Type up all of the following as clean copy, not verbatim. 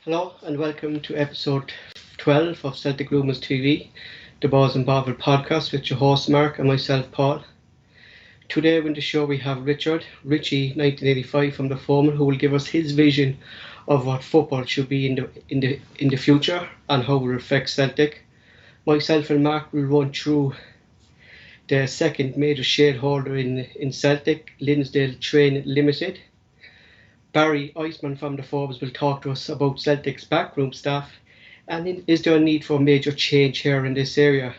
Hello and welcome to episode 12 of Celtic Rumours TV, the Bawz and Bovril podcast with your host Mark and myself Paul. Today on the show we have Richie 1985 from the Foreman, who will give us his vision of what football should be in the future and how it will affect Celtic. Myself and Mark will run through the second major shareholder in Celtic, Lindsell Train Ltd. Barry Iceman from the Forbes will talk to us about Celtic's backroom staff and is there a need for a major change here in this area.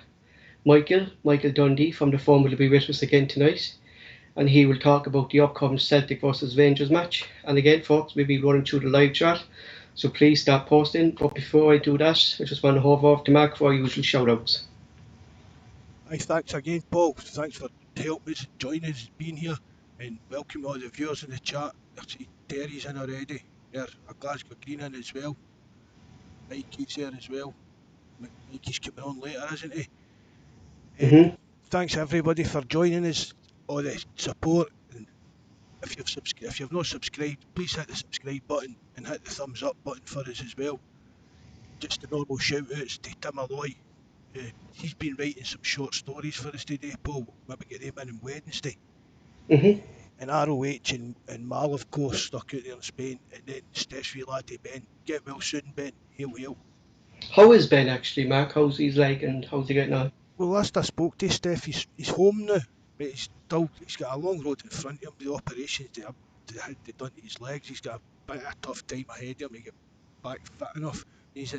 Michael Dundee from the Forum will be with us again tonight and he will talk about the upcoming Celtic versus Rangers match. And again folks, we'll be running through the live chat, so please start posting. But before I do that, I just want to hover off to Mark for our usual shout outs. Thanks again Paul, thanks for helping us, joining us, being here, and welcome all the viewers in the chat. I see Terry's in already, there, a Glasgow Green in as well, Mikey's there as well. Mikey's coming on later, isn't he? Thanks everybody for joining us, all the support, and if you've not subscribed, please hit the subscribe button and hit the thumbs up button for us as well. Just the normal shout outs to Tim Alloy. He's been writing some short stories for us today, Paul. Maybe get them in on Wednesday. And ROH and Mal, of course, stuck out there in Spain. And then Steshry laddie Ben. Get well soon, Ben. Hail. How is Ben actually, Mark? How's he like and how's he getting on? Well, last I spoke to Steph, he's home now, but he's got a long road in front of him. The operations they done to his legs. He's got a bit of a tough time ahead of him to get back fit enough. He's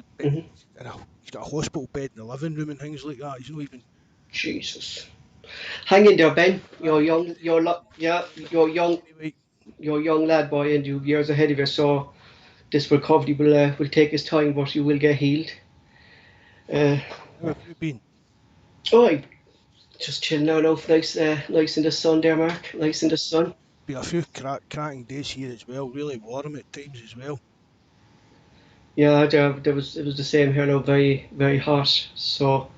got a hospital bed in the living room and things like that. He's not even. Jesus. Hang in there, Ben. You're young lad, boy, and you're years ahead of you. So this recovery will take its time, but you will get healed. Where have you been? Oh, I just chilling out, nice in the sun there, Mark. Nice in the sun. Been a few cracking days here as well. Really warm at times as well. Yeah, it was the same here now. Very very hot. So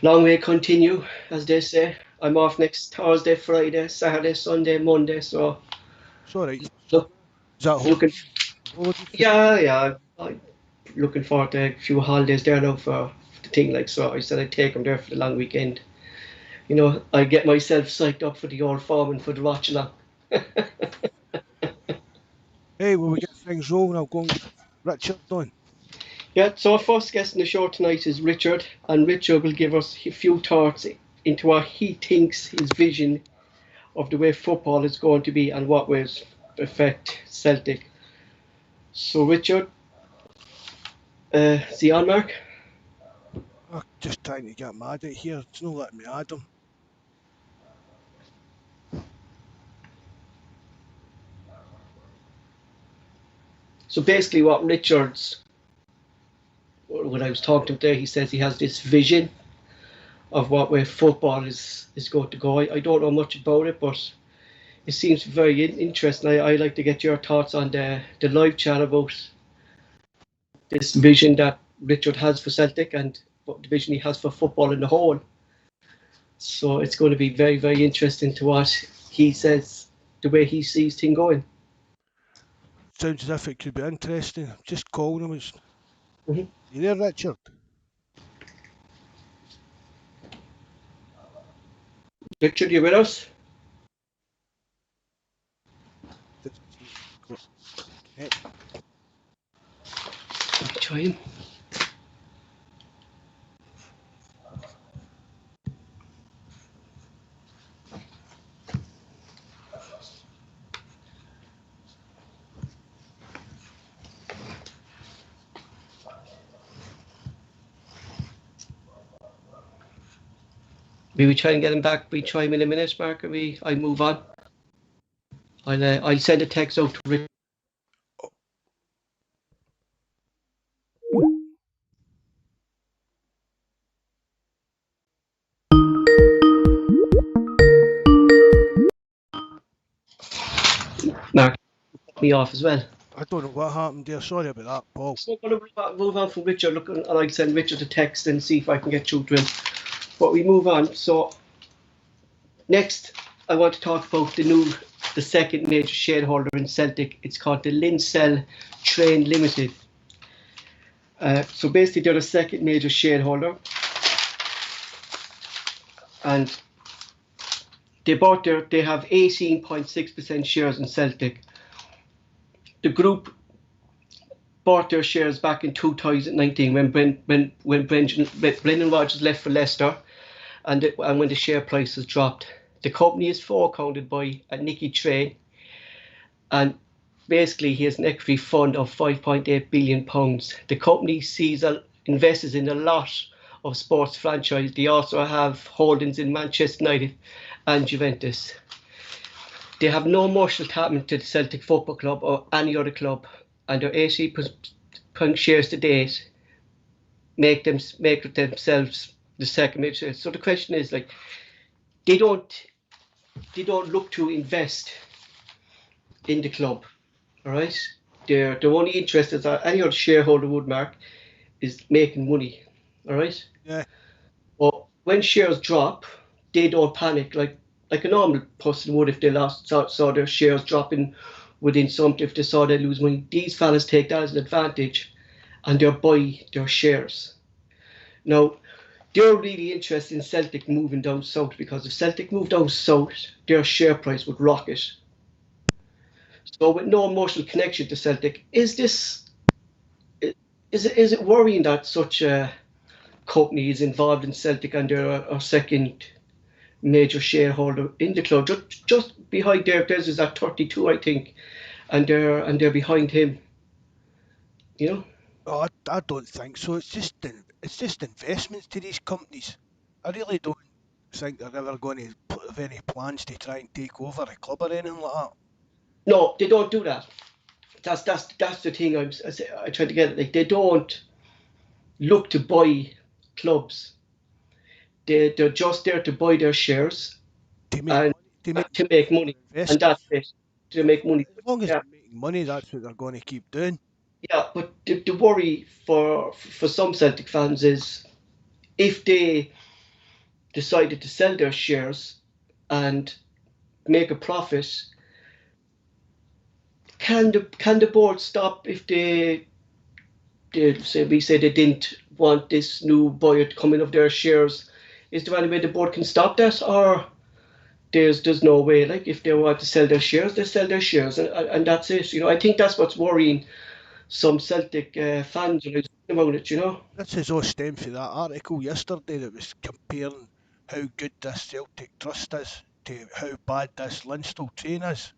long way continue, as they say. I'm off next Thursday, Friday, Saturday, Sunday, Monday. So it's all right. So, is that home? Yeah. I'm looking forward to a few holidays there now for the thing. Like, so I said I'd take them there for the long weekend. You know, I get myself psyched up for the old Foreman for the watch along. Hey, will we get things rolling? I'll go and get Richard done. Yeah, so our first guest in the show tonight is Richard, and Richard will give us a few thoughts into what he thinks his vision of the way football is going to be and what ways affect Celtic. So Richard, is he on, Mark? I'm just trying to get mad out here. It's not letting me add him. So basically what when I was talking to him there, he says he has this vision of what way football is going to go. I don't know much about it, but it seems very interesting. I like to get your thoughts on the live chat about this vision that Richard has for Celtic and what the vision he has for football in the whole. So it's going to be very, very interesting to what he says, the way he sees things going. Sounds as if it could be interesting. I'm just calling him. You there, Richard? Richard, you with us? Try him. We try and get him back. We try him in a minute, Mark. I move on. I'll send a text out to Richard. Mark, me off as well. I don't know what happened there. Sorry about that, Paul. So I'm going to move on from Richard. Look, and I'll send Richard a text and see if I can get through to him. But we move on. So next, I want to talk about the second major shareholder in Celtic. It's called the Lindsell Train Ltd. So basically, they're the second major shareholder, and they have 18.6% shares in Celtic. The group bought their shares back in 2019 when Brendan Rodgers left for Leicester, and when the share prices dropped. The company is founded by Nicky Train, and basically he has an equity fund of £5.8 billion. The company invests in a lot of sports franchises. They also have holdings in Manchester United and Juventus. They have no emotional attachment to the Celtic Football Club or any other club, and their 80% shares to date make themselves the second major. So the question is, like, they don't look to invest in the club, all right? Their only interest, as any other shareholder would, Mark, is making money, all right? Yeah. But when shares drop, they don't panic like a normal person would if they saw their shares dropping within something, if they saw they lose money. These fellas take that as an advantage, and they buy their shares. Now, they're really interested in Celtic moving down south, because if Celtic moved down south, their share price would rocket. So with no emotional connection to Celtic, is it worrying that such a company is involved in Celtic and they're our second major shareholder in the club? Just behind there, Des is at 32, I think, and they're behind him. You know? Oh, I don't think so. It's just investments to these companies. I really don't think they're ever going to have any plans to try and take over a club or anything like that. No, they don't do that. That's the thing I try to get at. Like, they don't look to buy clubs. They're just there to buy their shares To make and money, to make to make money, and investors. that's it. To make money. As long as Yeah, they're making money, that's what they're going to keep doing. yeah. But the worry for some Celtic fans is, if they decided to sell their shares and make a profit, can the board stop if we say they didn't want this new buyer to come in of their shares? Is there any way the board can stop that, or there's no way? Like, if they want to sell their shares, they sell their shares, and that's it. I think that's what's worrying some Celtic fans about it. This is all stemmed from that article yesterday that was comparing how good this Celtic trust is to how bad this Lindsell Train is.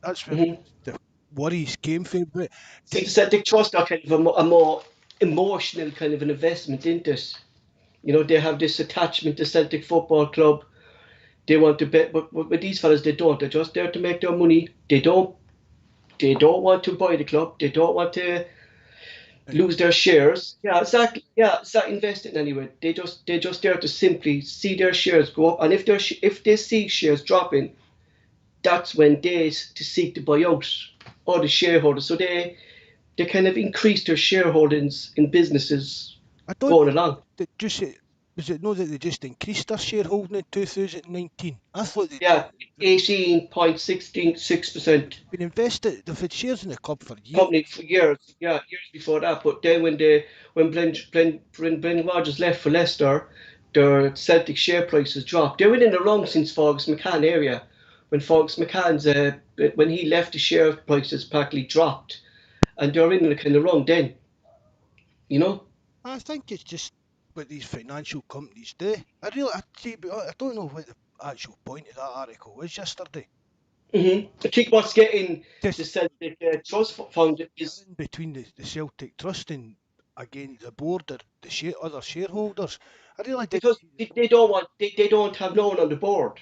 That's where Mm-hmm. the worries came from. But See, the Celtic Trust are kind of a more emotional kind of an investment into it. They have this attachment to Celtic Football Club. They want to bet, but with these fellas, they don't. They're just there to make their money. They don't. They don't want to buy the club. They don't want to lose their shares. Yeah, exactly. Yeah, it's not investing anyway. They're just there to simply see their shares go up, and if they see shares dropping, that's when to seek to buy out all the shareholders. So they kind of increase their shareholdings in businesses I don't going know along. that just was it no that they just increased their shareholding in 2019. I thought Yeah, 18.66%. they've been invested. They've had shares in the club for years. Company for years, yeah, years before that. But then when Brendan Rodgers left for Leicester, their Celtic share prices dropped. They were in the wrong since Fogs McCann area. When Fogs McCann's when he left, the share prices practically dropped, and they're in the kind of wrong then. You know. I think it's just what these financial companies do. I don't know what the actual point of that article was yesterday. I think what's getting the Just Celtic Trust Fund is in between the Celtic Trust and again the board or other shareholders. I really didn't because see the they don't want they don't have no one on the board.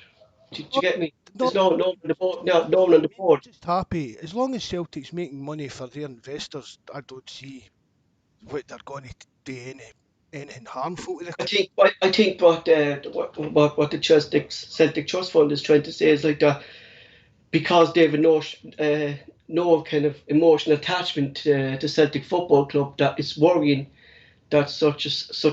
Do you not, get me? There's not no one on the board. No one I on the mean, they're board. just happy as long as Celtic's making money for their investors. I don't see what they're going to do anything harmful to the club. I think what the Celtic Trust Fund is trying to say is like that, because they have no kind of emotional attachment to Celtic Football Club, that it's worrying that such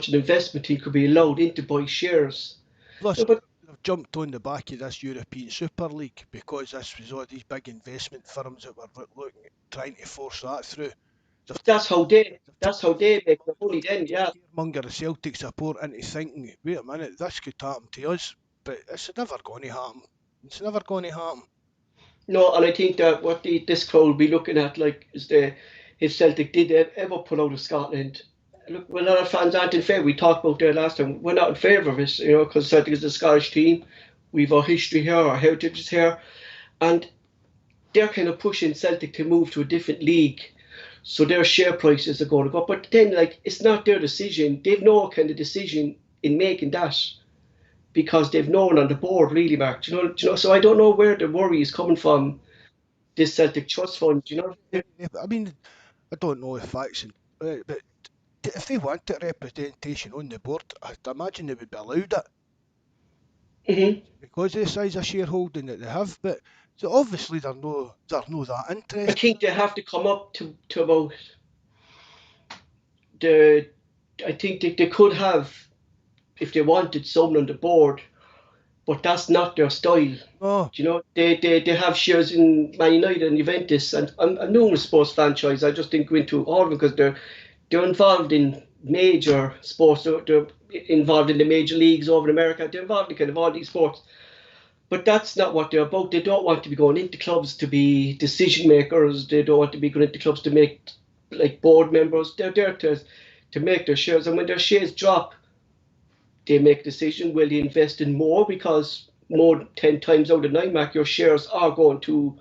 an investment team could be allowed in to buy shares. Plus, No, but they've jumped on the back of this European Super League because this was all these big investment firms that were looking trying to force that through. That's how they make the money then, yeah. Monger the Celtic support into thinking, wait a minute, this could happen to us, but it's never going to happen. It's never going to happen. No, and I think that what this crowd will be looking at, like, is if Celtic did ever pull out of Scotland. Look, well, a lot of fans aren't in favour. We talked about that last time. We're not in favour of it, because Celtic is a Scottish team. We've our history here, our heritage is here, and they're kind of pushing Celtic to move to a different league, so their share prices are going to go up. But then, like, it's not their decision. They've no kind of decision in making that, because they've no one on the board really, Mark. Do you know? So I don't know where the worry is coming from. This Celtic Trust Fund, I mean, I don't know if that's, but if they wanted representation on the board, I'd imagine they would be allowed it. Because of the size of shareholding that they have, but so obviously they're no that I interested. think they have to come up to about the. I think they could have, if they wanted, someone on the board, but that's not their style. Oh, They have shares in Man United and Juventus and numerous sports franchises. I just didn't go into all of them because they're involved in major sports. They're involved in the major leagues over in America. They're involved in kind of all these sports. But that's not what they're about. They don't want to be going into clubs to be decision makers. They don't want to be going into clubs to make like board members. They're there to make their shares. And when their shares drop, they make a decision. Will they invest in more? Because more than 10 times out of 9, Mac, your shares are going to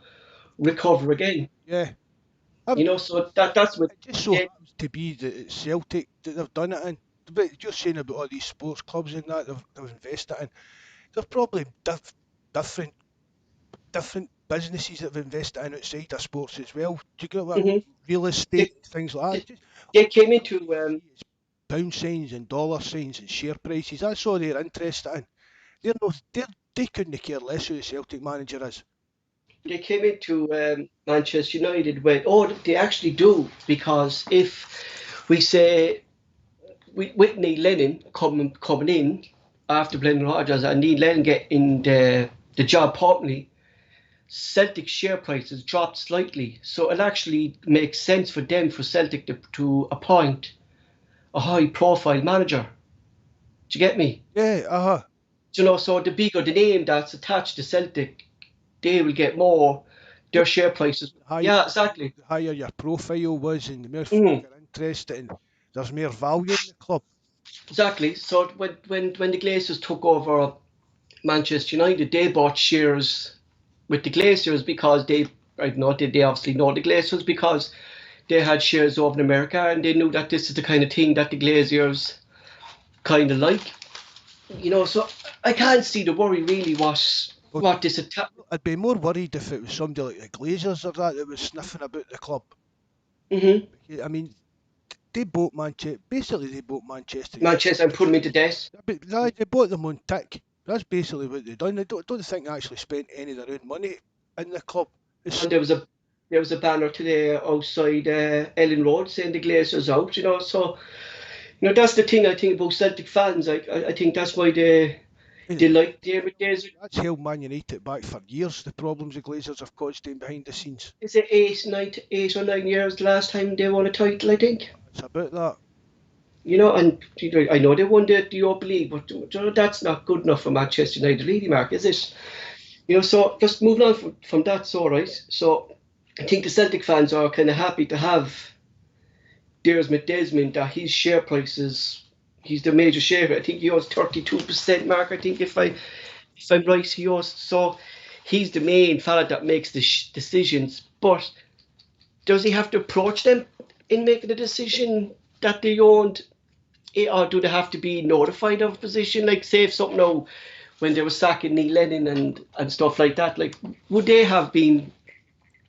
recover again. yeah. So that's what. It just so happens to be that it's Celtic that they've done it in. But you're saying about all these sports clubs and that they've invested in. There's probably different businesses that have invested in outside of sports as well. Do you get what I mean? Mhm. Real They, estate, things like that. they came All into pound signs and dollar signs and share prices. That's all they're interested in. They're no, they couldn't care less who the Celtic manager is. Manchester United when they actually do, because if we say with Neil Lennon coming in after Brendan Rodgers and Neil Lennon getting the job permanently, Celtic share prices dropped slightly. So it actually makes sense for Celtic to appoint a high profile manager. Do you get me? Yeah, So the bigger the name that's attached to Celtic, they will get more. Their share prices. Yeah, exactly. The higher your profile was and the more folk Mm, are interested in, there's more value in the club. exactly. So when the Glazers took over Manchester United, they bought shares with the Glazers because they obviously know the Glazers because they had shares over in America and they knew that this is the kind of thing that the Glazers kind of like. So I can't see the worry really But what this attack. I'd be more worried if it was somebody like the Glazers or that was sniffing about the club. I mean, they bought Manchester. Basically, they bought Manchester United. Manchester and put them into debt. But they bought them on tick. That's basically what they done. They don't think they actually spent any of their own money in the club. It's, And there was a banner today outside Ellen Road saying the Glazers out. So that's the thing I think about Celtic fans. I think that's why they like David Glazer. that's held Man United back for years. The problems the Glazers have caused them behind the scenes. Is it 8 or 9 years the last time they won a title? I think. It's about that. And I know they won the Europa League, but that's not good enough for Manchester United, really, Mark, is it? So just moving on from that, so right. So I think the Celtic fans are kind of happy to have Desmond that his share prices. He's the major share. I think he owns 32%, Mark. I think if I'm right, he owns. So he's the main fella that makes the decisions. But does he have to approach them in making a decision that they owned? Or do they have to be notified of a position? Like, say if something now, when they were sacking Neil Lennon and stuff like that, like, would they have been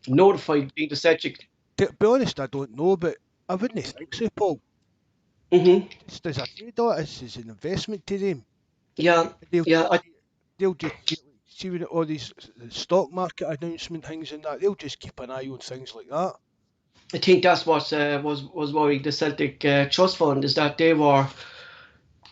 notified being the Celtic? To be honest, I don't know, but I wouldn't think so, Paul. Just as a trade or as an investment to them. Yeah, They'll, yeah. they'll just see when all these stock market announcement things and that. They'll just keep an eye on things like that. I think that's what was worrying the Celtic Trust Fund, is that they were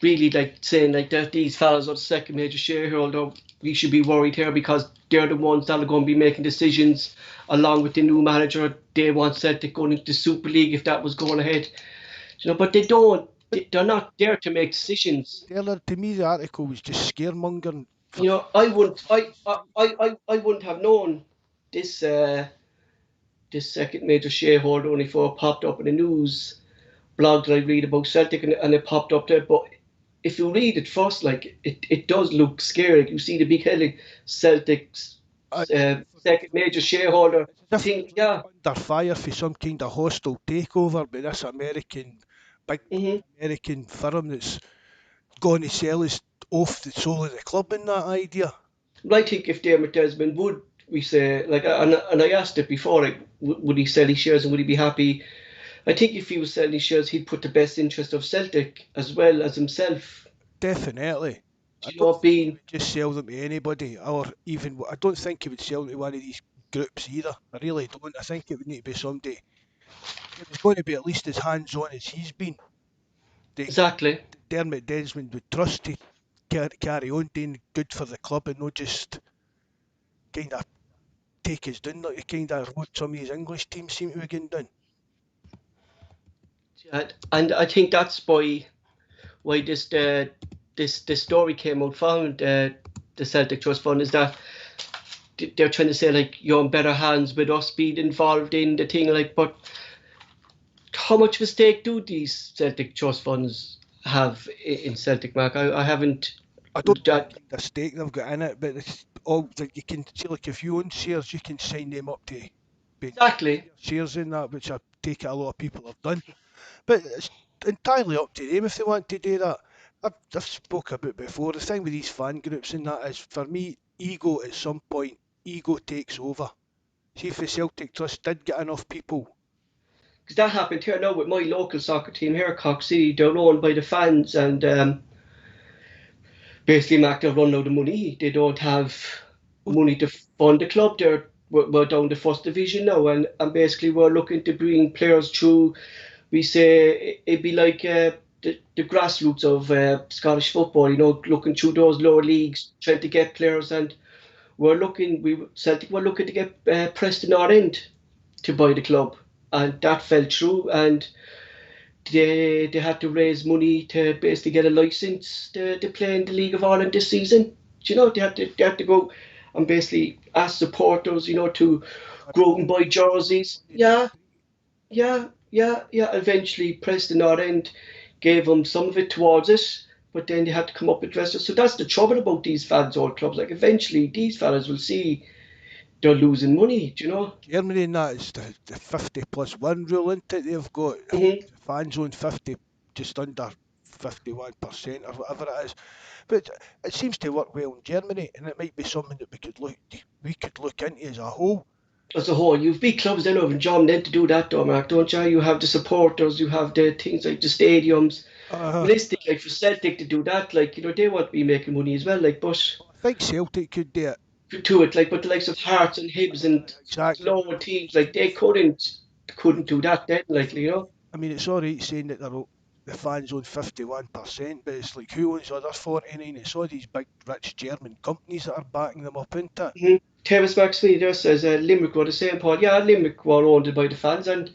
really like saying like that these fellas are the second major shareholder. we should be worried here because they're the ones that are going to be making decisions along with the new manager. They want Celtic going into the Super League if that was going ahead. But they don't. But They're not there to make decisions. Taylor, to me, the article was just scaremongering for I wouldn't have known this this second major shareholder only for it popped up in the news blog that I read about Celtic, and it popped up there. But if you read it first, like it does look scary. Like, you see the big heading, Celtic's uh, second major shareholder it's as if thing. Yeah. under fire for some kind of hostile takeover by this big hmm American firm that's going to sell us off the soul of the club in that idea. I think if Dermot Desmond would, we say, like, and I asked it before, like, would he sell his shares and would he be happy? I think if he was selling his shares, he'd put the best interest of Celtic as well as himself. Definitely. I You don't know, think he being would just sell them to anybody, or even I don't think he would sell to one of these groups either. I really don't. I think it would need to be somebody that was going to be at least as hands on as he's been. That exactly. Dermot Desmond would trust to carry on doing good for the club and not just kind of take us down like the kind of road some of these English teams seem to be going down. And I think that's why this story came out from the Celtic Trust Fund, is that they're trying to say, like, you're in better hands with us being involved in the thing, like, but how much of a stake do these Celtic Trust Funds have in Celtic, Mark? I haven't. I don't know what That, kind of stake they've got in it, but it's all that you can see. Like if you own shares, you can sign them up to be exactly. shares in that, which I take it a lot of people have done. But it's entirely up to them if they want to do that. I've spoke about before. The thing with these fan groups and that is, for me, ego at some point, ego takes over. See if the Celtic Trust did get enough people. Because that happened here now with my local soccer team here, Cork City. They're owned by the fans, and basically, Mac, they're running out of money. They don't have Well, money to fund the club. We're down to first division now, and basically we're looking to bring players through. We say it'd be like the grassroots of Scottish football, looking through those lower leagues, trying to get players, and Celtic were looking to get Preston North End to buy the club, and that fell through, and they had to raise money to basically get a license to play in the League of Ireland this season. They had to go and basically ask supporters, to go out and buy jerseys. Yeah, yeah. Eventually, Preston North End gave them some of it towards it, but then they had to come up with dresses. So that's the trouble about these fans old clubs. Like, eventually, these fellas will see they're losing money. Germany and that is the 50 plus one rule, isn't it? They've got, I think hmm the fans own 50, just under 51% or whatever it is. But it seems to work well in Germany, and it might be something that we could look into as a whole. As a whole, you've big clubs then over in John then to do that, though, Mark, don't you? You have the supporters, you have the things like the stadiums. Uh, Realistic, like for Celtic to do that, like, they want to be making money as well, like, but I think Celtic could do it. to it, like, but the likes of Hearts and Hibs and Exactly. lower teams, like, they couldn't do that then, like. I mean, it's all right saying that the fans own 51%, but it's like who owns the other 49? It's all these big, rich German companies that are backing them up, isn't it? Terence McSweeney there says Limerick were the same, Paul. Yeah, Limerick were owned by the fans, and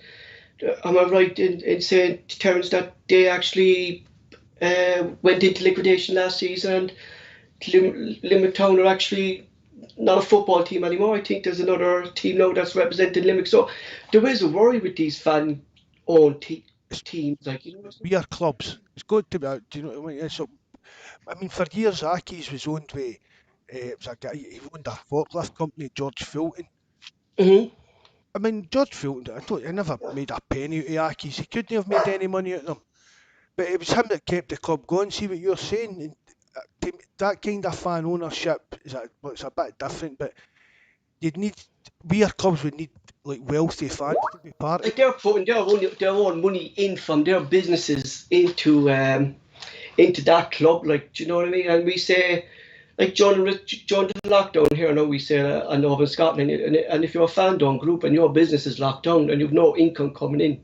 am I right in saying, Terence, that they actually went into liquidation last season, and Limerick Town are actually not a football team anymore? I think there's another team now that's representing Limerick. So there is a worry with these fan-owned teams, like, We are clubs. It's got to be. Do you know what I mean? So, I mean, for years, Aki's was owned by. It was a guy. He owned a forklift company, George Fulton. hmm I mean, George Fulton. I never made a penny out of Aki's. He couldn't have made any money out of them. But it was him that kept the club going. See what you're saying? And, that kind of fan ownership it's a bit different, but you'd need. We are clubs would need like wealthy fans to be part of like it. they're putting their own money in from their businesses into that club, like, do you know what I mean? And we say, like, during the lockdown here now, we say, I know in Scotland, and if you're a fan down group and your business is locked down and you've no income coming in,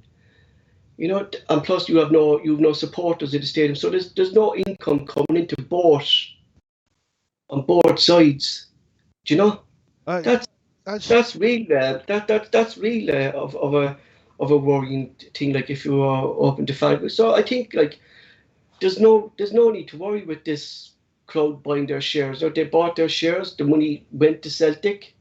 and plus you've no supporters in the stadium, so there's no income coming into both on both sides. Do you know? Uh, That's that's that's real. That's real of a worrying thing. Like if you are open to fight. So I think like there's no need to worry with this crowd buying their shares. Or they bought their shares, the money went to Celtic.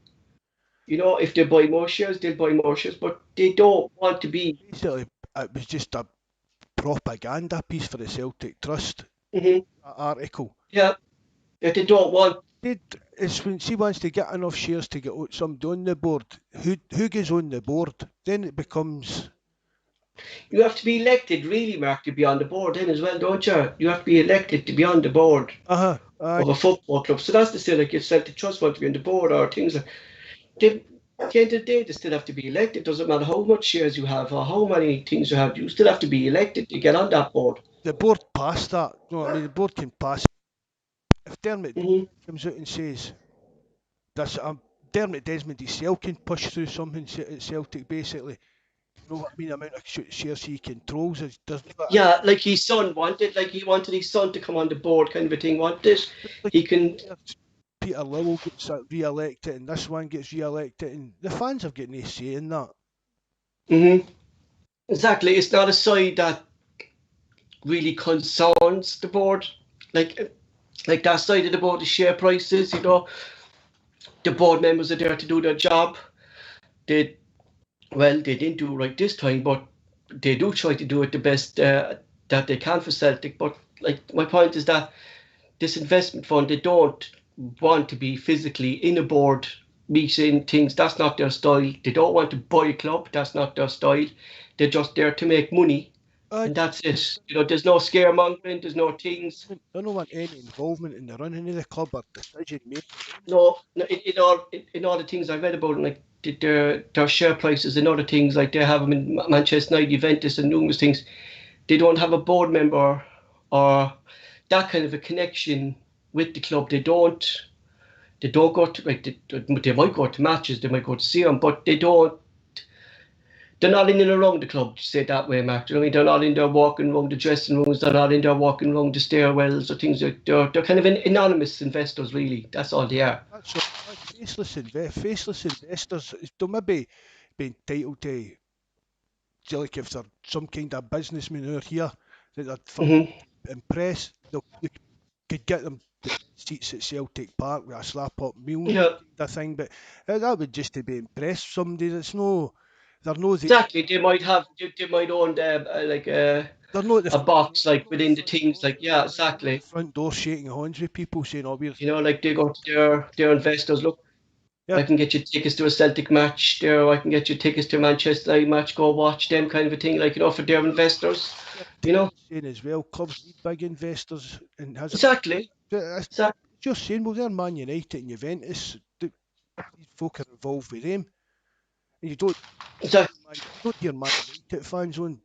If they buy more shares, they'll buy more shares, but they don't want to be. basically it was just a propaganda piece for the Celtic Trust. Mhm. That article. Yeah, that they don't want. It, it's when she wants to get enough shares to get somebody on the board. Who gets on the board? Then it becomes You have to be elected, really, Mark, to be on the board then as well, don't you? You have to be elected to be on the board aye. of a football club. So that's the still like if Celtic Trust want to be on the board or things like they. At the end of the day, they still have to be elected. Doesn't matter how much shares you have or how many things you have. You still have to be elected to get on that board. The board passed that. You know what I mean? The board can pass. If Dermot Hmm. comes out and says this, Dermot Desmond himself can push through something at Celtic basically. You know what I mean? The amount of shares he controls. There's Yeah, like his son wanted, like he wanted his son to come on the board, kind of a thing. Wanted like he can. Peter Lowell gets re-elected and this one gets re-elected and the fans have got no say in that. Hmm. Exactly, it's not a side that really concerns the board. Like that side of the board, the share prices. The board members are there to do their job. They they didn't do right this time, but they do try to do it the best that they can for Celtic. But like my point is that this investment fund, they don't want to be physically in a board meeting things. That's not their style. They don't want to buy a club. That's not their style. They're just there to make money, Uh, and that's it. There's no scaremongering. There's no things. I don't want any involvement in the running of the club or decision making. No, in all the things I read about, like their share prices and other things, like they have them in Manchester United, Juventus, and numerous things. They don't have a board member or that kind of a connection with the club. They don't go to like they might go to matches, they might go to see them, but they don't. They're not in and around the club, to say it that way, Mark. Do you know what I mean? They're not in there walking around the dressing rooms. They're not in there walking around the stairwells or things like. They're kind of anonymous investors, really. That's all they are. That's all. Faceless investors. They'll maybe be entitled to, like if they're some kind of businessman out here that they're for Hmm. impress, they could get them seats at Celtic Park with a slap up meal Yeah, kind of thing. But that would just to be impressed somebody that's no, they're no the. exactly. They might own They're not at the a front door. box They're like not at the within the front things, door. like yeah, They're not at the exactly. front door shaking hands with people saying, "Oh, we're Like they go to their investors. Look, yeah, I can get you tickets to a Celtic match there. I can get you tickets to a Manchester United match. Go watch them, kind of a thing. Like for their investors. yeah." You know Saying as well, clubs need big investors and has a. exactly. It's Exactly. just saying, well, they're Man United and Juventus. These folk are involved with them, and Exactly. You don't hear Man United fans on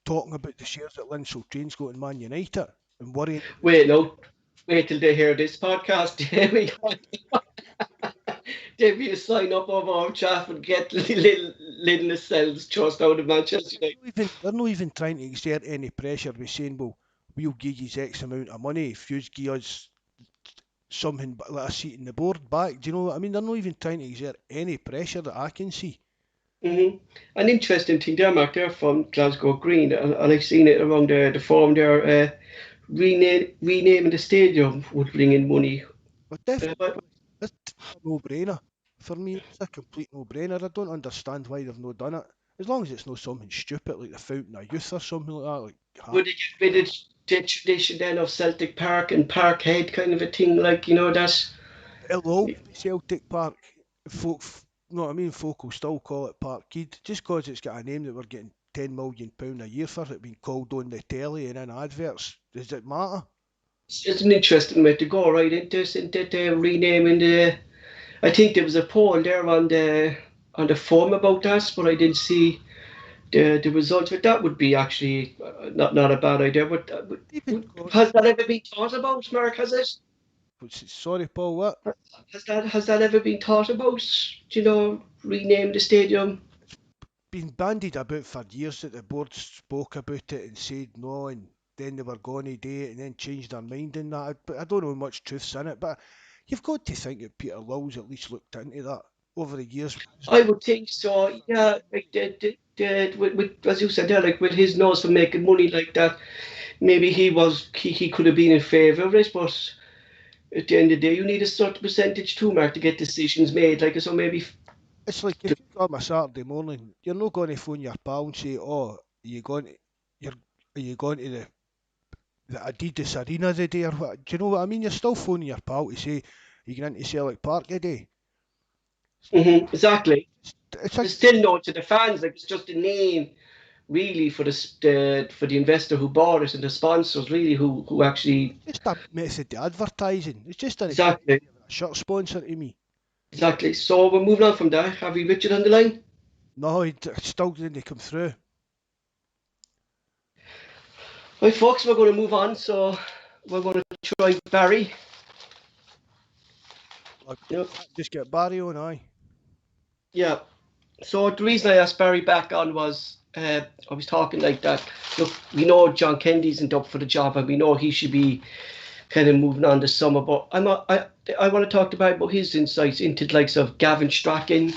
talking about the shares that Lindsell Train's got in Man United and worrying about Wait, no. Wait till they hear this podcast. There we go. There'll be a sign up of our chaff and get little cells just out of Manchester United. they're not even trying to exert any pressure by saying, well, we'll give you X amount of money if you give us something like a seat in the board back. Do you know what I mean? They're not even trying to exert any pressure that I can see. Hmm. An interesting thing there, Mark. They're from Glasgow Green, and I've seen it around the forum there. Renaming the stadium would bring in money. But But definitely, it's a no-brainer. For me, it's a complete no-brainer. I don't understand why they've not done it. As long as it's not something stupid like the Fountain of Youth or something like that, like would they get rid of the tradition then of Celtic Park and Parkhead kind of a thing, like that? it'll always be Celtic Park. Folk, you know what I mean? Folk will still call it Parkhead just because it's got a name that we're getting £10 million a year for it being called on the telly and in adverts. Does it matter? It's an interesting way to go, right? Into the renaming the. I think there was a poll there on the forum about that, but I didn't see the results. But that would be actually not a bad idea. But Even call has that ever been thought about, Mark? Has it? sorry, Paul, what? Has that ever been thought about? Rename the stadium? Been bandied about for years that the board spoke about it and said no, and then they were going to do it and then changed their mind in that. But I don't know how much truth's in it. But You've got to think that Peter Law's at least looked into that over the years. I would think so. Yeah, like as you said there, like with his nose for making money like that, maybe he could have been in favour of it, but at the end of the day, you need a certain percentage too, Mark, to get decisions made. Like so, maybe. It's like if you come a Saturday morning, you're not going to phone your pal and say, "Oh, are you going to the Adidas Arena today or what?" Do you know what I mean? You're still phoning your pal to say, "You going into Celtic Park today?" Exactly. It's It's still known to the fans. Like it's just a name, really, for the investor who bought it and the sponsors, really, who actually. just a method of advertising. It's just a Exactly. shirt sponsor to me. Exactly. So we're moving on from that. Have we Richard on the line? No, he still didn't come through. Right, folks, we're going to move on. So we're going to try Barry. Yep. Just get Barry on, aye. Yeah. So the reason I asked Barry back on was I was talking like that. Look, we know John Kennedy's isn't up for the job, and we know he should be kind of moving on this summer. But I want to talk about his insights into the likes of Gavin Strachan,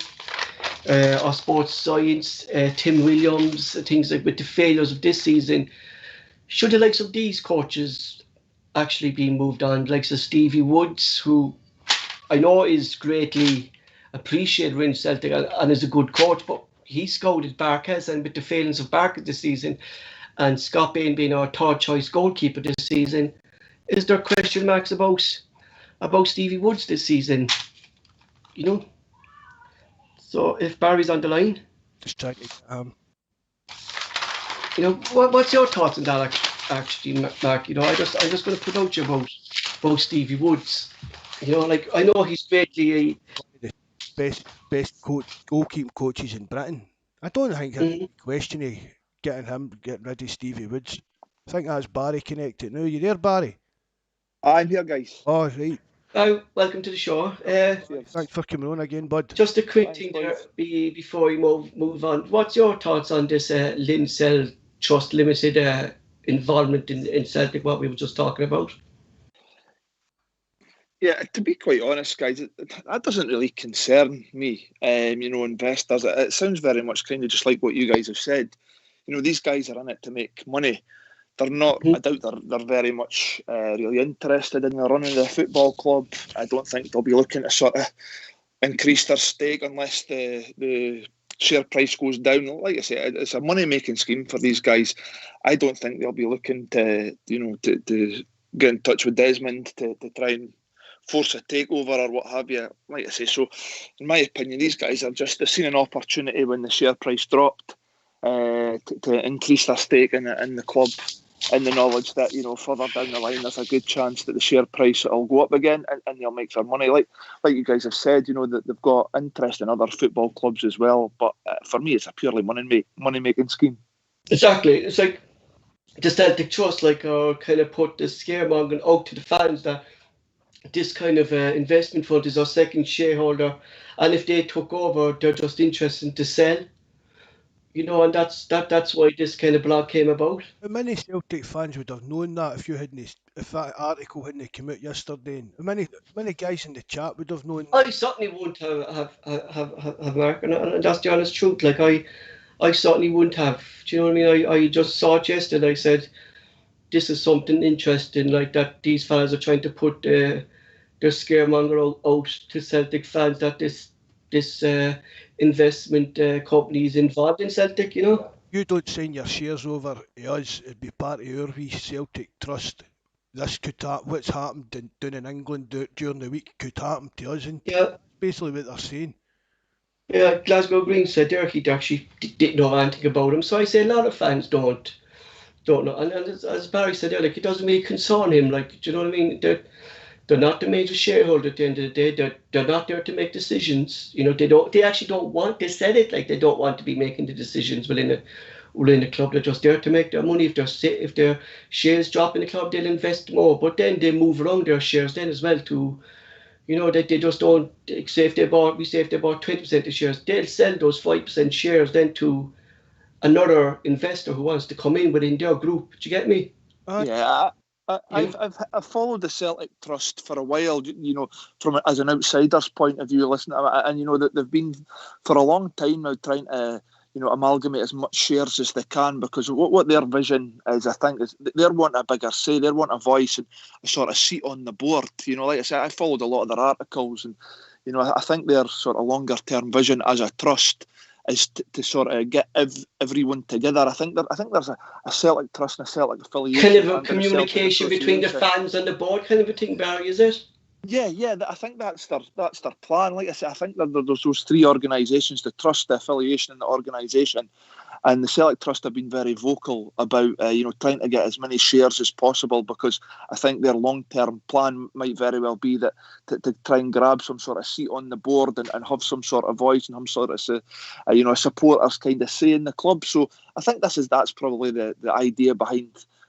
our sports science, Tim Williams, things like with the failures of this season. Should the likes of these coaches actually be moved on? The likes of Stevie Woods, who I know is greatly appreciated in Celtic and is a good coach, but he scouted Barkas, and with the failings of Barkas this season, and Skpe being our third choice goalkeeper this season, is there question marks about Stevie Woods this season? You know. So if Barry's on the line, just trying to. You know, what's your thoughts on that, actually, Mark? You know, I'm just going to put out you about Stevie Woods. You know, like I know he's greatly best goalkeeping coaches in Britain. I don't think there's any question of getting rid of Stevie Woods. I think that's Barry connected now. You there, Barry? I'm here, guys. Oh, right. Oh, welcome to the show. Thanks for coming on again, bud. Just a quick thing there before we move on. What's your thoughts on this Lindsell Trust Limited involvement in Celtic, what we were just talking about? Yeah, to be quite honest, guys, that doesn't really concern me. You know, investors. It sounds very much kind of just like what you guys have said. You know, these guys are in it to make money. They're not. I doubt they're very much really interested in the running of the football club. I don't think they'll be looking to sort of increase their stake unless the share price goes down. Like I say, it's a money making scheme for these guys. I don't think they'll be looking to to get in touch with Desmond to try and force a takeover or what have you. Like I say, so in my opinion, these guys have just seen an opportunity when the share price dropped to increase their stake in the club, in the knowledge that, you know, further down the line there's a good chance that the share price will go up again and they'll make their money. Like you guys have said, you know, that they've got interest in other football clubs as well. But for me, it's a purely money making scheme. Exactly. It's like the Celtic Trust, like, kind of put the scaremongering out to the fans that this kind of investment fund is our second shareholder, and if they took over, they're just interested to sell. You know, and that's why this kind of blog came about. How many Celtic fans would have known that if that article hadn't come out yesterday? And how many guys in the chat would have known? I certainly wouldn't have Mark, and that's the honest truth. Like I certainly wouldn't have. Do you know what I mean? I just saw it yesterday. I said, this is something interesting, like that these fans are trying to put their scaremonger out to Celtic fans that this investment company is involved in Celtic, you know. You don't sign your shares over to us, it'd be part of our wee Celtic Trust. This could what's happened down in England during the week could happen to us, and that's basically what they're saying. Yeah, Glasgow Green said there he actually didn't know anything about him, so I say a lot of fans don't know, and as Barry said there, like, it doesn't really concern him. Like, do you know what I mean? They're not the major shareholder at the end of the day. They're not there to make decisions. You know, they actually don't want. They said it, like, they don't want to be making the decisions within the club. They're just there to make their money. If their shares drop in the club, they'll invest more. But then they move around their shares then as well to, you know, that they just don't. Say if they bought 20% of shares, they'll sell those 5% shares then to another investor who wants to come in within their group. Do you get me? Yeah, I've followed the Celtic Trust for a while, from as an outsider's point of view, listening to it, and that they've been for a long time now trying to amalgamate as much shares as they can, because what their vision is, I think, is they want a bigger say, they want a voice and a sort of seat on the board. Like I said, I followed a lot of their articles, and I think their sort of longer term vision as a trust is to sort of get everyone together. I think there's a Celtic Trust and a Celtic affiliation. Kind of a communication between the fans and the board, kind of a thing, Barry, is it? Yeah. I think that's their plan. Like I said, I think there's those three organisations: the trust, the affiliation, and the organisation. And the Celtic Trust have been very vocal about trying to get as many shares as possible, because I think their long-term plan might very well be that to try and grab some sort of seat on the board and have some sort of voice and some sort of a supporters kind of say in the club. So I think that's probably the idea behind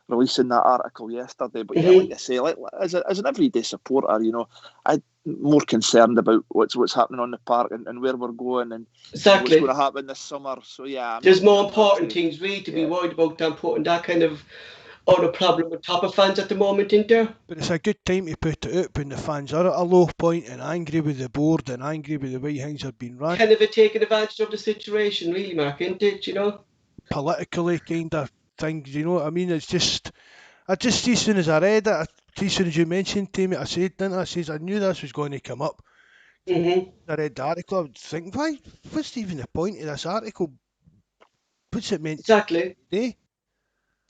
releasing that article yesterday. But yeah, like I say, as an everyday supporter, I'm more concerned about what's happening on the park and where we're going and exactly what's going to happen this summer. So yeah, there's more important things really to be worried about than putting that kind of other problem on top of fans at the moment, isn't there? But it's a good time to put it out when the fans are at a low point and angry with the board and angry with the way things have been run. Kind of taking advantage of the situation, really, Mark, isn't it? Politically kind of things, I mean? It's just, I just see as soon as I read it, as soon as you mentioned to me, I knew this was going to come up. I read the article, I would think, what's even the point of this article? What's it meant? Exactly.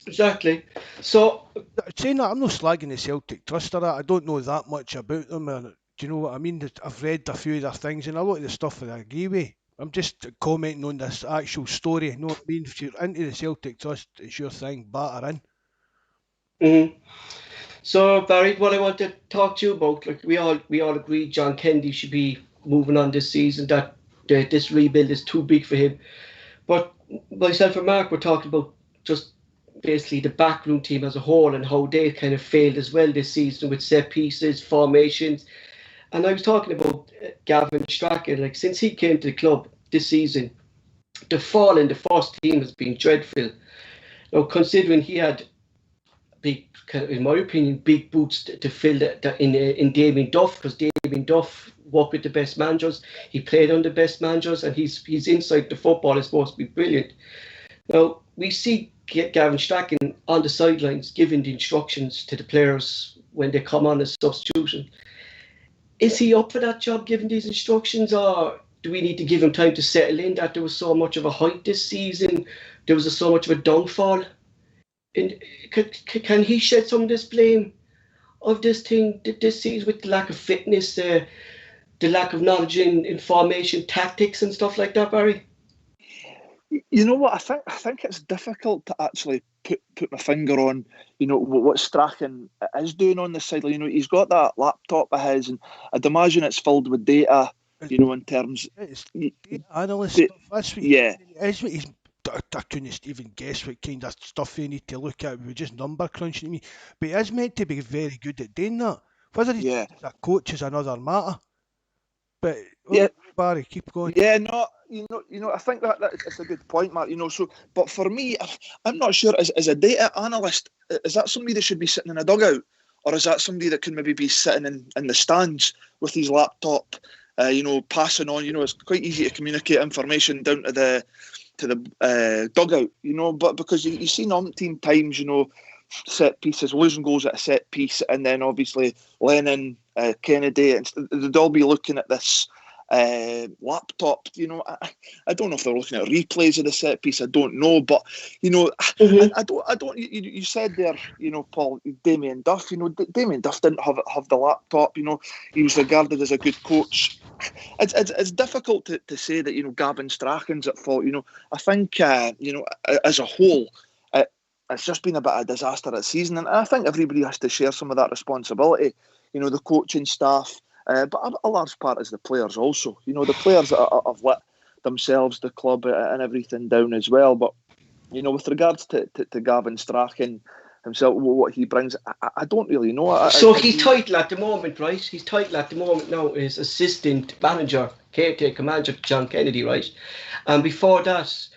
Exactly. So, saying that, I'm not slagging the Celtic Trust or that. I don't know that much about them. Do you know what I mean? I've read a few of their things, and a lot of the stuff that I agree with. I'm just commenting on this actual story. You know what I mean? If you're into the Celtic Trust, it's your thing. Batter in. So, Barry, what I want to talk to you about, like we all agree, John Kennedy should be moving on this season. That this rebuild is too big for him. But myself and Mark were talking about just basically the backroom team as a whole and how they kind of failed as well this season with set pieces, formations. And I was talking about Gavin Strachan. Like, since he came to the club this season, the fall in the first team has been dreadful. Now, considering he had big, in my opinion, big boots to fill in Damien Duff, because Damien Duff worked with the best managers. He played on the best managers, and his insight to football is supposed to be brilliant. Now, we see Gavin Strachan on the sidelines giving the instructions to the players when they come on as substitution. Is he up for that job, giving these instructions, or do we need to give him time to settle in, that there was so much of a hype this season, there was so much of a downfall? And can he shed some of this blame of this thing this season with the lack of fitness, the lack of knowledge in formation, tactics and stuff like that, Barry? You know what, I think it's difficult to actually put my finger on, what Strachan is doing on the sideline. He's got that laptop of his, and I'd imagine it's filled with data, in terms... It's analyst stuff. That's what he's... I couldn't even guess what kind of stuff you need to look at. We're just number crunching to me. But he is meant to be very good at doing that. Whether he's a coach is another matter. But Barry, keep going. Yeah, no, I think that's a good point, Mark. So, but for me, I'm not sure. As a data analyst, is that somebody that should be sitting in a dugout, or is that somebody that can maybe be sitting in the stands with his laptop, passing on? It's quite easy to communicate information down to the dugout, But because you see umpteen times, set pieces, losing goals at a set piece, and then obviously Lennon, Kennedy, and they'd all be looking at this laptop. I don't know if they're looking at replays of the set piece. I don't know, but I don't. You said there, Paul, Damien Duff. Damien Duff didn't have the laptop. He was regarded as a good coach. It's difficult to say that Gavin Strachan's at fault. I think as a whole, it's just been a bit of a disaster this season, and I think everybody has to share some of that responsibility. The coaching staff, but a large part is the players also. The players have let themselves, the club, and everything down as well. But with regards to Gavin Strachan himself, what he brings, I don't really know. So he's title at the moment, right? His title at the moment now is assistant manager, caretaker manager, John Kennedy, right? And before that,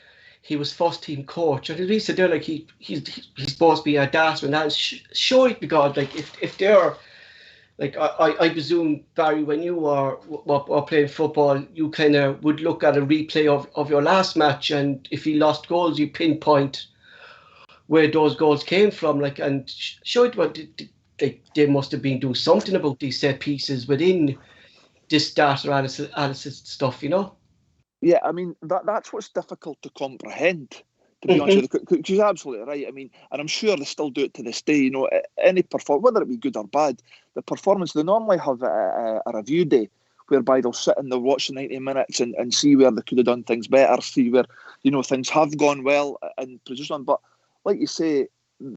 he was first team coach, and he said there like he's supposed to be a dasher, and that's sure because like if they're like I presume, Barry, when you were playing football, you kind of would look at a replay of your last match, and if you lost goals, you pinpoint where those goals came from. Like, and sure, they must have been doing something about these set pieces within this data analysis stuff, you know? Yeah, I mean, that's what's difficult to comprehend, to be Mm-hmm. honest with you. She's absolutely right. I mean, and I'm sure they still do it to this day. You know, any whether it be good or bad, the performance, they normally have a review day whereby they'll sit and they'll watch the 90 minutes and see where they could have done things better, see where, you know, things have gone well and produce one. But like you say,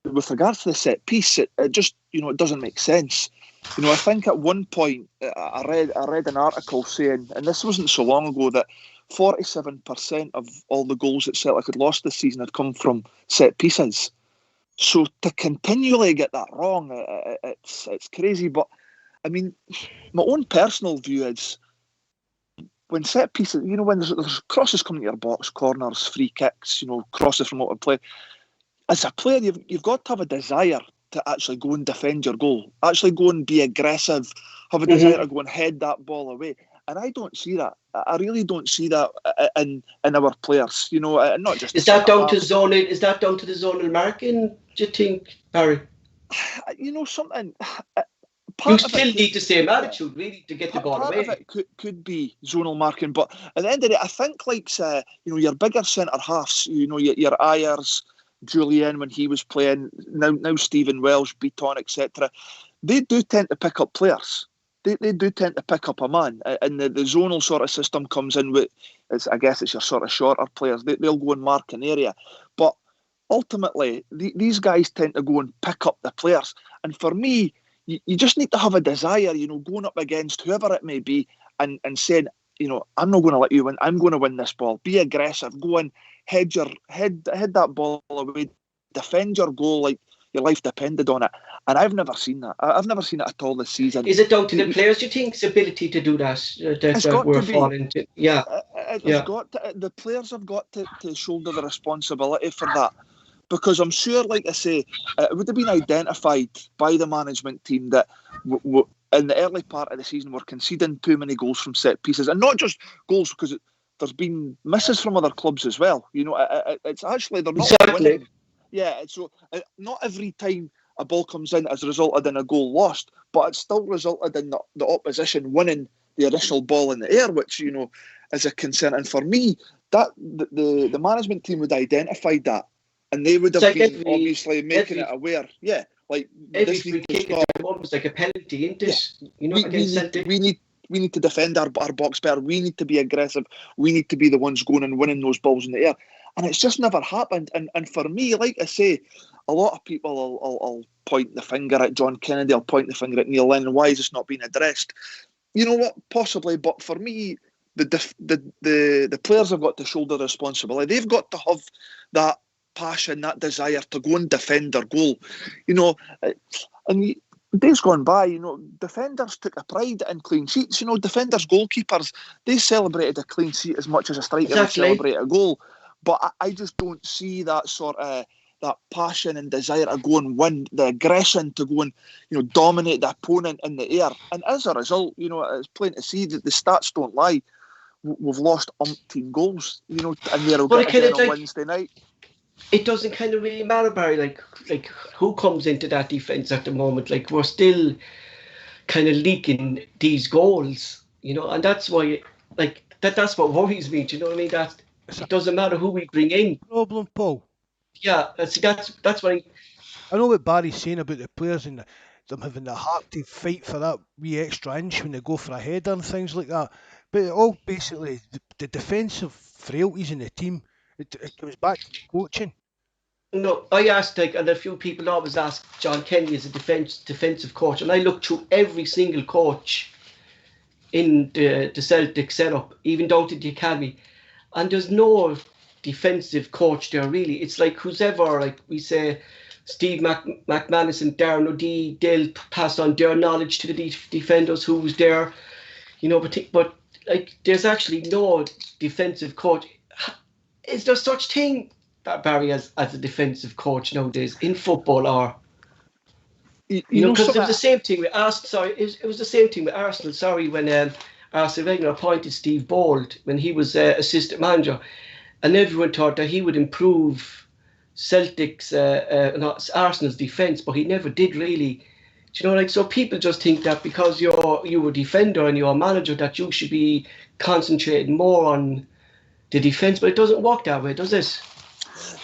with regards to the set piece, it just, you know, it doesn't make sense. You know, I think at one point I read an article saying, and this wasn't so long ago, that 47% of all the goals that Celtic had lost this season had come from set pieces. So to continually get that wrong, it's crazy. But I mean, my own personal view is when set pieces, you know, when there's crosses coming to your box, corners, free kicks, you know, crosses from open play. As a player, you've got to have a desire to actually go and defend your goal, actually go and be aggressive, have a desire to go and head that ball away. And I don't see that. I really don't see that in our players. You know, not just. Is that down to zonal? Is that down to the zonal marking? Do you think, Barry? You know something. You still need the same attitude, really, to get the ball away. Part of it could be zonal marking, but at the end of the day, I think like you know, your bigger centre halves, you know, your Ayers, Julian when he was playing, now Stephen Welsh, Beaton, etc. They do tend to pick up players. They do tend to pick up a man, and the zonal sort of system comes in with, I guess it's your sort of shorter players. They'll go and mark an area, but ultimately these guys tend to go and pick up the players. And for me, you just need to have a desire, you know, going up against whoever it may be, and saying, you know, I'm not going to let you win. I'm going to win this ball. Be aggressive. Go and head that ball away. Defend your goal like your life depended on it. And I've never seen that. I've never seen it at all this season. Is it down to the players, do you think, ability to do that? That we're falling to? Yeah. The players have got to shoulder the responsibility for that. Because I'm sure, like I say, it would have been identified by the management team that in the early part of the season we're conceding too many goals from set pieces. And not just goals, because there's been misses from other clubs as well. You know, it's actually, they're not winning. Yeah, so not every time a ball comes in has resulted in a goal lost, but it's still resulted in the opposition winning the initial ball in the air, which, you know, is a concern. And for me, that the management team would have identified that, and they would have been obviously making it aware. Yeah, like every free kick was like a penalty, isn't it? Yeah. You know, against Celtic. We need to defend our box better. We need to be aggressive. We need to be the ones going and winning those balls in the air. And it's just never happened. And for me, like I say, a lot of people will point the finger at John Kennedy, I'll point the finger at Neil Lennon. Why is this not being addressed? You know what? Possibly, but for me, the players have got to shoulder the responsibility. They've got to have that passion, that desire to go and defend their goal. You know, and days gone by, you know, defenders took a pride in clean sheets. You know, defenders, goalkeepers, they celebrated a clean sheet as much as a striker would celebrate a goal. But I just don't see that sort of that passion and desire to go and win, the aggression to go and, you know, dominate the opponent in the air. And as a result, you know, it's plain to see that the stats don't lie. We've lost umpteen goals, you know, and they'll get again on Wednesday night. It doesn't kind of really matter, Barry, like who comes into that defence at the moment. Like, we're still kind of leaking these goals, you know, and that's why, like, that's what worries me. Do you know what I mean? That it doesn't matter who we bring in. Problem, Paul. Yeah, that's why. I know what Barry's saying about the players and them having the heart to fight for that wee extra inch when they go for a header and things like that. But it all basically, the defensive frailties in the team, it comes back to the coaching. No, I asked, like, and a few people always ask John Kennedy as a defensive coach, and I looked through every single coach in the Celtic setup, even down to the academy, and there's no defensive coach there really. It's like whoever, like we say, Steve McManus and Darren O'Dea, they'll pass on their knowledge to the defenders who's there, you know. But like, there's actually no defensive coach. is there such thing, that Barry, as a defensive coach nowadays in football, or because it was the same thing with Arsenal. Sorry, it was the same thing with Arsenal. Sorry, when Arsene Wenger appointed Steve Bold when he was assistant manager, and everyone thought that he would improve Celtic's Arsenal's defence, but he never did really. So people just think that because you were a defender and you're a manager that you should be concentrating more on the defence, but it doesn't work that way, does it?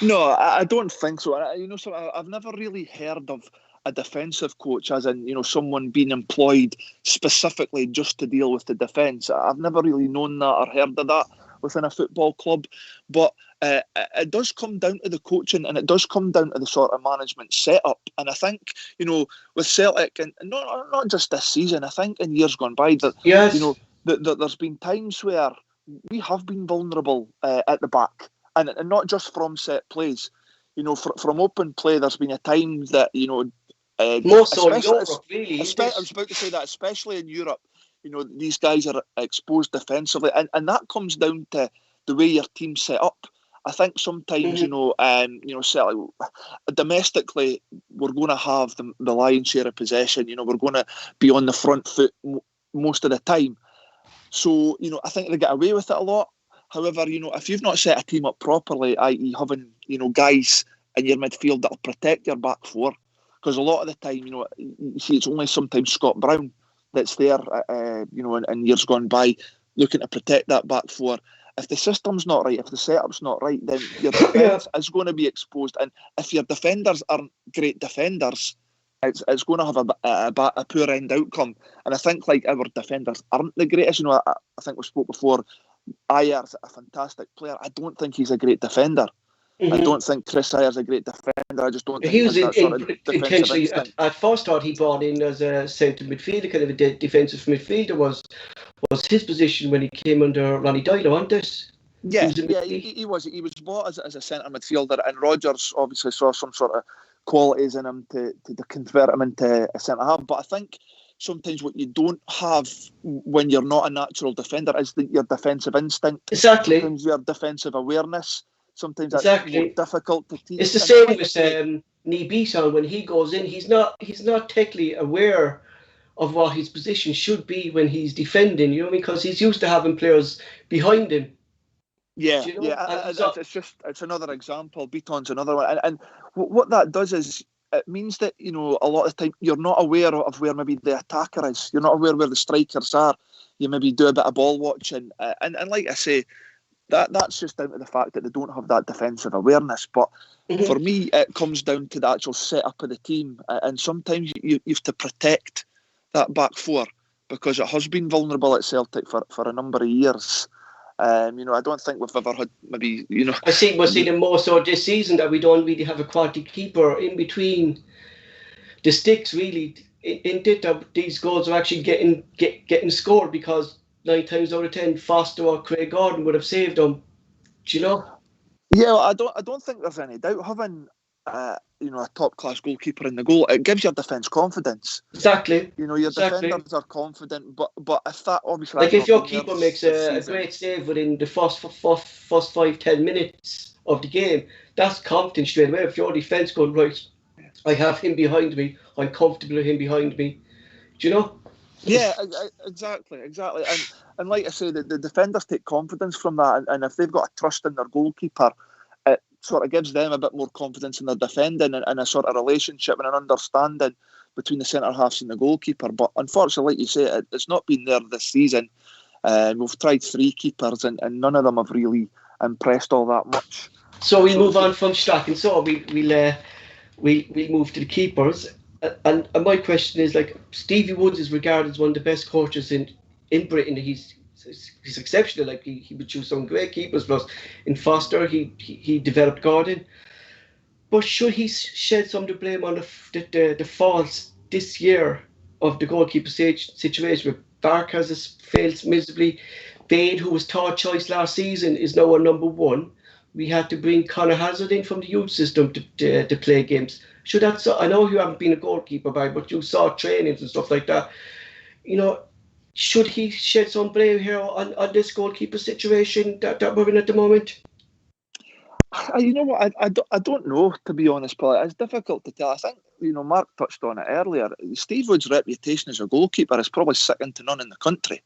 No, I don't think so. I've never really heard of a defensive coach as in, someone being employed specifically just to deal with the defence. I've never really known that or heard of that within a football club. But it does come down to the coaching, and it does come down to the sort of management setup. And I think, with Celtic, and not just this season, I think in years gone by, that there's been times where we have been vulnerable at the back, and not just from set plays. From open play, there's been a time that more so in Europe, really. I was about to say that, especially in Europe, these guys are exposed defensively, and that comes down to the way your team's set up. I think sometimes, Celtic, domestically, we're going to have the lion's share of possession. We're going to be on the front foot most of the time. So, I think they get away with it a lot. However, if you've not set a team up properly, i.e. having, in your midfield that'll protect your back four, because a lot of the time, you see it's only sometimes Scott Brown that's there, in years gone by, looking to protect that back four. If the system's not right, if the setup's not right, then your defence is going to be exposed. And if your defenders aren't great defenders, it's going to have a poor end outcome. And I think our defenders aren't the greatest. I think we spoke before, Ayer's a fantastic player. I don't think he's a great defender. Mm-hmm. I don't think Chris Ayer's a great defender. I just don't think he was intentionally. I first thought he brought in as a centre midfielder, kind of a defensive midfielder was his position when he came under Ronnie Doyle, wasn't it? Yeah, he was. He was bought as a centre midfielder, and Rodgers obviously saw some sort of qualities in him to convert him into a centre half. But I think sometimes what you don't have when you're not a natural defender is your defensive instinct. Exactly. Sometimes your defensive awareness. Sometimes that's more difficult to teach. It's the same with Nibiton. When he goes in, he's not technically aware of what his position should be when he's defending. Because he's used to having players behind him. Yeah, it's another example. Beaton's another one, and what that does is it means that a lot of the time you're not aware of where maybe the attacker is. You're not aware where the strikers are. You maybe do a bit of ball watching, and like I say. That's just down to the fact that they don't have that defensive awareness. But for me, it comes down to the actual setup of the team. And sometimes you have to protect that back four because it has been vulnerable at Celtic for a number of years. I don't think we've ever had maybe, I think we're seeing more so this season that we don't really have a quality keeper in between the sticks, really. These goals are actually getting scored because 9 times out of 10, Foster or Craig Gordon would have saved them. Do you know? Yeah, I don't think there's any doubt having a top class goalkeeper in the goal. It gives your defence confidence. Exactly. Your defenders are confident, but if that obviously if your keeper makes a great save within the first 5-10 minutes of the game, that's confidence straight away. If your defence going right, I have him behind me. I'm comfortable with him behind me. Do you know? Yeah, exactly. And like I say, the defenders take confidence from that, and if they've got a trust in their goalkeeper, it sort of gives them a bit more confidence in their defending and a sort of relationship and an understanding between the centre halves and the goalkeeper. But unfortunately, like you say, it's not been there this season. We've tried 3 keepers, and none of them have really impressed all that much. So we move on from striking. So we move to the keepers. And my question is, Stevie Woods is regarded as one of the best coaches in Britain. He's exceptional. He would choose some great keepers. Plus, in Foster, he developed Gordon. But should he shed some of the blame on the faults this year of the goalkeeper situation? Where Bark has failed miserably. Bade, who was third choice last season, is now our number 1. We had to bring Conor Hazard in from the youth system to play games. I know you haven't been a goalkeeper, but you saw trainings and stuff like that. Should he shed some blame here on this goalkeeper situation that we're in at the moment? You know what? I don't know, to be honest, Paul. It's difficult to tell. I think, Mark touched on it earlier. Steve Wood's reputation as a goalkeeper is probably second to none in the country.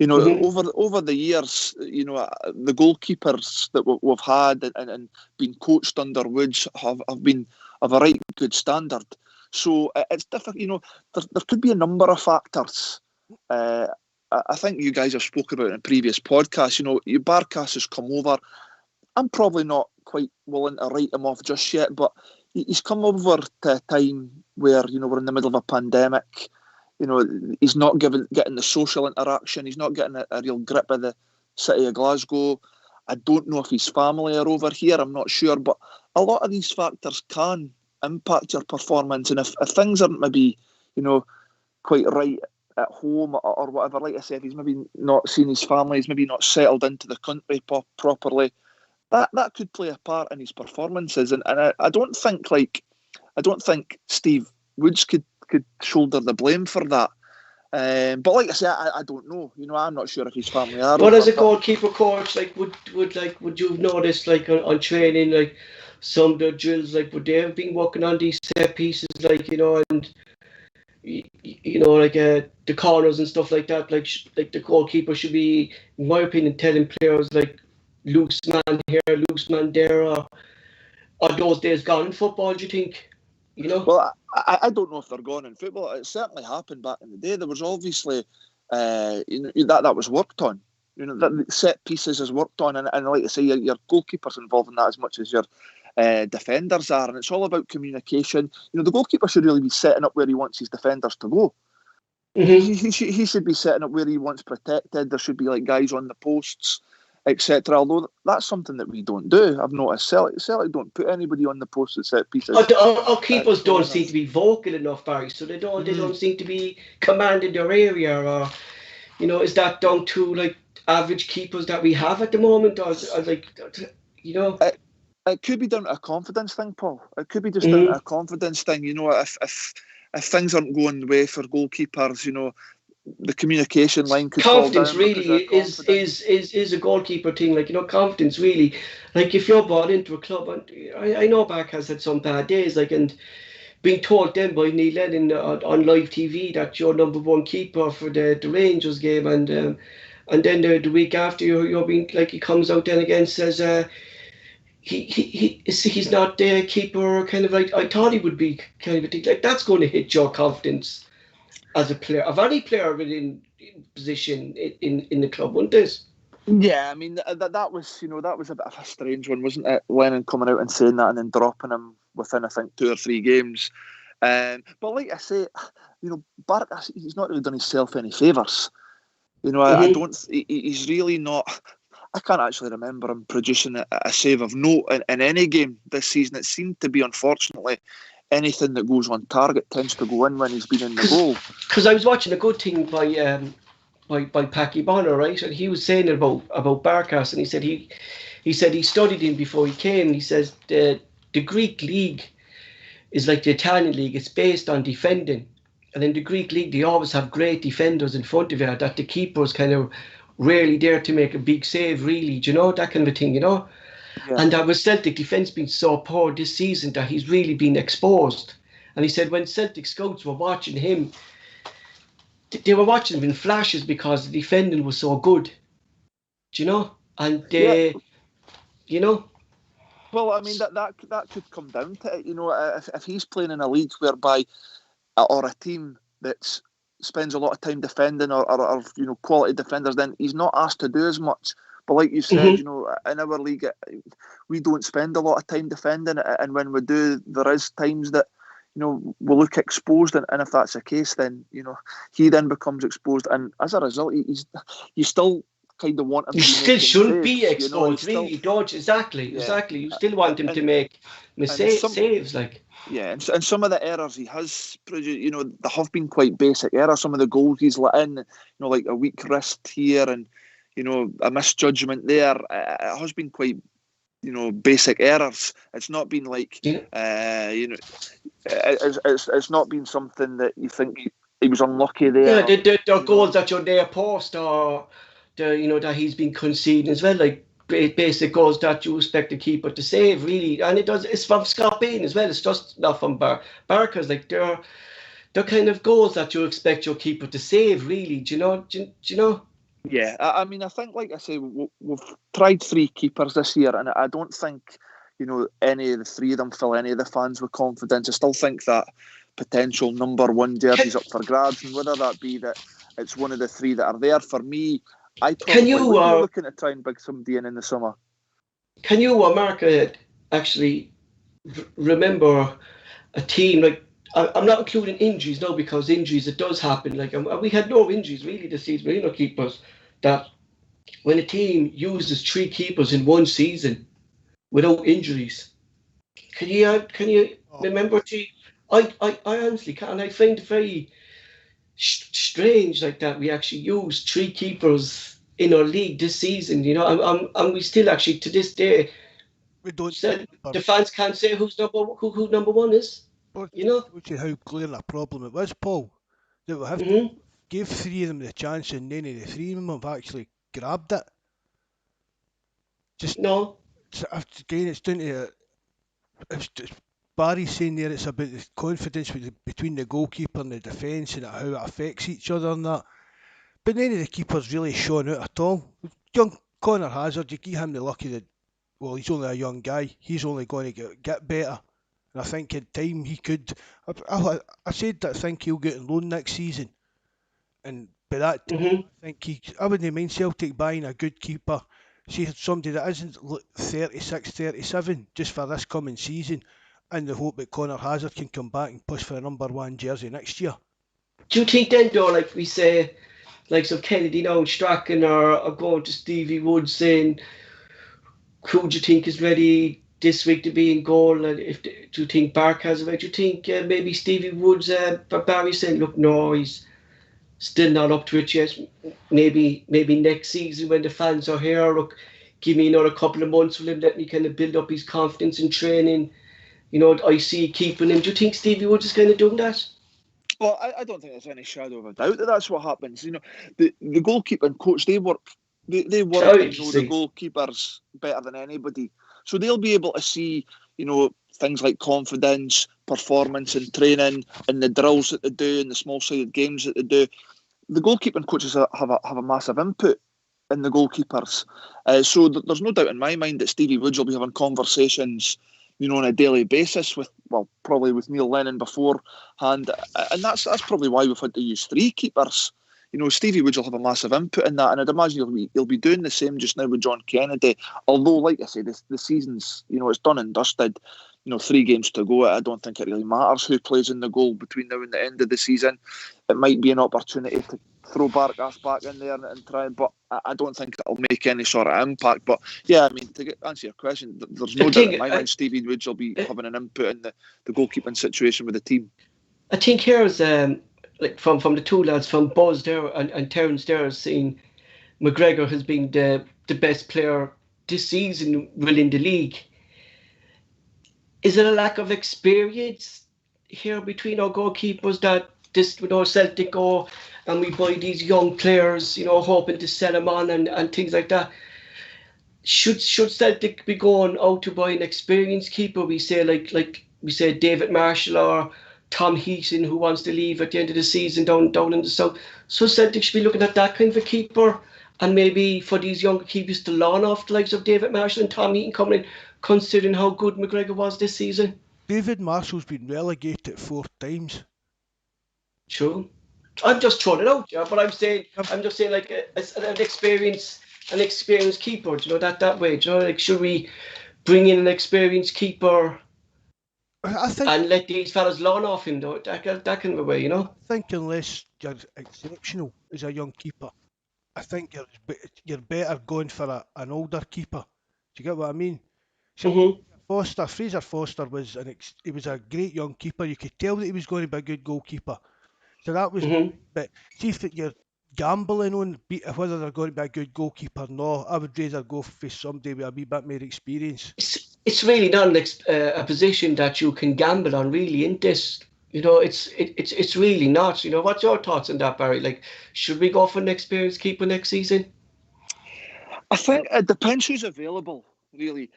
Over the years, the goalkeepers that we've had and been coached under Woods have been of a right good standard. So it's difficult. There could be a number of factors. I think you guys have spoken about it in previous podcasts. Barkas has come over. I'm probably not quite willing to write him off just yet, but he's come over to a time where, we're in the middle of a pandemic. He's not getting the social interaction. He's not getting a real grip of the city of Glasgow. I don't know if his family are over here. I'm not sure. But a lot of these factors can impact your performance. And if things aren't maybe, quite right at home or whatever, like I said, he's maybe not seen his family, he's maybe not settled into the country properly, that could play a part in his performances. And I don't think Steve Woods could shoulder the blame for that. But like I say, I don't know. I'm not sure if his family are. But as a goalkeeper coach, would you have noticed on training, some of the drills, would they have been working on these set pieces, and the corners and stuff like that, the goalkeeper should be, in my opinion, telling players loose man here, loose man there, or are those days gone in football, do you think? Well, I don't know if they're gone in football. It certainly happened back in the day. There was obviously that was worked on. That set pieces is worked on, and like I say, your goalkeeper's involved in that as much as your defenders are, and it's all about communication. The goalkeeper should really be setting up where he wants his defenders to go. Mm-hmm. He should be setting up where he wants protected. There should be guys on the posts, etc. Although that's something that we don't do. I've noticed Celtic don't put anybody on the post at set pieces. Our keepers don't seem to be vocal enough, Barry. So they don't seem to be commanding their area, or is that down to average keepers that we have at the moment, or It could be down to a confidence thing, Paul. It could be just down to a confidence thing. If things aren't going the way for goalkeepers, the communication line could confidence fall down really is a goalkeeper thing. Confidence really. If you're brought into a club, and I know Bark has had some bad days, and being told then by Neil Lennon on live TV that you're number one keeper for the Rangers game, and then the week after you're being he comes out then again says he's not the keeper, kind of I thought he would be, kind of a thing. That's going to hit your confidence as a player, of any player within position in the club, wouldn't it? Yeah, I mean that was a bit of a strange one, wasn't it? Lennon coming out and saying that and then dropping him within, I think, 2 or 3 games. But like I say, Bark, he's not really done himself any favours. I don't. He's really not. I can't actually remember him producing a save of note in any game this season. It seemed to be, unfortunately, anything that goes on target tends to go in when he's been in the goal. Because I was watching a good thing by Packy Bonner, right? And he was saying about Barkas, and he said he studied him before he came. He says the Greek league is like the Italian league. It's based on defending, and in the Greek league they always have great defenders in front of you that the keeper's kind of rarely dare to make a big save, really, that kind of a thing, Yeah. And that was Celtic defence being so poor this season that he's really been exposed. And he said when Celtic scouts were watching him, they were watching him in flashes because the defending was so good, and they, Well, I mean that could come down to it, if he's playing in a league whereby, or a team that's spends a lot of time defending or quality defenders, then he's not asked to do as much. But like you said, in our league, we don't spend a lot of time defending, and when we do, there is times that we'll look exposed, and if that's the case, then he then becomes exposed, and as a result, you still kind of want him. You still shouldn't be exposed, really, Dodge. Exactly. You still want him to make saves, Yeah, and some of the errors he has produced, they have been quite basic errors. Some of the goals he's let in, like a weak wrist here and, a misjudgment there. It has been quite, basic errors. It's not been it's not been something that you think he was unlucky there. Yeah, the goals that you're near post, or that he's been conceding as well. basic goals that you expect a keeper to save, really. And it's from Skpe as well. It's just not from Barker's. Like, they're kind of goals that you expect your keeper to save, really. Do you know? Do you know? Yeah, I mean, I think, like I say, we've tried 3 keepers this year, and I don't think, any of the 3 of them fill any of the fans with confidence. I still think that potential number 1 jersey's up for grabs, and whether that be that it's one of the 3 that are there, for me, I probably would be looking to try and big somebody in the summer. Can you, Mark, actually remember a team, like, I'm not including injuries now, because injuries, it does happen. Like, we had no injuries really this season, keepers, that when a team uses 3 keepers in one season without injuries, can you remember a team? I honestly can't. I find it very strange, like, that we actually used 3 keepers in our league this season, and we still actually to this day we don't. The fans can't say who number 1 is. But see how clear a problem it was, Paul. That we have to give 3 of them the chance, and none of the 3 of them have actually grabbed it. No. Again, it's down to Barry's saying there, it's about the confidence between the goalkeeper and the defence, and how it affects each other and that. But none of the keepers really shone out at all. Young Connor Hazard, you give him the lucky that, well, he's only a young guy. He's only going to get better. And I think in time he could. I said that I think he'll get on loan next season. And by that time, I think I wouldn't mind Celtic buying a good keeper. See somebody that isn't 36, 37 just for this coming season, in the hope that Connor Hazard can come back and push for a number 1 jersey next year. Do you think then, though, like we say, like some Kennedy now and Strachan are going to Stevie Wood saying, who do you think is ready this week to be in goal? And do you think Bark has a ready? Do you think maybe Stevie Wood's Barry saying, look, no, he's still not up to it yet. Maybe next season when the fans are here, look, give me another couple of months with him, let me kind of build up his confidence in training. I see keeping him. Do you think Stevie Wood is kind of doing that? Well, I don't think there's any shadow of a doubt that that's what happens. The goalkeeping coach, they work and know the goalkeepers better than anybody. So they'll be able to see, things like confidence, performance and training, and the drills that they do, and the small-sided games that they do. The goalkeeping coaches have a massive input in the goalkeepers. So there's no doubt in my mind that Stevie Woods will be having conversations, on a daily basis probably with Neil Lennon beforehand. And that's probably why we've had to use 3 keepers. Stevie Woods will have a massive input in that, and I'd imagine he'll be doing the same just now with John Kennedy. Although, like I say, the season's, it's done and dusted. 3 games to go. I don't think it really matters who plays in the goal between now and the end of the season. It might be an opportunity to throw Barkas back in there and try, but I don't think it'll make any sort of impact. But yeah, I mean, to answer your question, there's no doubt in my mind Stevie Woods will be having an input in the goalkeeping situation with the team. I think here's like from the 2 lads, from Bawz there and Terence there, saying McGregor has been the best player this season within the league. Is it a lack of experience here between our goalkeepers that this, Celtic go and we buy these young players, hoping to sell them on and things like that? Should Celtic be going out to buy an experienced keeper? We say like we say David Marshall or Tom Heaton, who wants to leave at the end of the season down in the south. So Celtic should be looking at that kind of a keeper, and maybe for these younger keepers to lawn off the likes of David Marshall and Tom Heaton coming in, considering how good McGregor was this season. David Marshall's been relegated 4 times. True. I'm just throwing it out, but I'm just saying like an experienced keeper, that way. Like, should we bring in an experienced keeper I think, and let these fellas lawn off him, though? That kind of a way, I think unless you're exceptional as a young keeper, I think you're better going for an older keeper. Do you get what I mean? So Fraser Foster was he was a great young keeper. You could tell that he was going to be a good goalkeeper. So that was, but see if you're gambling on whether they're going to be a good goalkeeper or not, I would rather go for somebody with a wee bit more experience. It's really not a position that you can gamble on, really, in this. It's really not. What's your thoughts on that, Barry? Like, should we go for an experienced keeper next season? I think it depends who's available, really.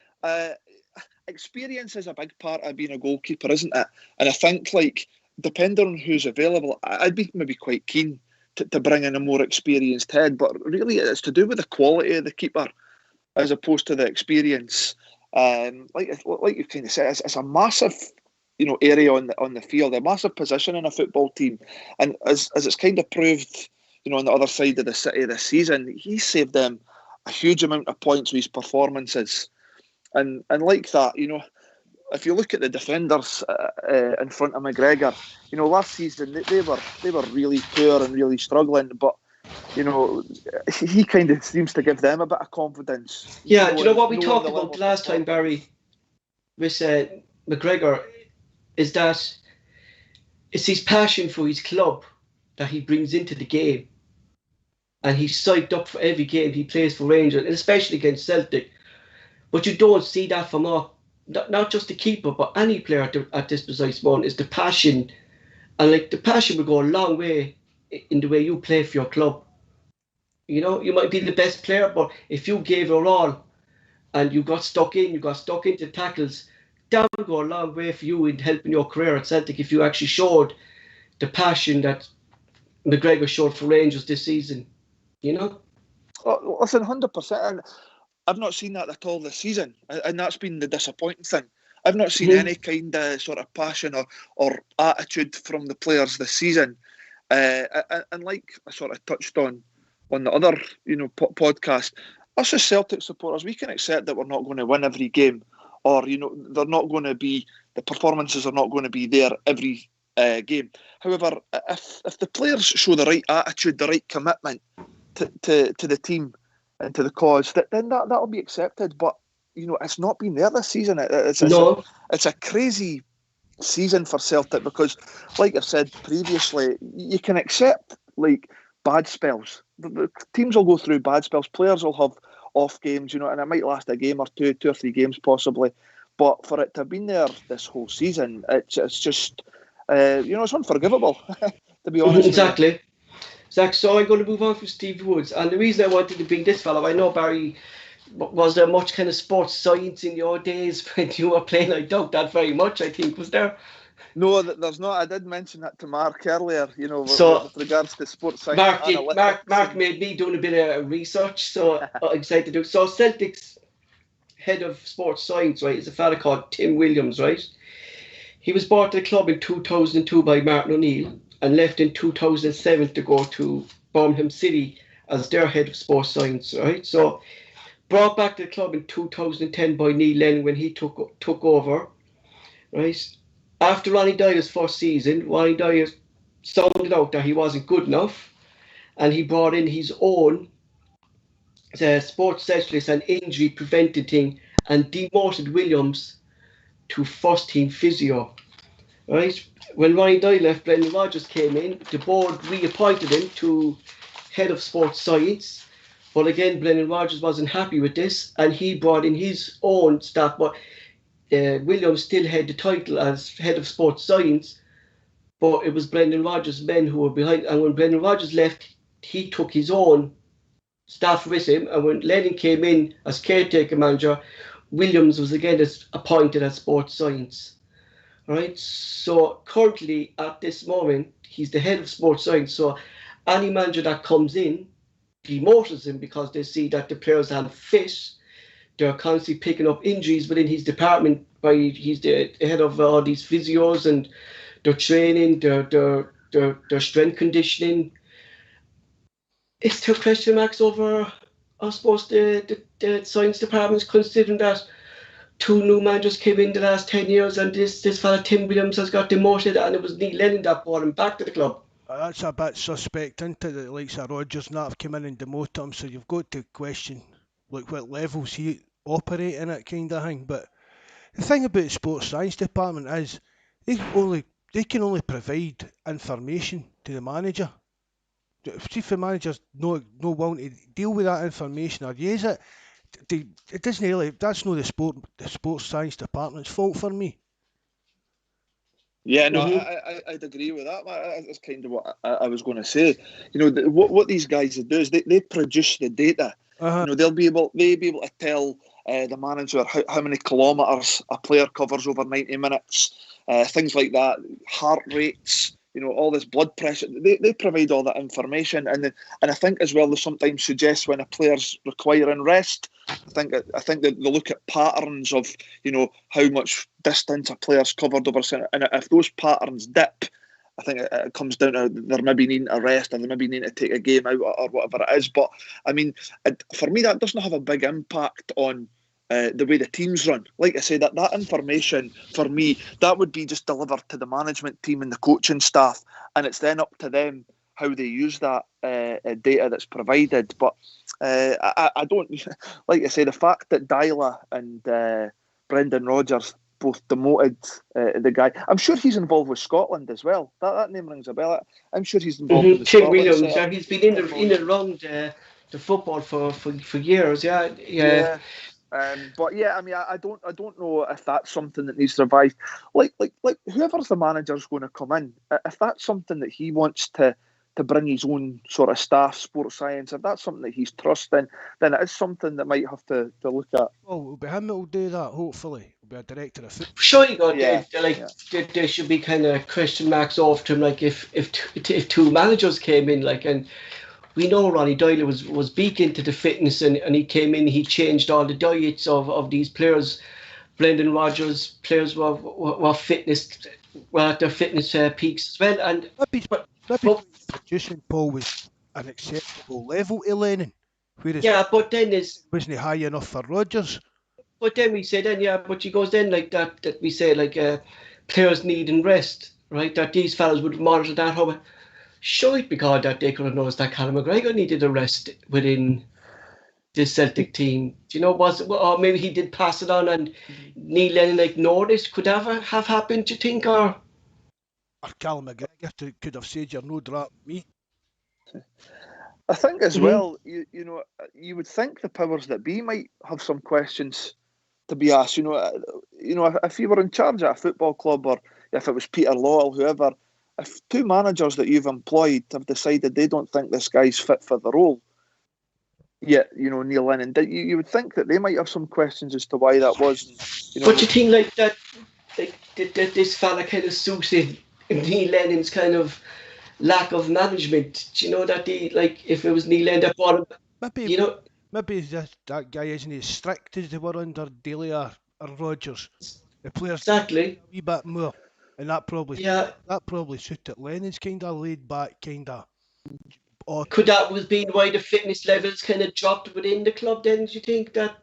Experience is a big part of being a goalkeeper, isn't it? And I think, like, depending on who's available, I'd be maybe quite keen to bring in a more experienced head. But really, it's to do with the quality of the keeper as opposed to the experience. Like you kind of said, it's a massive, area on the field, a massive position in a football team, and as it's kind of proved, on the other side of the city this season, he saved them a huge amount of points with his performances, and like that, if you look at the defenders in front of McGregor, last season they were really poor and really struggling, but he kind of seems to give them a bit of confidence. Yeah, do you know what we talked about last time, Barry, with McGregor, is that it's his passion for his club that he brings into the game. And he's psyched up for every game he plays for Rangers, and especially against Celtic. But you don't see that from not just the keeper, but any player at this precise moment, is the passion. And like, the passion will go a long way in the way you play for your club. You might be the best player, but if you gave your all and you got stuck into tackles, that will go a long way for you in helping your career at Celtic if you actually showed the passion that McGregor showed for Rangers this season. Oh, listen, 100%. And I've not seen that at all this season, and that's been the disappointing thing. I've not seen any kind of sort of passion or attitude from the players this season. And like I sort of touched on the other, podcast, us as Celtic supporters, we can accept that we're not going to win every game, or they're not going to be, the performances are not going to be there every game. However, if the players show the right attitude, the right commitment to the team and to the cause, then that'll be accepted. But it's not been there this season. It's a crazy season for Celtic because, like I've said previously, you can accept like bad spells. The teams will go through bad spells. Players will have off games, and it might last a game or two or three games possibly. But for it to have been there this whole season, it's just it's unforgivable. To be honest. Exactly. So I'm going to move on from Steve Woods, and the reason I wanted to bring this fellow, I know, Barry, was there much kind of sports science in your days when you were playing? I doubt that very much. I think, was there? No, there's not. I did mention that to Mark earlier. With regards to sports science. Mark made me doing a bit of research, so I'm excited to do. So Celtic's head of sports science, right, is a fella called Tim Williams, right? He was brought to the club in 2002 by Martin O'Neill and left in 2007 to go to Birmingham City as their head of sports science, right? So brought back to the club in 2010 by Neil Lennon when he took over, right? After Ronnie Dyer's first season, Ronnie Dyer sounded out that he wasn't good enough, and he brought in his own sports specialist and injury preventing thing and demoted Williams to first team physio, right? When Ronnie Dyer left, Brendan Rodgers came in. The board reappointed him to head of sports science, but again, Brendan Rodgers wasn't happy with this, and he brought in his own staff. But Williams still had the title as head of sports science, but it was Brendan Rodgers' men who were behind. And when Brendan Rodgers left, he took his own staff with him. And when Lennon came in as caretaker manager, Williams was again appointed as sports science. Right, so currently at this moment, he's the head of sports science. So any manager that comes in demotes him because they see that the players aren't fit. They're constantly picking up injuries within his department. He's the head of all these physios and their training, their strength conditioning. Is there question marks over, I suppose, the science departments, considering that 2 new managers came in the last 10 years and this fella Tim Williams has got demoted, and it was Neil Lennon that brought him back to the club? That's a bit suspect, isn't it? The likes of Rodgers not have come in and demoted him, so you've got to question like what levels he operating at, kind of thing. But the thing about the sports science department is they can only provide information to the manager. If the manager's no willing to deal with that information or use it, it doesn't really. That's not the sports science department's fault for me. Yeah, no, I'd agree with that. That's kind of what I was going to say. What these guys do is they produce the data, You know, they'll be able to tell the manager how many kilometres a player covers over 90 minutes, things like that, heart rates, you know, all this blood pressure. They provide all that information, and I think as well they sometimes suggest when a player's requiring rest. I think that they look at patterns of, you know, how much distance a player's covered over, and if those patterns dip, I think it comes down to they're maybe needing a rest, or they maybe need to take a game out, or whatever it is. But I mean, for me, that doesn't have a big impact on the way the teams run. Like I say, that information for me, that would be just delivered to the management team and the coaching staff, and it's then up to them how they use that data that's provided. But I don't, like I say, the fact that Dyla and Brendan Rodgers both demoted the guy. I'm sure he's involved with Scotland as well. That name rings a bell. I'm sure he's involved with the Tim Scotland. Williams, he's been in and around the football for years. Yeah. But yeah, I mean, I don't know if that's something that needs revised. Like whoever's the manager's going to come in, if that's something that he wants to bring his own sort of staff, sports science, if that's something that he's trusting, then it is something that might have to look at. Well, it'll be him that will do that, hopefully. It'll be a director of football. Sure, you got there should be kind of question marks off to him, like if two managers came in, like, and we know Ronnie Dyla was big into the fitness, and he came in, he changed all the diets of these players. Brendan Rodgers, players were at their fitness peaks as well, and maybe producing Paul was an acceptable level to Lennon. But then wasn't high enough for Rodgers. But then we say but she goes then like that we say like players needing rest, right? That these fellas would monitor that. How sure it because that they could have noticed that Conor McGregor needed a rest within this Celtic team. Do you know, or maybe he did pass it on and Neil Lennon ignored it? Could that have happened, do you think, or Callum McGregor could have said you're no drop me. I think as well, you know, you would think the powers that be might have some questions to be asked. You know, if you were in charge at a football club, or if it was Peter Lawwell, whoever, if two managers that you've employed have decided they don't think this guy's fit for the role, yet, you know, Neil Lennon, you would think that they might have some questions as to why that was. You know, but you think like that, like this fella kind of suited Neil Lennon's kind of lack of management. Do you know that if it was Neil Lennon that bought him, maybe, you know, maybe that guy isn't as strict as they were under Daly or Rodgers. The players exactly a wee bit more, and that probably suited Lennon's kind of laid back kind of. Could that have been why the fitness levels kind of dropped within the club then? Do you think that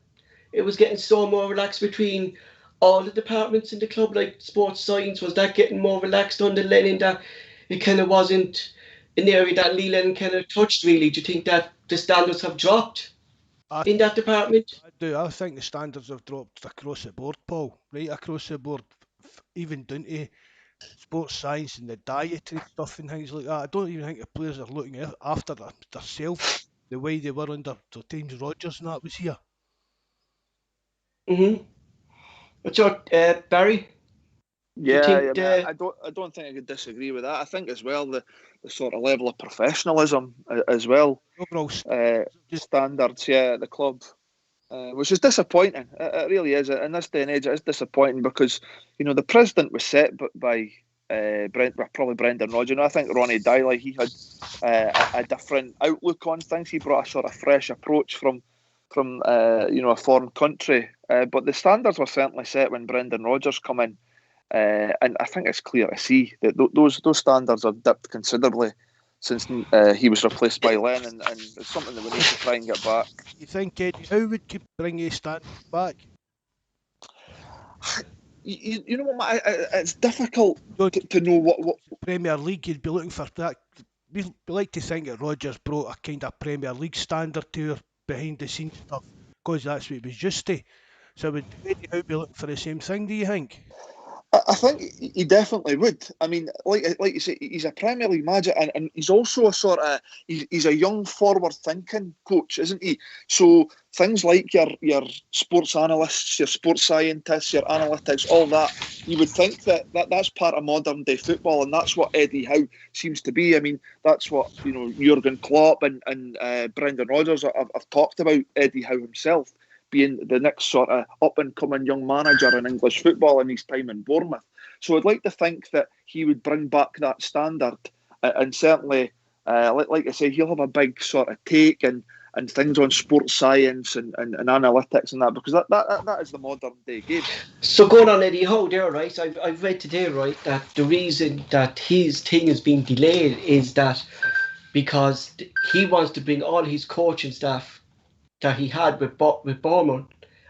it was getting so more relaxed between all the departments in the club, like sports science? Was that getting more relaxed under Lennon, that it kind of wasn't an area that Lee Lennon kind of touched really? Do you think that the standards have dropped in that department? I do. I think the standards have dropped across the board, Paul. Right across the board, even down to sports science and the dietary stuff and things like that. I don't even think the players are looking after themselves the way they were under James Rodgers and that was here. What's your Barry? Yeah, I don't think I could disagree with that. I think as well the sort of level of professionalism as well, overall standards, at the club, which is disappointing. It really is. In this day and age, it is disappointing because, you know, the president was set by probably Brendan Rodgers. You know, I think Ronnie Dyla, he had a different outlook on things. He brought a sort of fresh approach from you know, a foreign country. But the standards were certainly set when Brendan Rodgers come in. And I think it's clear to see that those standards have dipped considerably since he was replaced by Lennon, and it's something that we need to try and get back. You think, Eddie, how would you bring his standards back? You know what, it's difficult to know what Premier League you'd be looking for that. We like to think that Rodgers brought a kind of Premier League standard to her behind the scenes stuff, because that's what it was used to. So would Eddie be looking for the same thing, do you think? I think he definitely would. I mean, like you say, he's a Premier League manager, and he's also a sort of he's a young, forward-thinking coach, isn't he? So things like your sports analysts, your sports scientists, your analytics, all that, you would think that's part of modern day football, and that's what Eddie Howe seems to be. I mean, that's what Jurgen Klopp and Brendan Rodgers have talked about Eddie Howe himself being the next sort of up and coming young manager in English football in his time in Bournemouth. So I'd like to think that he would bring back that standard, and certainly, like I say, he'll have a big sort of take and things on sports science and analytics and that, because that is the modern day game. So going on Eddie Howe there, right? I've read today, right, that the reason that his thing is being delayed is that because he wants to bring all his coaching staff that he had with Bournemouth,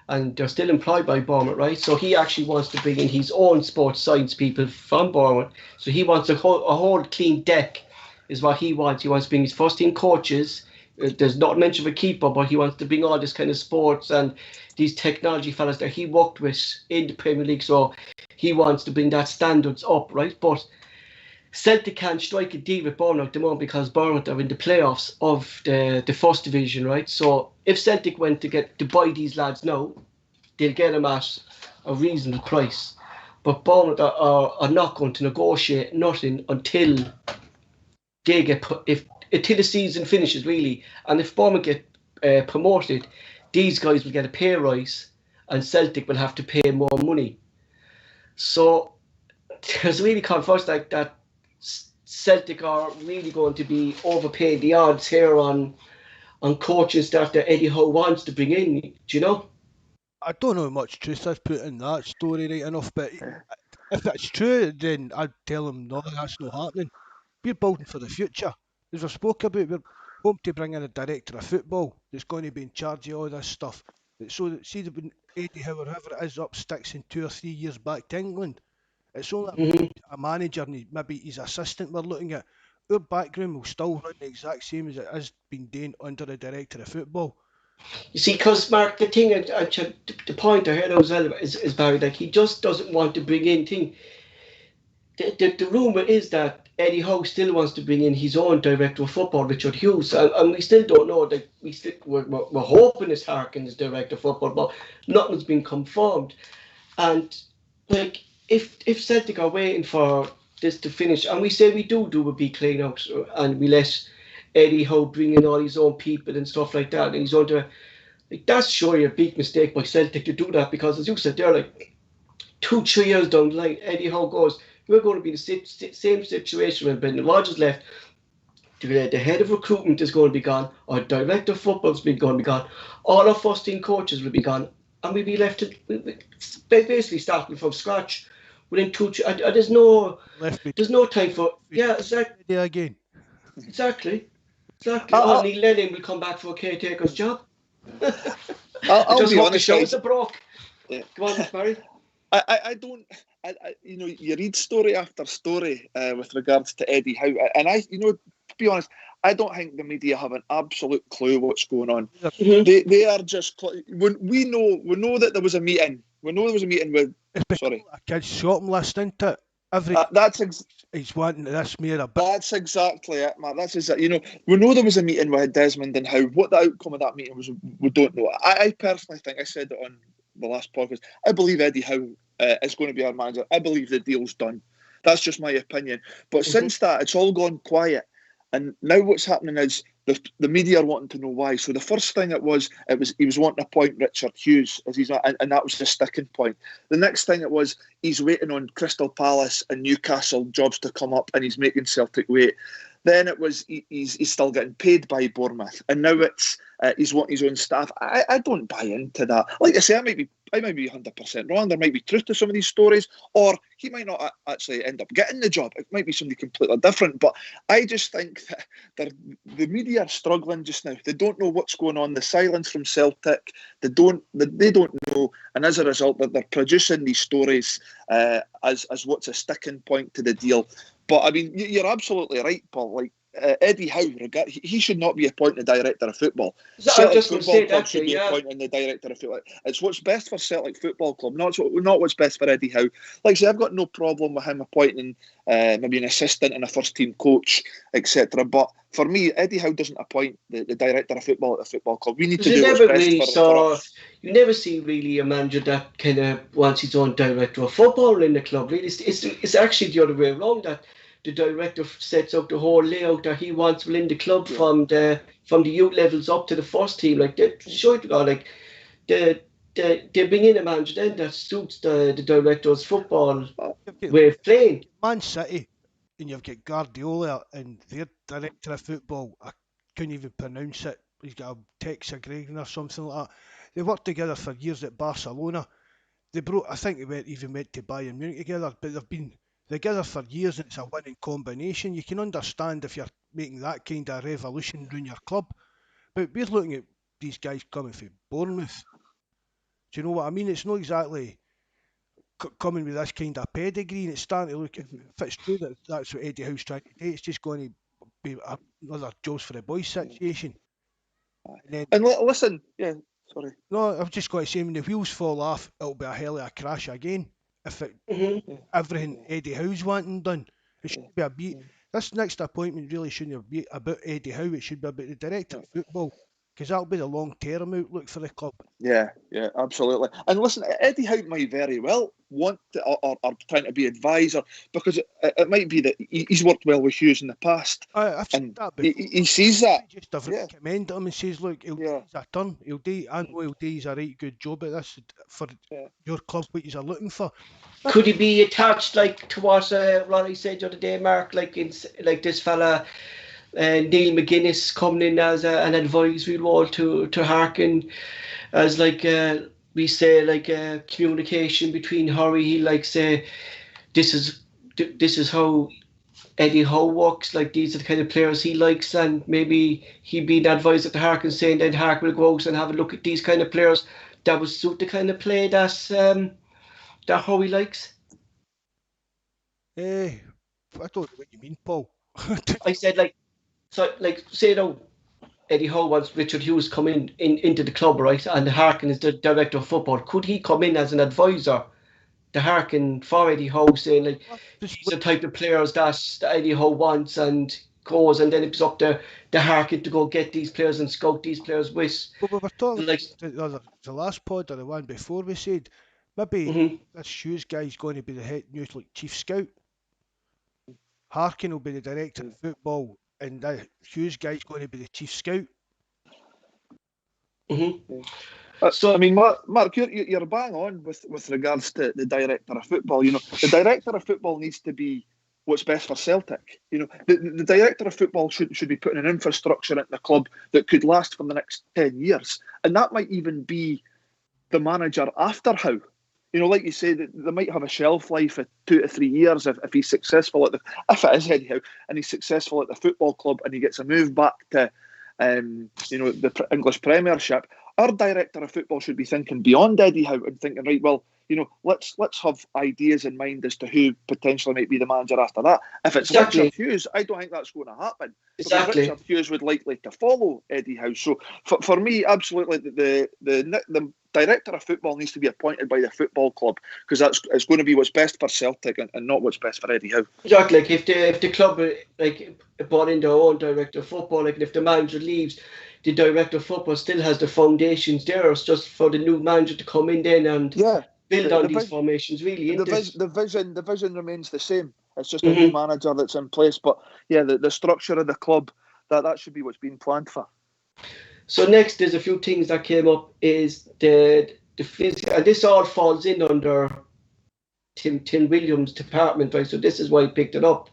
and they're still employed by Bournemouth, right? So he actually wants to bring in his own sports science people from Bournemouth. So he wants a whole clean deck, is what he wants. He wants to bring his first team coaches. There's not mention of a keeper, but he wants to bring all this kind of sports and these technology fellas that he worked with in the Premier League. So he wants to bring that standards up, right? But Celtic can't strike a deal with Bournemouth at the moment because Bournemouth are in the playoffs of the first division, right? So if Celtic went to buy these lads now, they'll get them at a reasonable price. But Bournemouth are not going to negotiate nothing until they get until the season finishes, really. And if Bournemouth get promoted, these guys will get a pay rise and Celtic will have to pay more money. So there's really controversy like that. Celtic are really going to be overpaying the odds here on coaching staff that Eddie Howe wants to bring in, do you know? I don't know how much truth I've put in that story right enough, but if it's true, then I'd tell him, no, that's not happening. We're building for the future. As we spoke about, we're hoping to bring in a director of football that's going to be in charge of all this stuff. So that, see, when Eddie Howe or whoever it is up sticks in 2 or 3 years back to England, it's only a manager and maybe his assistant we're looking at. Our backroom will still run the exact same as it has been doing under the director of football. You see, because Mark, the thing, the point I heard as well is Barry, like he just doesn't want to bring in thing. The rumour is that Eddie Howe still wants to bring in his own director of football, Richard Hughes, and we still don't know. That we're hoping it's Harkin as director of football, but nothing's been confirmed. And like, if Celtic are waiting for this to finish, and we say we do a big clean out, and we let Eddie Howe bring in all his own people and stuff like that, and he's on to, like, that's surely a big mistake by Celtic to do that, because as you said, they're like 2-3 years down the line, Eddie Howe goes, we're going to be in the same situation when Brendan Rodgers left. The head of recruitment is going to be gone, our director of football is going to be gone, all our first team coaches will be gone, and we'll be left basically starting from scratch within 2-3. There's no time for exactly. Again. Exactly. Only Lennon will come back for a caretaker's job. I'll just be hope honest, the shows are broke. Yeah. Come on, Barry. I don't. You read story after story with regards to Eddie Howe, and to be honest, I don't think the media have an absolute clue what's going on. Mm-hmm. They are just when we know that there was a meeting. We know there was a meeting with. Sorry, a kid's shop listening to it. He's wanting this mere. That's exactly it, Matt. That's exactly. We know there was a meeting with Desmond and Howe. What the outcome of that meeting was, we don't know. I personally think, I said it on the last podcast, I believe Eddie Howe is going to be our manager. I believe the deal's done. That's just my opinion. But since that, it's all gone quiet. And now what's happening is the media are wanting to know why. So the first thing it was he was wanting to appoint Richard Hughes as and that was the sticking point. The next thing it was he's waiting on Crystal Palace and Newcastle jobs to come up, and he's making Celtic wait. Then it was he's still getting paid by Bournemouth, and now it's he's wanting his own staff. I don't buy into that. Like I say, I might be 100% wrong. There might be truth to some of these stories, or he might not actually end up getting the job. It might be somebody completely different. But I just think that the media are struggling just now. They don't know what's going on. The silence from Celtic, they don't know, and as a result, they're producing these stories as what's a sticking point to the deal. But I mean, you're absolutely right, Paul. Like, Eddie Howe, he should not be appointing the director of football. So I'm Celtic just going to Football say Club that, should be yeah. appointing the director of football. It's what's best for Celtic Football Club, not what's best for Eddie Howe. Like I say, I've got no problem with him appointing maybe an assistant and a first team coach, etc. But for me, Eddie Howe doesn't appoint the director of football at the football club. We need to do what's best for us. You never see really a manager that kind of wants his own director of football in the club. Really, it's actually the other way around, that the director sets up the whole layout that he wants within the club, from the youth levels up to the first team. Like they bring in a manager then that suits the director's football way of playing. Man City, and you've got Guardiola and their director of football. I couldn't even pronounce it. He's got a Texas Gregen or something like that. They worked together for years at Barcelona. I think they even went to Bayern Munich together, but they've been together for years, and it's a winning combination. You can understand if you're making that kind of revolution around your club, but we're looking at these guys coming from Bournemouth. Do you know what I mean? It's not exactly coming with this kind of pedigree, and it's starting to look, if it's true that that's what Eddie Howe's trying to do, it's just going to be another Joe's for the boys situation. And listen, sorry. No, I was just going to say, when the wheels fall off, it'll be a hell of a crash again. If everything Eddie Howe's wanting done, it should be a beat. This next appointment really shouldn't be about Eddie Howe. It should be about the director of football, because that'll be the long-term outlook for the club. Yeah, absolutely. And listen, Eddie Howe might very well want to, or trying to be advisor, because it might be that he's worked well with Hughes in the past. I've seen that before. He sees that. He just recommended him and says, look, he'll do a turn. I know he'll do a right good job at this for your club, what you're looking for. Could he be attached to what Ronnie said the other day, Mark, like this fella Neil McGuinness coming in as an advisory role to Harkin, as we say, communication between Harry. He say this is how Eddie Howe works. These are the kind of players he likes, and maybe he'd be an advisor to Harkin, saying then Harkin will go out and have a look at these kind of players that would suit the kind of play that Howie likes. I don't know what you mean, Paul. I said say Eddie Howe wants Richard Hughes come into the club, right? And Harkin is the director of football. Could he come in as an advisor to Harkin for Eddie Howe, saying these are the type of players that Eddie Howe wants, and goes, and then it's up to Harkin to go get these players and scout these players with. Well, we were talking the last pod or the one before, we said maybe this Hughes guy's going to be the head new chief scout. Harkin will be the director of football, and the Hughes guy's going to be the chief scout. So I mean, Mark, you're bang on with regards to the director of football. The director of football needs to be what's best for Celtic. The director of football should be putting an infrastructure into the club that could last for the next 10 years, and that might even be the manager after Howe. Like you say, they might have a shelf life of 2 to 3 years if he's successful if it is Eddie Howe and he's successful at the football club and he gets a move back to the English Premiership. Our director of football should be thinking beyond Eddie Howe and thinking, right, well, let's have ideas in mind as to who potentially might be the manager after that. If it's Richard Hughes, I don't think that's going to happen. Exactly. Richard Hughes would likely to follow Eddie Howe. So for me, absolutely, the director of football needs to be appointed by the football club, because it's going to be what's best for Celtic and not what's best for Eddie Howe. Exactly. If the club brought in their own director of football, and if the manager leaves, the director of football still has the foundations there. It's just for the new manager to come in then and build on these formations. Really, the vision remains the same. It's just a new manager that's in place. But the structure of the club, that should be what's being planned for. So next, there's a few things that came up. Is the physical, and this all falls in under Tim Williams' department, right? So this is why he picked it up.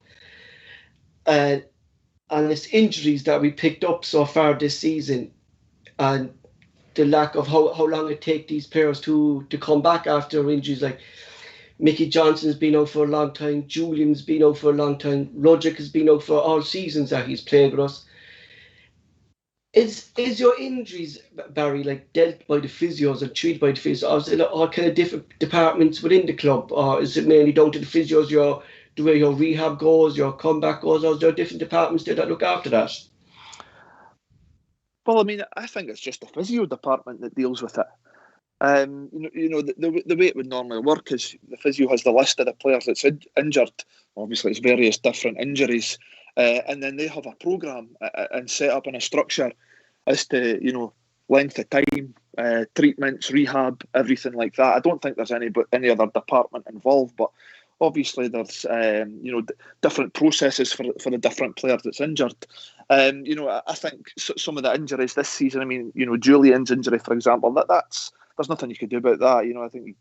And it's injuries that we picked up so far this season, and the lack of how long it takes these players to come back after injuries. Like Mickey Johnson's been out for a long time, Julian's been out for a long time, Roderick has been out for all seasons that he's played with us. Is your injuries, Barry, dealt by the physios or treated by the physios, or is it all kind of different departments within the club, or is it mainly down to the physios? the way your rehab goes, your comeback goes, or is there different departments there that look after that? Well, I mean, I think it's just the physio department that deals with it. The way it would normally work is the physio has the list of the players that's injured. Obviously, it's various different injuries, and then they have a programme and set up in a structure as to length of time, treatments, rehab, everything like that. I don't think there's any other department involved, but obviously there's different processes for the different players that's injured. I think some of the injuries this season. I mean, Julian's injury, for example, there's nothing you could do about that. I think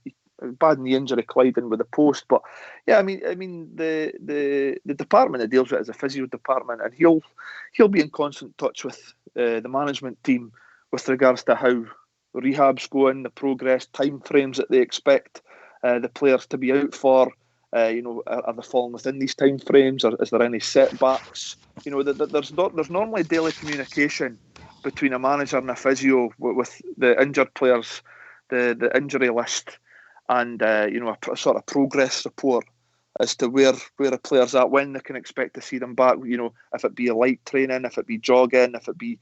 bad knee injury colliding with the post, but yeah, I mean the department that deals with it is a physio department, and he'll be in constant touch with the management team with regards to how rehab's going, the progress, time frames that they expect the players to be out for. Are they falling within these time frames, or is there any setbacks? There's normally daily communication between a manager and a physio with the injured players, the injury list, and a sort of progress report as to where a player's at, when they can expect to see them back. If it be a light training, if it be jogging, if it be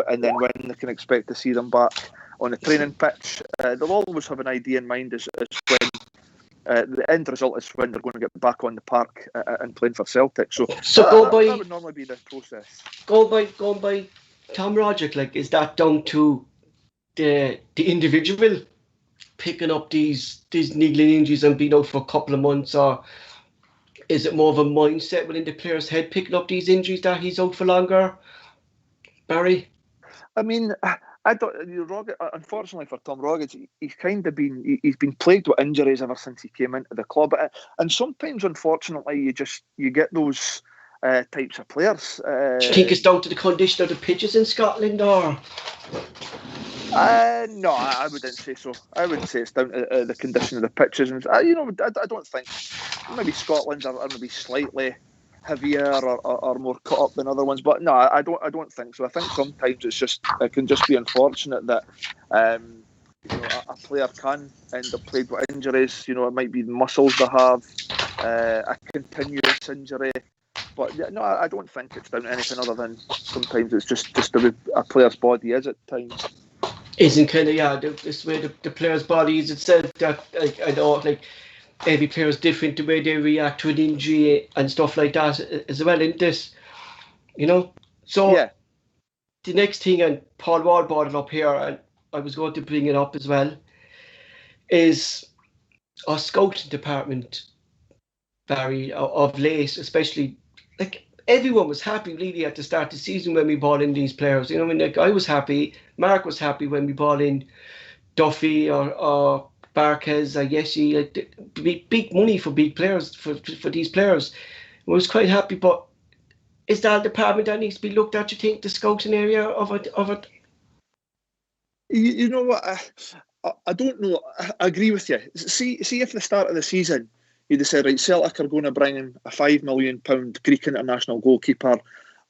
and then when they can expect to see them back on the training pitch. They'll always have an idea in mind as when. The end result is when they're going to get back on the park and playing for Celtic. So that would normally be the process. Going by Tom Roderick, is that down to the individual picking up these niggling injuries and being out for a couple of months, or is it more of a mindset within the player's head picking up these injuries that he's out for longer, Barry? I mean, I don't. Unfortunately for Tom Rogic, he's been plagued with injuries ever since he came into the club, and sometimes, unfortunately, you get those types of players. Do you think it's down to the condition of the pitches in Scotland, or? No, I wouldn't say so. I wouldn't say it's down to the condition of the pitches, and I don't think maybe Scotland's are maybe slightly heavier or more cut up than other ones, but no, I don't think so. I think sometimes it can just be unfortunate that a player can end up plagued with injuries. It might be the muscles they have, a continuous injury, but no, I don't think it's down to anything other than sometimes it's just the way a player's body is at times. Isn't kind of this way the player's body is itself. That I know every player is different, the way they react to an injury and stuff like that as well, isn't this? So yeah. The next thing, and Paul Ward brought it up here, and I was going to bring it up as well, is our scouting department, Barry, of late, especially, everyone was happy really at the start of the season when we brought in these players. I was happy, Mark was happy when we brought in Duffy or Barquez, Yeshi, big money for big players, for these players. I was quite happy, but is that a department that needs to be looked at, you think, the scouting area of it? You know what, I don't know. I agree with you. See if at the start of the season you'd have said, right, Celtic are going to bring in a £5 million Greek international goalkeeper,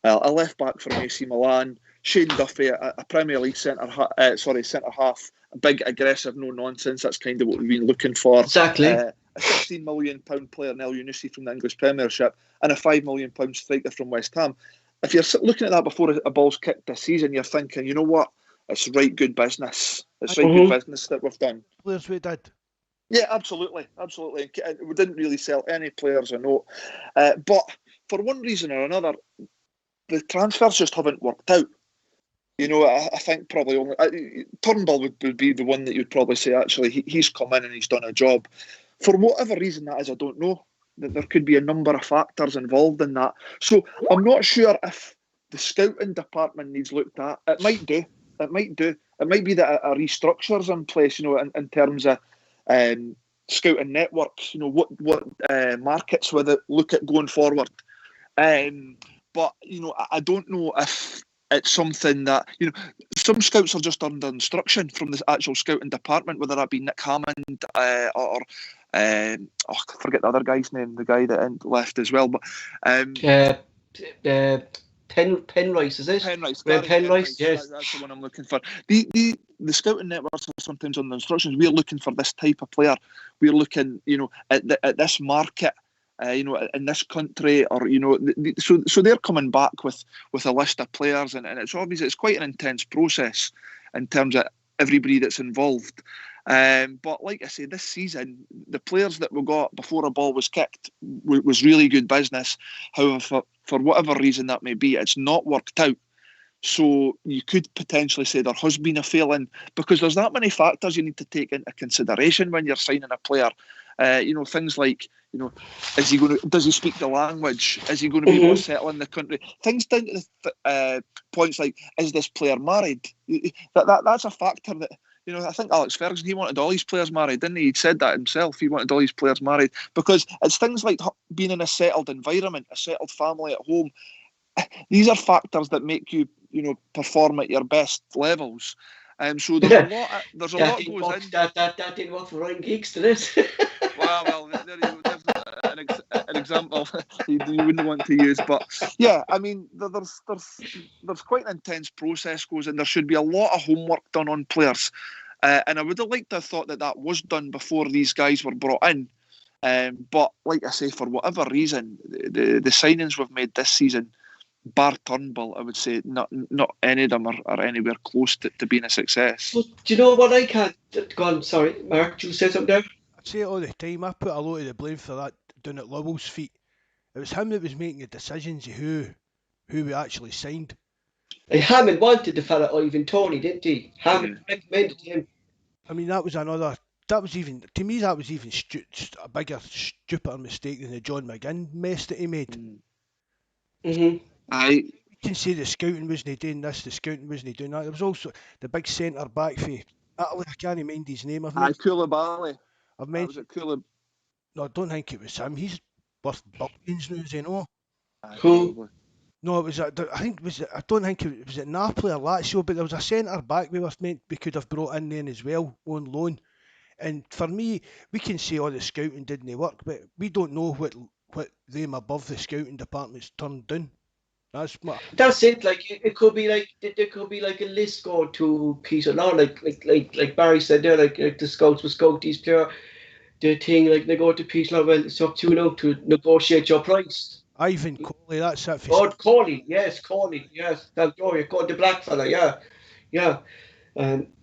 a left back from AC Milan, Shane Duffy, a Premier League centre half, a big, aggressive, no nonsense. That's kind of what we've been looking for. Exactly. A £16 million player, El Yunusi from the English Premiership, and a £5 million striker from West Ham. If you're looking at that before a ball's kicked this season, you're thinking, you know what? It's right good business. It's right good business that we've done. Players we did. Yeah, absolutely. We didn't really sell any players a note. But for one reason or another, the transfers just haven't worked out. I think probably only Turnbull would be the one that you'd probably say, actually, he's come in and he's done a job. For whatever reason that is, I don't know. There could be a number of factors involved in that. So I'm not sure if the scouting department needs looked at. It might do. It might be that a restructure's in place, in terms of scouting networks, what markets will it look at going forward. But, I don't know if it's something that, some scouts are just under instruction from the actual scouting department, whether that be Nick Hammond or I forget the other guy's name, the guy that left as well. But Penrice, is it? Penrice, yes. That's the one I'm looking for. The scouting networks are sometimes on the instructions. We're looking for this type of player. We're looking, at this market. in this country, or so they're coming back with a list of players, and it's obvious it's quite an intense process in terms of everybody that's involved. But like I say, this season, the players that we got before a ball was kicked was really good business. However, for whatever reason that may be, it's not worked out. So you could potentially say there has been a failing, because there's that many factors you need to take into consideration when you're signing a player. Things like, does he speak the language? Is he going to be able to settle in the country? Things down to the points like, is this player married? That's a factor that, I think Alex Ferguson, he wanted all his players married, didn't he? He'd said that himself. He wanted all his players married, because it's things like being in a settled environment, a settled family at home. These are factors that make you, perform at your best levels. So there's a lot. There's a lot goes in. That didn't work for Ryan Giggs to this. Well, there you go. There's an example you wouldn't want to use, but yeah, I mean, there's quite an intense process goes in. There should be a lot of homework done on players, and I would have liked to have thought that was done before these guys were brought in. But like I say, for whatever reason, the signings we've made this season, bar Turnbull, I would say not any of them are anywhere close to being a success. Well, do you know what I can't? Go on, sorry, Mark, did you say something there? I say it all the time. I put a lot of the blame for that down at Lovell's feet. It was him that was making the decisions of who we actually signed. Hammond wanted the fella Ivan Toney, didn't he? Hammond recommended him. I mean, that was even a bigger, stupider mistake than the John McGinn mess that he made. You can say the scouting wasn't doing this, the scouting wasn't doing that. There was also the big centre back for Italy. I can't mind his name. Koulibaly. I've mentioned. No, I don't think it was him. He's worth billions now, you know. Who? No, it was. I don't think it was at Napoli or Lazio, but there was a centre back we could have brought in then as well on loan. And for me, we can say all the scouting didn't work, but we don't know what them above the scouting department's turned down. That's it. Like it could be like there could be like a list going to Peter Law, like Barry said there, like the scouts will scout these players. The thing like they go to Peter Law, well, it's up to you now to negotiate your price. Ivan Coley, that's it. Coley, yes. That's you got the black fella, yeah.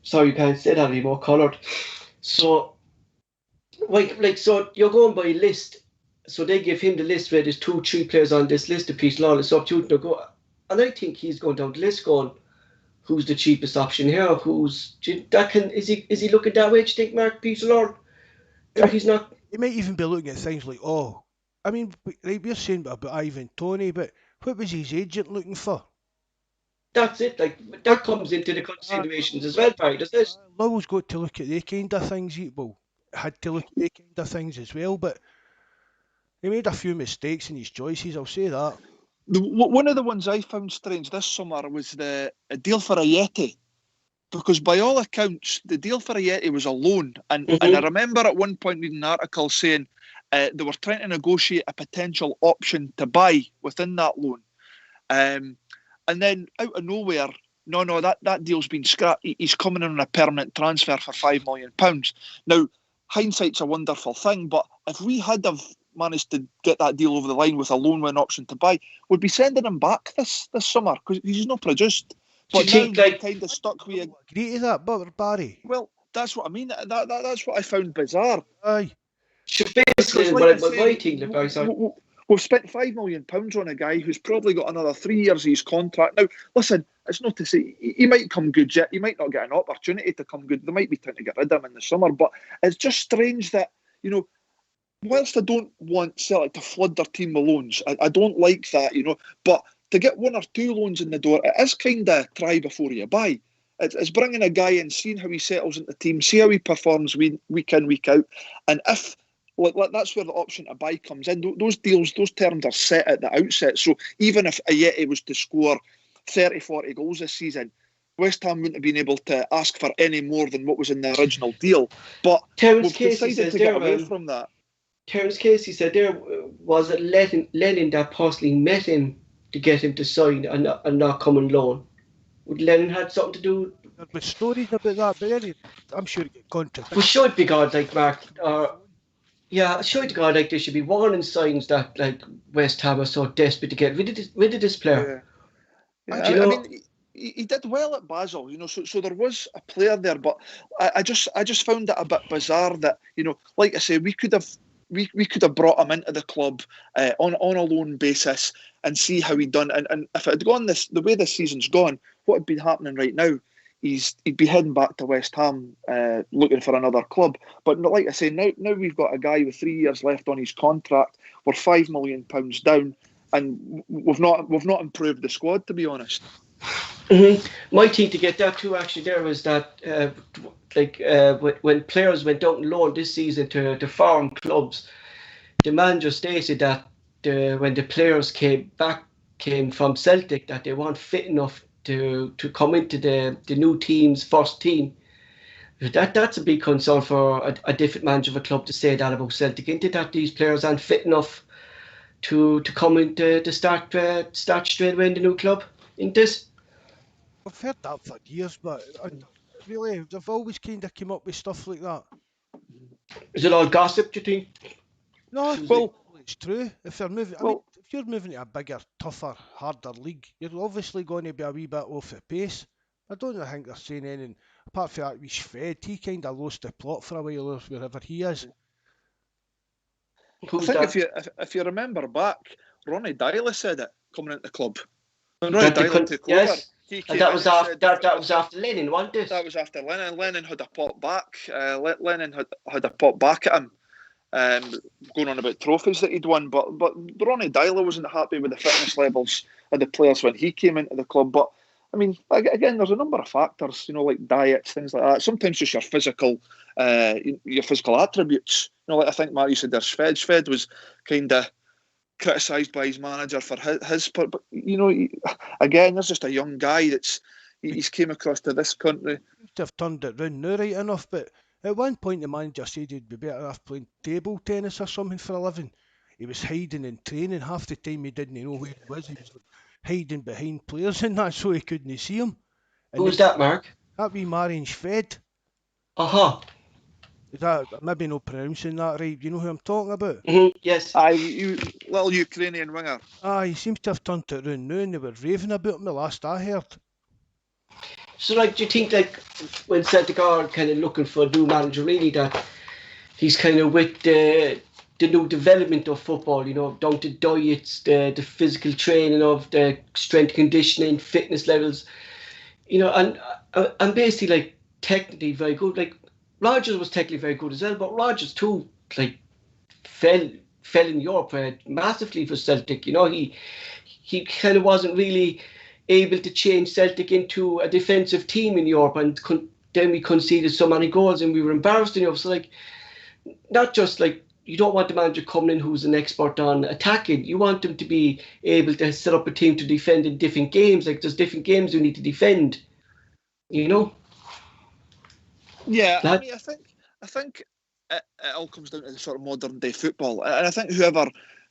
Sorry, you can't say that anymore, coloured. So, so you're going by list. So they give him the list where there's 2-3 players on this list. The Peace Law is up to go, and I think he's going down the list, going, who's the cheapest option here? Is he looking that way? Do you think, Mark, Peace Law? He's not. He might even be looking at things like, I mean, like we're saying about Ivan Toney, but what was his agent looking for? That's it. Like that comes into the considerations as well, Barry. Does this? Lowell's got to look at the kind of things. Had to look at the kind of things as well, but. He made a few mistakes in his choices, I'll say that. One of the ones I found strange this summer was the deal for Ajeti, because by all accounts, the deal for Ajeti was a loan. And I remember at one point reading an article saying they were trying to negotiate a potential option to buy within that loan. And then out of nowhere, no, that deal's been scrapped. He's coming in on a permanent transfer for £5 million. Now, hindsight's a wonderful thing, but if we had managed to get that deal over the line with a loan with an option to buy, we'd be sending him back this summer because he's not produced. But now we're kind of stuck with. Agree to that, but Barry. Well, that's what I mean. That's what I found bizarre. Aye. Basically, what I think, Barry. Sorry. We've spent £5 million on a guy who's probably got another 3 years of his contract. Now, listen, it's not to say he might come good yet. He might not get an opportunity to come good. They might be trying to get rid of him in the summer, but it's just strange that whilst I don't want Celtic to flood their team with loans, I don't like that, but to get 1 or 2 loans in the door, it is kind of try before you buy. It's bringing a guy in, seeing how he settles into the team, see how he performs week in, week out, and if, that's where the option to buy comes in. Those deals, those terms are set at the outset, so even if Ajeti was to score 30, 40 goals this season, West Ham wouldn't have been able to ask for any more than what was in the original deal, but we've decided to get away from that. Terence Casey said there was it Lennon that possibly met him to get him to sign and not come on loan. Would Lennon had something to do? There's stories about that, but I'm sure it get contradicted. We should be God like Mark. Yeah, sure to God, like there should be warning signs that like West Ham are so desperate to get rid of this player. Yeah. Do you I know? mean, he did well at Basel, so there was a player there, but I just found it a bit bizarre that, like I say, we could have brought him into the club on a loan basis and see how he'd done. And if it had gone the way this season's gone, what had been happening right now, he'd be heading back to West Ham looking for another club. But like I say, now we've got a guy with 3 years left on his contract. We're £5 million down, and we've not improved the squad, to be honest. My thing to get that too actually there was that when players went out on loan this season to foreign clubs, the manager stated that when the players came from Celtic, that they weren't fit enough to come into the new team's first team. That's a big concern for a different manager of a club to say that about Celtic, isn't it? That these players aren't fit enough to come into the start straight away in the new club, isn't this? I've heard that for years, but really, they've always kind of come up with stuff like that. Is it all gossip, do you think? No, Well, it's true. If they're moving, if you're moving to a bigger, tougher, harder league, you're obviously going to be a wee bit off the pace. I don't think they're saying anything apart from that wee Skpe. He kind of lost the plot for a while, wherever he is. Who's I think that? if you remember back, Ronnie Dyler said it coming into the club. When Ronnie Dyler took over, he came that was in and after said, that was after Lennon, wasn't it? that was after Lennon. Lennon had a pop back. Lennon had a pop back at him, going on about trophies that he'd won. But Ronnie Dyler wasn't happy with the fitness levels of the players when he came into the club. But I mean, again, there's a number of factors, like diets, things like that. Sometimes just your physical attributes. Like I think Matty said, there's Sved was kind of criticised by his manager for his, but again, there's just a young guy he's came across to this country. Seems to have turned it round now, right enough. But at one point, the manager said he'd be better off playing table tennis or something for a living. He was hiding in training half the time. He didn't know where he was. He was hiding behind players and that, so he couldn't see him. And Who's that, Mark? that wee Marian Sved. Uh-huh. Is that maybe not pronouncing that right? You know who I'm talking about? Yes. Little Ukrainian winger. He seems to have turned it round now, and they were raving about him the last I heard. So, do you think, when Celtic are kind of looking for a new manager, really, that he's kind of with the new development of football, down to diets, the physical training of the strength conditioning, fitness levels, and basically, technically very good. Rogers was technically very good as well, but Rogers too, fell in Europe massively for Celtic. He kind of wasn't really able to change Celtic into a defensive team in Europe, and then we conceded so many goals and we were embarrassed in Europe. So not just you don't want the manager coming in who's an expert on attacking. You want them to be able to set up a team to defend in different games. There's different games you need to defend. Yeah, I mean, I think it all comes down to the sort of modern day football, and I think whoever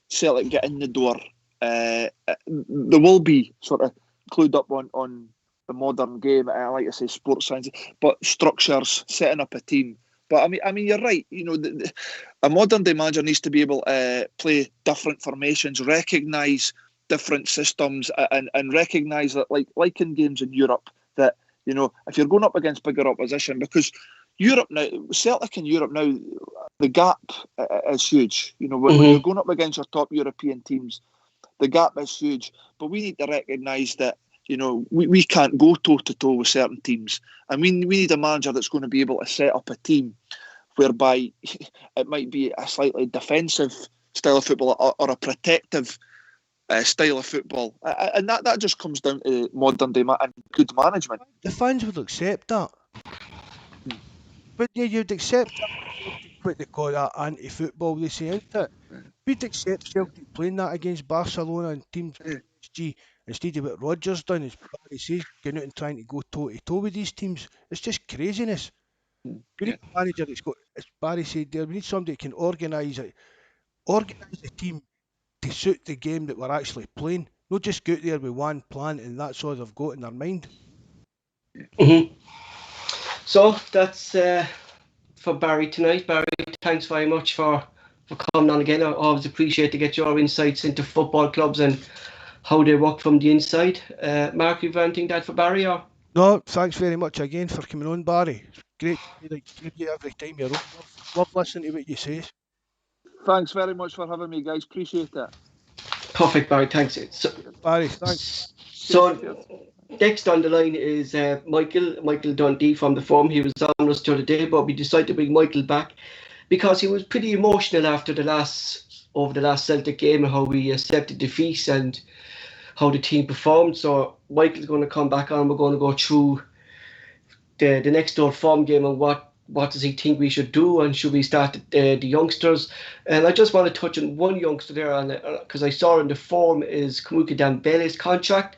Celtic get in the door, they will be sort of clued up on the modern game. I like to say sports science, but structures, setting up a team. But I mean, you're right. A modern day manager needs to be able to play different formations, recognise different systems, and recognise that, like in games in Europe, that if you're going up against bigger opposition, because Europe now, Celtic in Europe now, the gap is huge. When you're going up against your top European teams, the gap is huge. But we need to recognise that we can't go toe to toe with certain teams, and we need a manager that's going to be able to set up a team whereby it might be a slightly defensive style of football or a protective style of football, and that just comes down to modern day and good management. The fans would accept that, but yeah, you'd accept what they call that anti-football. They say, isn't it? We'd accept Celtic playing that against Barcelona and teams like PSG instead of what Rodgers done. As Barry says, going out and trying to go toe to toe with these teams. It's just craziness. We need a manager that's got, as Barry said there, we need somebody that can organise the team to suit the game that we're actually playing. Not just go out there with one plan and that's all they've got in their mind. So that's for Barry tonight. Barry, thanks very much for for coming on again. I always appreciate to get your insights into football clubs and how they work from the inside. Mark, you've anything to add for Barry? Or? No, thanks very much again for coming on, Barry. It's great to hear you every time you're on. Love listening to what you say. Thanks very much for having me, guys. Appreciate it. Perfect, Barry. Thanks. Barry, thanks. So next on the line is Michael Dundee from the Forum. He was on us the other day, but we decided to bring Michael back because he was pretty emotional after the last Celtic game and how we accepted defeat and how the team performed. So Michael's going to come back on. We're going to go through the next Old Firm game and what does he think we should do, and should we start the youngsters. And I just want to touch on one youngster there, because I saw in the form is Kamuka Dembele's contract.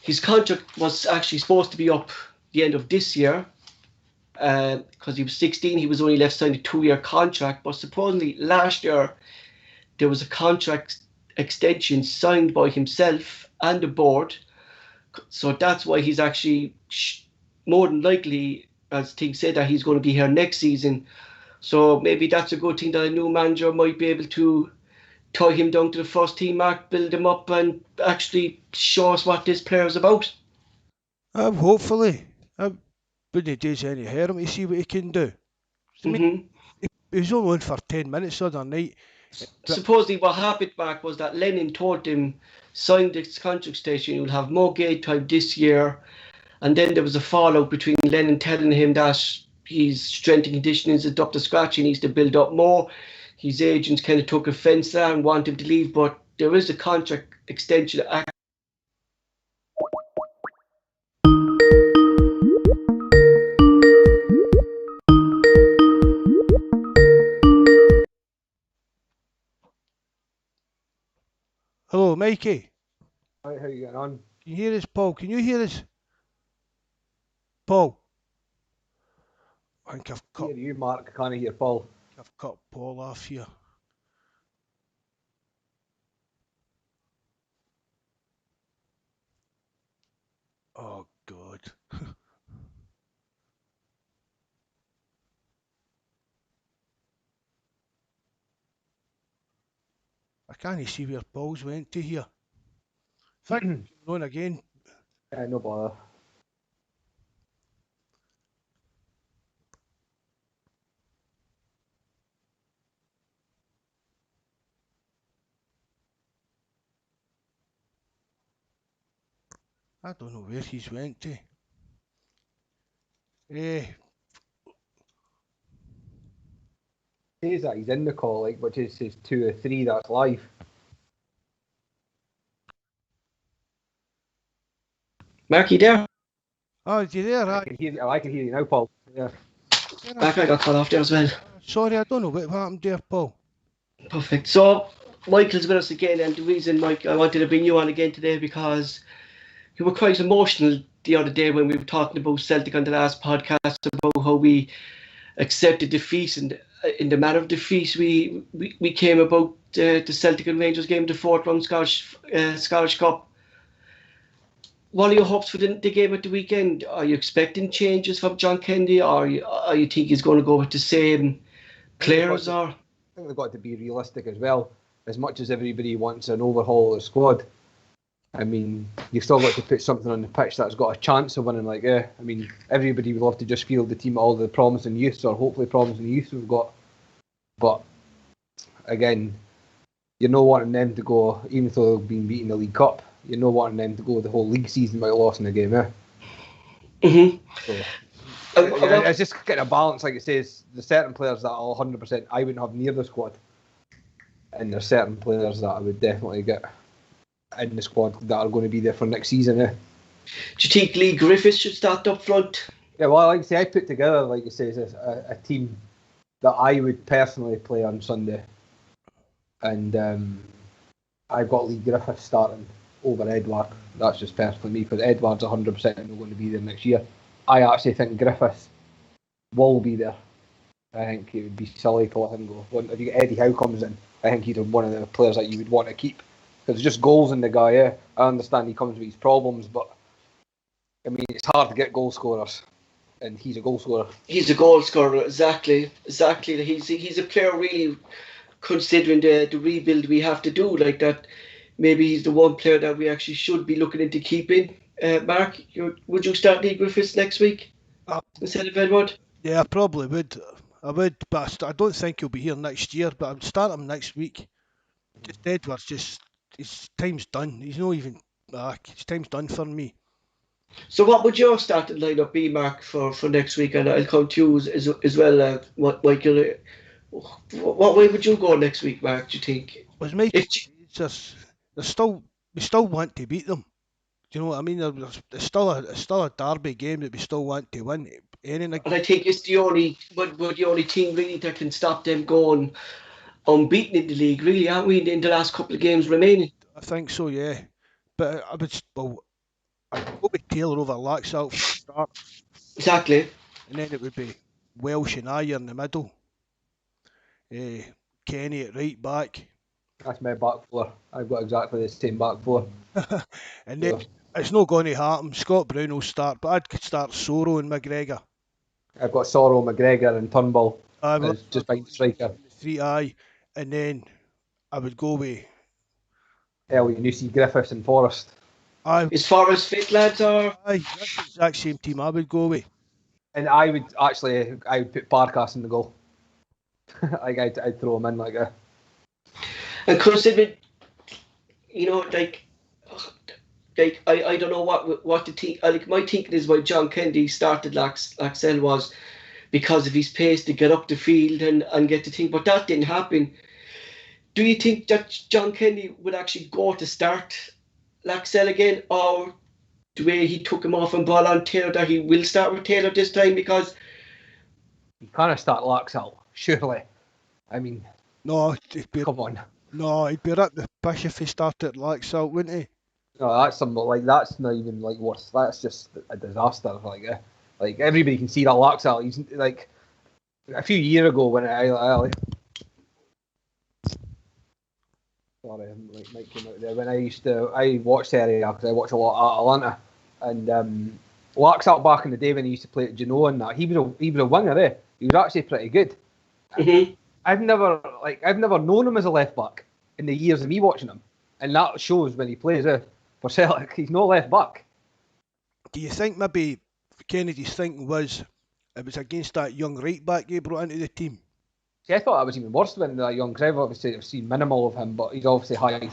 His contract was actually supposed to be up the end of this year, because he was 16. He was only left signed a 2-year contract, but supposedly last year there was a contract extension signed by himself and the board. So that's why he's actually more than likely, as Ting said, that he's going to be here next season. So maybe that's a good thing that a new manager might be able to tie him down to the first team, Mark, build him up and actually show us what this player is about. Hopefully. I wouldn't do any harm to see what he can do. I mean, he was only on for 10 minutes the other night. Supposedly what happened, Mark, was that Lennon told him, sign this contract extension, you'll have more game time this year. And then there was a fallout between Lennon telling him that his strength and conditioning is up to scratch, he needs to build up more. His agents kind of took offence there and want him to leave, but there is a contract extension act. Hello, Mikey. Hi, how you getting on? Can you hear us, Paul? Can you hear us? Paul? I think I've cut, Hear you, Mark. Can't hear Paul. I've cut Paul off here. Oh, God. I can't see where Paul's went to here. Thank you for coming on again. No bother. I don't know where he's went to. Eh, Says that he's in the call, like, which is his 2 or 3 that's live. Mark, you there? oh, is he there? I can hear you now, Paul. Yeah. Mark, I got cut off there as well. Sorry, I don't know what happened there, Paul. Perfect. So Michael's with us again, and the reason, Mike, I wanted to bring you on again today because you were quite emotional the other day when we were talking about Celtic on the last podcast, about how we accepted defeat, and in the matter of defeat we came about the Celtic and Rangers game, the 4th round Scottish Cup. What are your hopes for the game at the weekend? Are you expecting changes from John Kennedy, or you think he's going to go with the same players? I think they've got to be realistic as well. As much as everybody wants an overhaul of the squad, I mean, you've still got to put something on the pitch that's got a chance of winning. Like, I mean, everybody would love to just field the team at all the promising youths, or hopefully promising youths we've got. But again, you're not wanting them to go, even though they've been beating the League Cup, you're not wanting them to go the whole league season without losing a game, So, it's just getting a balance, like it says. There's certain players that are 100% I wouldn't have near the squad, and there's certain players that I would definitely get in the squad that are going to be there for next season. Do you think Lee Griffiths should start up front? Yeah, well, like I say, I put together, like you say, a team that I would personally play on Sunday, and I've got Lee Griffiths starting over Edward. That's just personally me, because Edward's 100% not going to be there next year. I actually think Griffiths will be there. I think it would be silly to let him go. If you get Eddie Howe comes in, I think he's one of the players that you would want to keep, because there's just goals in the guy. Yeah, I understand he comes with his problems, but I mean, it's hard to get goal scorers, and he's a goal scorer. He's a goal scorer, exactly. He's a player really considering the rebuild we have to do, like that. Maybe he's the one player that we actually should be looking into keeping. Mark, would you start Lee Griffiths next week Uh, instead of Edward? yeah, I probably would. I would, but I don't think he'll be here next year. But I would start him next week. Just Edwards, just his time's done. He's not even back. His time's done for me. So what would your starting lineup be, Mark, for next week? And I'll come to you as well, Michael. What way would you go next week, Mark, do you think? Was Mike? If, We still want to beat them. Do you know what I mean? It's still a derby game that we still want to win. and I think it's we're the only team really that can stop them going unbeaten in the league, really, aren't we, in the last couple of games remaining? I think so, yeah. But I'd go with Taylor over Laxalt for the start, Exactly. and then it would be Welsh and Ayer in the middle. Kenny at right back. That's my back four. I've got exactly the same back four. And then it's not going to happen. Scott Brown will start, but I'd start Soro and McGregor. I've got Sorrow, McGregor, and Turnbull as just behind the striker. 3 and then I would go with You see Griffiths and Forrest. Is Forrest fit, lads, or? That's the exact same team I would go with. And I would put Parkas in the goal. I'd throw him in like a. And considering, like I don't know what to think. Like my thinking is why John Kennedy started Laxell was because of his pace to get up the field and get the thing, but that didn't happen. Do you think that John Kennedy would actually go to start Laxell again, or the way he took him off and ball on Taylor, that he will start with Taylor this time? Because you can't start Laxell, surely. I mean, no, come on. No, he'd be at the pish if he started Laxalt, wouldn't he? No, that's not even like worse. That's just a disaster. Like everybody can see that Laxalt. He's like a few years ago when sorry, Mike came out there. When I watched Serie A because I watch a lot of Atalanta, and Laxalt back in the day when he used to play at Genoa and that, he was a winger there. He was actually pretty good. mm-hmm. I've never known him as a left back in the years of me watching him, and that shows when he plays for Celtic. He's no left back. Do you think maybe Kennedy's thinking was it was against that young right back he brought into the team? See, I thought that was even worse than that young. Because I've obviously seen minimal of him, but he's obviously high.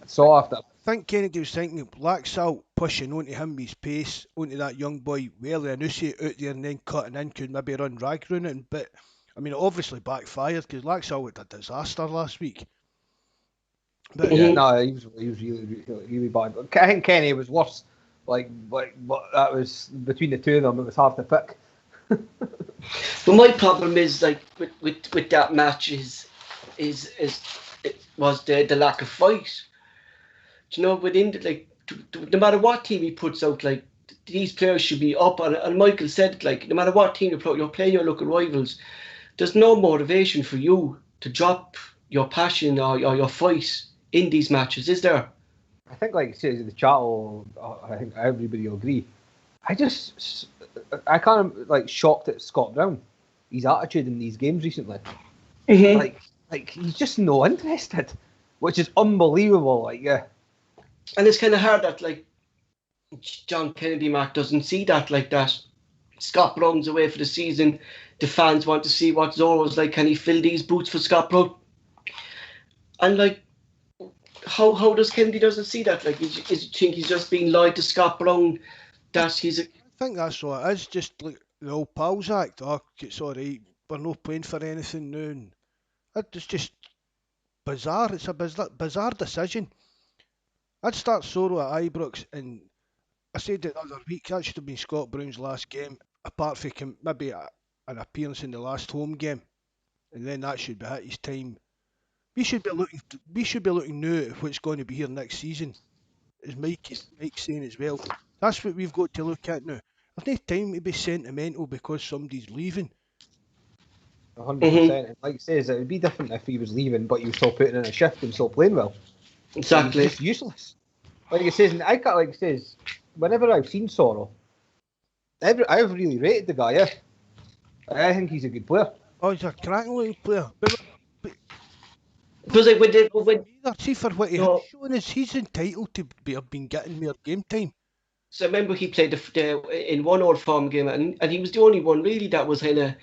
Saw after. I think Kennedy was thinking Laxalt pushing onto him his pace onto that young boy, Welly and Usi out there and then cutting in could maybe run rag running, but. I mean, it obviously backfired because Laxalt had a disaster last week. But yeah, no, he was really bad. I think Kenny was worse. But that was between the two of them. It was hard to pick. But my problem is like with that match is it was the lack of fight. Do you know, within no matter what team he puts out, like these players should be up. And Michael said, like, no matter what team you're playing your local rivals. There's no motivation for you to drop your passion or your fight in these matches, is there? I think, like says the chat, I think everybody will agree. I kind of shocked at Scott Brown, his attitude in these games recently. Mm-hmm. Like he's just no interested, which is unbelievable. And it's kind of hard that John Kennedy, Mark, doesn't see that like that. Scott Brown's away for the season. The fans want to see what Zorro's like. Can he fill these boots for Scott Brown? And how does Kennedy doesn't see that? Like, is you think he's just being lied to Scott Brown? I think that's what it is. Just like the old pals act. Oh, it's all right. We're not playing for anything now. It's just bizarre. It's a bizarre decision. I'd start Soro at Ibrox, and I said it the other week. That should have been Scott Brown's last game, apart from maybe an appearance in the last home game, and then that should be at his time. We should be looking now at what's going to be here next season, as Mike's saying as well. That's what we've got to look at now. There's no time to be sentimental because somebody's leaving. 100%. And like he says, it would be different if he was leaving, but he was still putting in a shift and still playing well. Exactly. He's just useless. Like he says, whenever I've seen Sorrow, I've really rated the guy. Yeah, I think he's a good player. Oh, he's a cracking looking player. But Because like when either. See for what he no, has shown us, he's entitled to have been getting more game time. so I remember he played in one Old Firm game, and he was the only one really that was kind of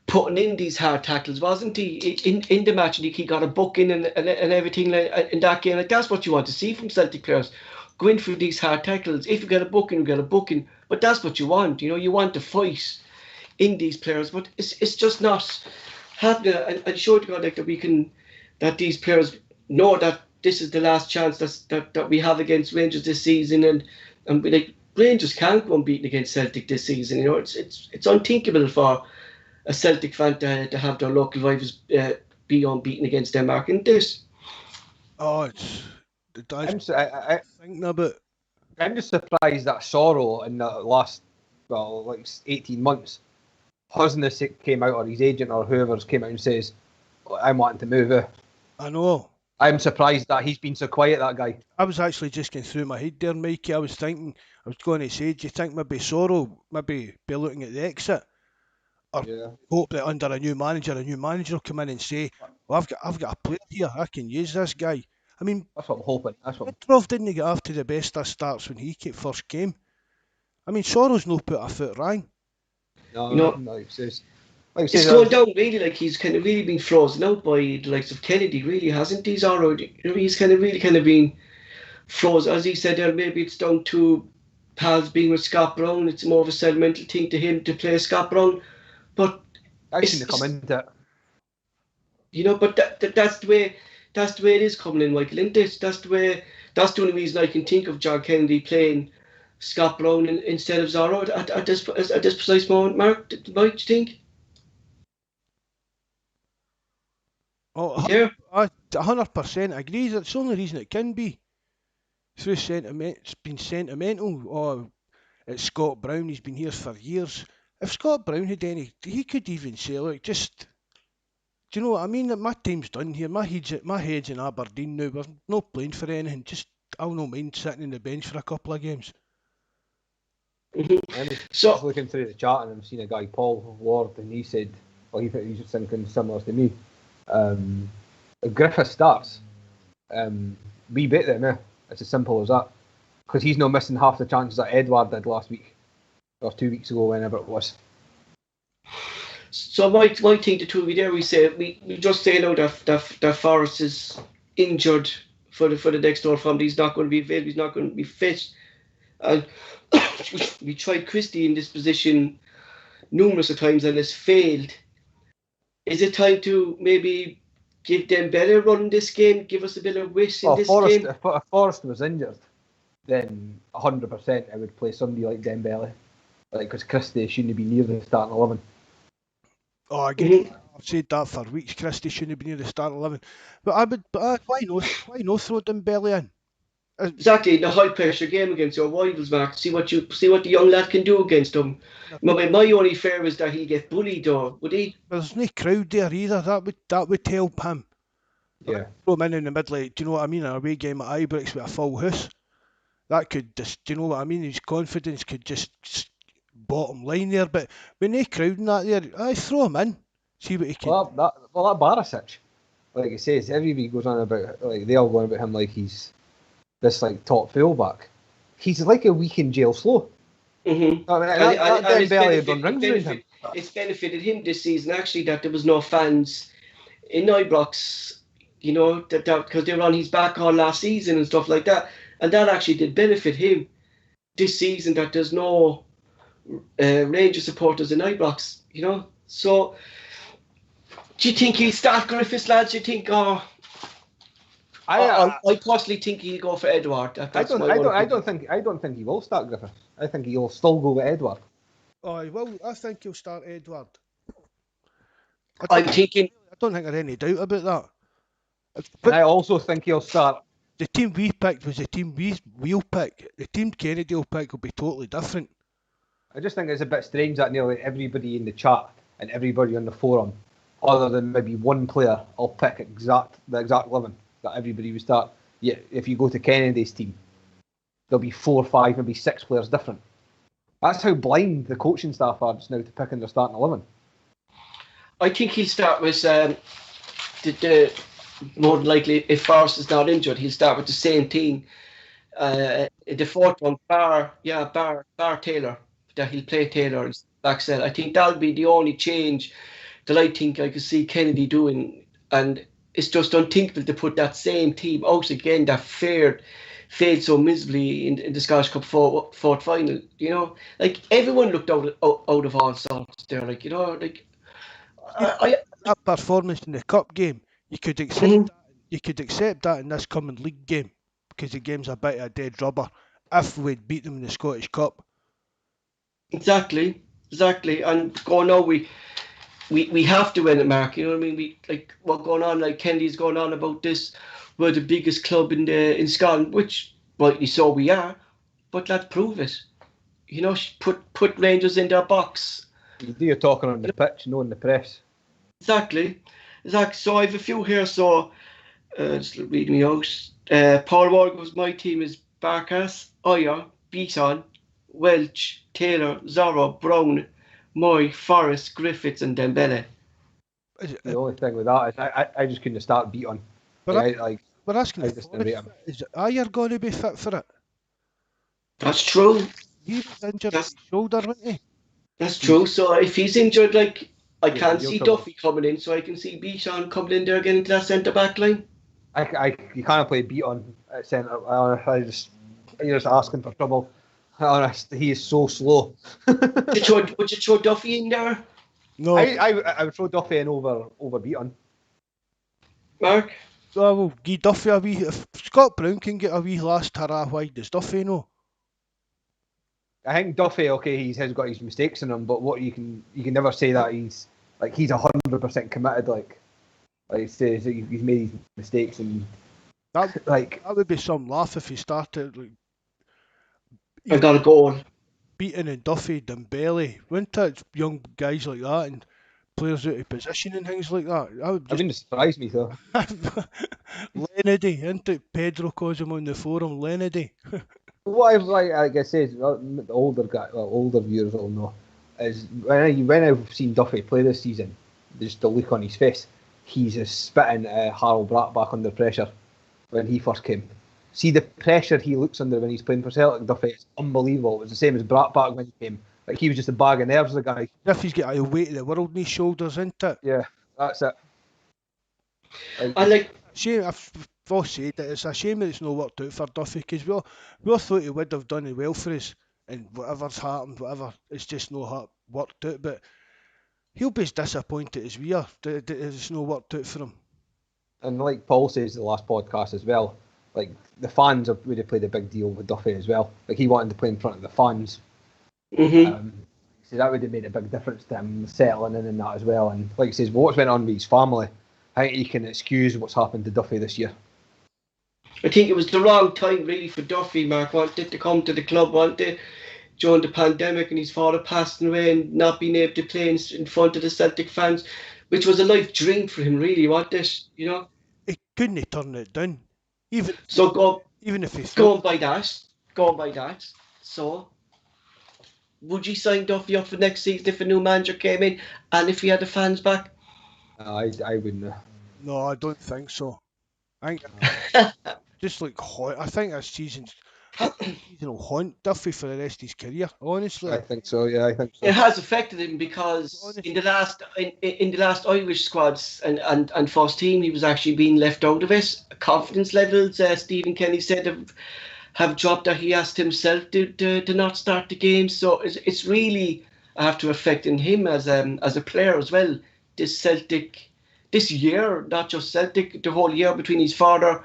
putting in these hard tackles, wasn't he? In the match, and he got a booking and everything like in that game. Like that's what you want to see from Celtic players, go in for these hard tackles. If you get a booking, you get a booking. But that's what you want. You know, you want to fight in these players, but it's just not happening. And sure to God, like that these players know that this is the last chance that we have against Rangers this season, and like Rangers can't go unbeaten against Celtic this season. You know, it's unthinkable for a Celtic fan to have their local rivals be unbeaten against Denmark in this. Oh, it's the thinking about. I'm just surprised that Sorrow in the last 18 months hasn't came out, or his agent or whoever's came out and says, I'm wanting to move. I know. I'm surprised that he's been so quiet, that guy. I was actually just going through my head there, Mikey. I was going to say, do you think maybe Sorrow maybe be looking at the exit? Or hope that under a new manager will come in and say, well, I've got a player here, I can use this guy. I mean, that's what I'm hoping. Petrov didn't get off to the best of starts when he first came. I mean, Sorrow's no put a foot wrong. No, you know, like he says, it's going down really. Like he's kind of really been frozen out by the likes of Kennedy, really, hasn't he? He's kind of been frozen. As he said there, maybe it's down to Pals being with Scott Brown. It's more of a sentimental thing to him to play Scott Brown. But I shouldn't have come into it. You know, but that's the way it is coming in, Michael. Isn't it? That's the only reason I can think of John Kennedy playing Scott Brown instead of Zorro at this precise moment. Mark, what do you think? Oh, yeah, I 100% agree. That's the only reason it can be. Through sentiment, it's been sentimental. Oh, it's Scott Brown. He's been here for years. If Scott Brown had any, he could even say, look, just, do you know what I mean? My time's done here. My head's in Aberdeen now. We're not playing for anything. Just, I'll no mind sitting on the bench for a couple of games. I was looking through the chat and I've seen a guy, Paul Ward, and he said, well, he's just thinking similar to me. If Griffith starts, we beat them now. It's as simple as that. Because he's not missing half the chances that Edward did last week. Or 2 weeks ago, whenever it was. So my thing to two of you there, we just say now that Forrest is injured for the next Old Firm. He's not going to be available. He's not going to be fit. And we tried Christie in this position numerous of times and it's failed. Is it time to maybe give them better run in this game? Give us a bit of wish in this game? If Forrest was injured, then 100% I would play somebody like Dembele. Because Christie shouldn't be near the starting 11. Oh, again, I've said that for weeks. Christie shouldn't be near the starting 11. But why not throw Dembele in? Exactly, the high pressure game against your rivals, Mark. See what the young lad can do against them. My only fear is that he'll get bullied, or would he? There's no crowd there either. That would help him. Yeah. Throw him in the middle. Do you know what I mean? An away game at Ibrox with a full house. That could just, do you know what I mean? His confidence could just bottom line there. But when they crowding that there, I throw him in. See what he can. Well, that Barisic, like he says, everybody goes on about, like they all go on about him like he's this like top fullback. He's like a week in jail slow. Mm-hmm. It's benefited him this season actually that there was no fans in Ibrox, you know, that because they were on his back all last season and stuff like that, and that actually did benefit him this season that there's no Rangers supporters in Ibrox, you know. So, do you think he'll start Griffiths, lads? Do you think, I personally think he'll go for Edward. I don't think he will start Griffith. I think he'll still go with Edward. Oh, well, I think he'll start Edward. I don't think there's any doubt about that. But I also think he'll start. The team we picked was the team we'll pick. The team Kennedy will pick will be totally different. I just think it's a bit strange that nearly everybody in the chat and everybody on the forum, other than maybe one player, will pick the exact 11 that everybody would start. Yeah, if you go to Kennedy's team, there'll be 4, 5, maybe 6 players different. That's how blind the coaching staff are just now to picking their starting 11. I think he'll start with more than likely, if Forrest is not injured, he'll start with the same team. The fourth one, Bar Taylor, that he'll play Taylor back set. I think that'll be the only change that I think I could see Kennedy doing, and it's just unthinkable to put that same team out again that failed so miserably in the Scottish Cup fourth final. You know, like everyone looked out of all sorts there. Like, you know, like That performance in the cup game, you could accept Mhm. that. You could accept that in this coming league game because the game's a bit of a dead rubber. If we'd beat them in the Scottish Cup, Exactly. And going now, we have to win it, Mark. You know what I mean? We like what going on. Like Kennedy's going on about this. We're the biggest club in Scotland, which rightly so we are. But let's prove it. You know, put Rangers in their box. You're talking on the pitch, no in the press. Exactly. So I have a few here. So just read me out. Paul Ward goes, my team is Barkas, Oyer, Beaton, Welch, Taylor, Zorro, Brown, Moy, Forrest, Griffiths, and Dembele. The only thing with that is I just couldn't start beat on. But we're asking I if just Forrest, rate him. is Ayer going to be fit for it? That's true. He was injured at his shoulder, wasn't he? That's true. So if he's injured, like I Yeah, can't he'll see come Duffy coming in, so I can see Beaton coming in there again into that centre back line. You can't play beat on at centre. You're just asking for trouble. Honest, he is so slow. Would you throw Duffy in there, No. I would throw Duffy in over Beaton. Mark? So we'll give Duffy a wee. If Scott Brown can get a wee last hurrah, why does Duffy no? I think Duffy, okay, he has got his mistakes in him, but what you can never say that he's 100% committed. Like he says, he's made his mistakes and That like that would be some laugh if he started like I got a goal. beating and Duffy, Dembele, wouldn't it? Young guys like that and players out of position and things like that. That would it just wouldn't surprise me though. Lenedy, isn't it? Pedro calls him on the forum, Lenedy. What I've like I say, the older viewers will know is when I've seen Duffy play this season, just the look on his face, he's just spitting Harold Bratt back under pressure when he first came. See the pressure he looks under when he's playing for Celtic, Duffy, it's unbelievable. It was the same as Bratt back when he came. Like he was just a bag of nerves, the guy. If he's got a weight of the world on his shoulders, isn't it? Yeah, that's it. I like. Shame, I've said that it's a shame that it's not worked out for Duffy because we all thought he would have done well for us and whatever's happened, it's just not worked out. But he'll be as disappointed as we are that it's not worked out for him. And like Paul says in the last podcast as well, like the fans would have played a big deal with Duffy as well. Like he wanted to play in front of the fans. So that would have made a big difference to him settling in and that as well. And like he says, what's went on with his family, I think he can excuse what's happened to Duffy this year. I think it was the wrong time really for Duffy. Mark wanted to come to the club, wanted during the pandemic, and his father passing away and not being able to play in front of the Celtic fans, which was a life dream for him, really. You know. He couldn't turn it down, even if he going by that. So, would you sign Duffy up for next season if a new manager came in and if he had the fans back? I wouldn't. No, I don't think so. I think just like I think this season will haunt Duffy for the rest of his career. Honestly, I think so. Yeah, I think so. It has affected him because in the last Irish squads and first team, he was actually being left out of it. Confidence levels, Stephen Kenny said, have dropped. That he asked himself to not start the game. So it's really after affecting him as a player as well. This year, not just Celtic, the whole year between his father,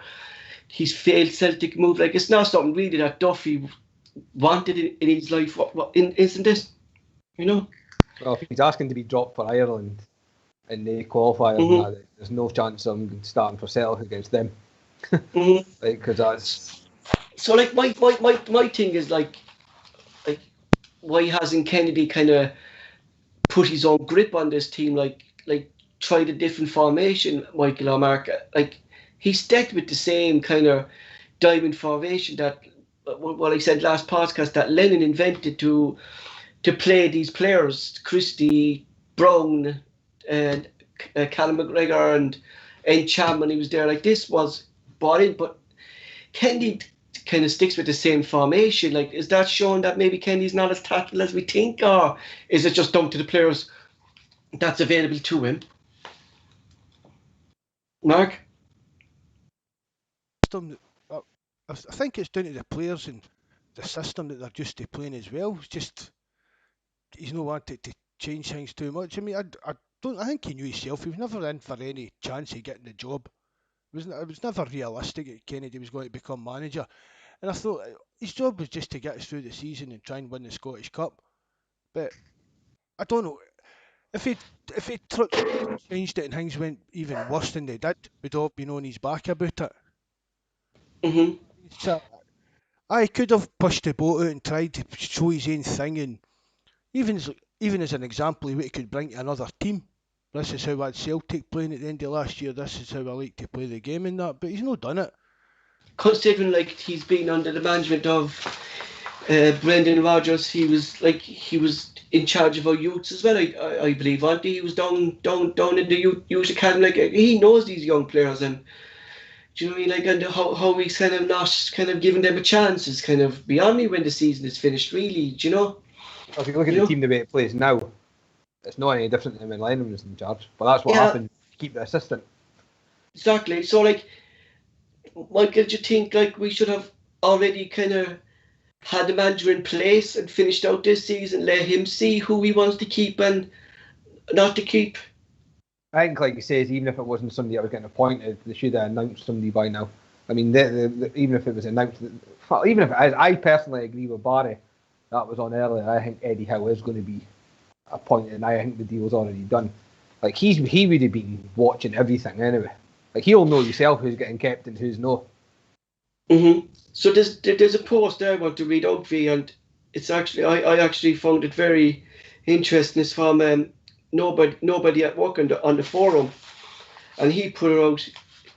his failed Celtic move. Like it's not something really that Duffy wanted in his life, isn't it? You know. Well, if he's asking to be dropped for Ireland and they qualify, there's no chance of him starting for Celtic against them. Because that's. So like my thing is like why hasn't Kennedy kind of put his own grip on this team? Like tried a different formation, Michael or Mark. Like he stuck with the same kind of diamond formation that what I said last podcast that Lennon invented to play these players, Christie, Brown, and Callum McGregor, and and Cham when he was there. Like, this was bought in, but Kenny kind of sticks with the same formation. Like, is that showing that maybe Kenny's not as tactical as we think, or is it just down to the players that's available to him? Mark? I think it's down to the players and the system that they're used to playing as well. It's just he's not wanted to change things too much. I mean, I think he knew himself. He was never in for any chance of getting the job. It was never realistic that Kennedy was going to become manager. And I thought his job was just to get us through the season and try and win the Scottish Cup. But I don't know if he changed it and things went even worse than they did, we'd all been on his back about it. Mm-hmm. So I could have pushed the boat out and tried to show his own thing, and even as an example of what he could bring to another team. This is how I had Celtic playing at the end of last year. This is how I like to play the game and that. But he's not done it. Considering like he's been under the management of Brendan Rodgers, he was in charge of our youths as well. I believe, wasn't he? He was down in the youth academy. Like, he knows these young players, and do you know what I mean? Like, and how he's kind of not kind of giving them a chance is kind of beyond me when the season is finished. Really, do you know? Well, if you look at the team the way it plays now, it's not any different than when Lennon was in charge. But that's what happened. Keep the assistant. Exactly. So, like, Michael, do you think like we should have already kind of had the manager in place and finished out this season, let him see who he wants to keep and not to keep? I think, like you say, even if it wasn't somebody that was getting appointed, they should have announced somebody by now. I mean, even if it was announced, even if I personally agree with Barry, that was on earlier. I think Eddie Howe is going to be appointed, and I think the deal's already done. Like, he would have been watching everything anyway. Like, he'll know himself who's getting kept and who's not. Mm-hmm. So there's a post there I want to read out for you, and it's actually I actually found it very interesting. It's from nobody at work on the forum, and he put out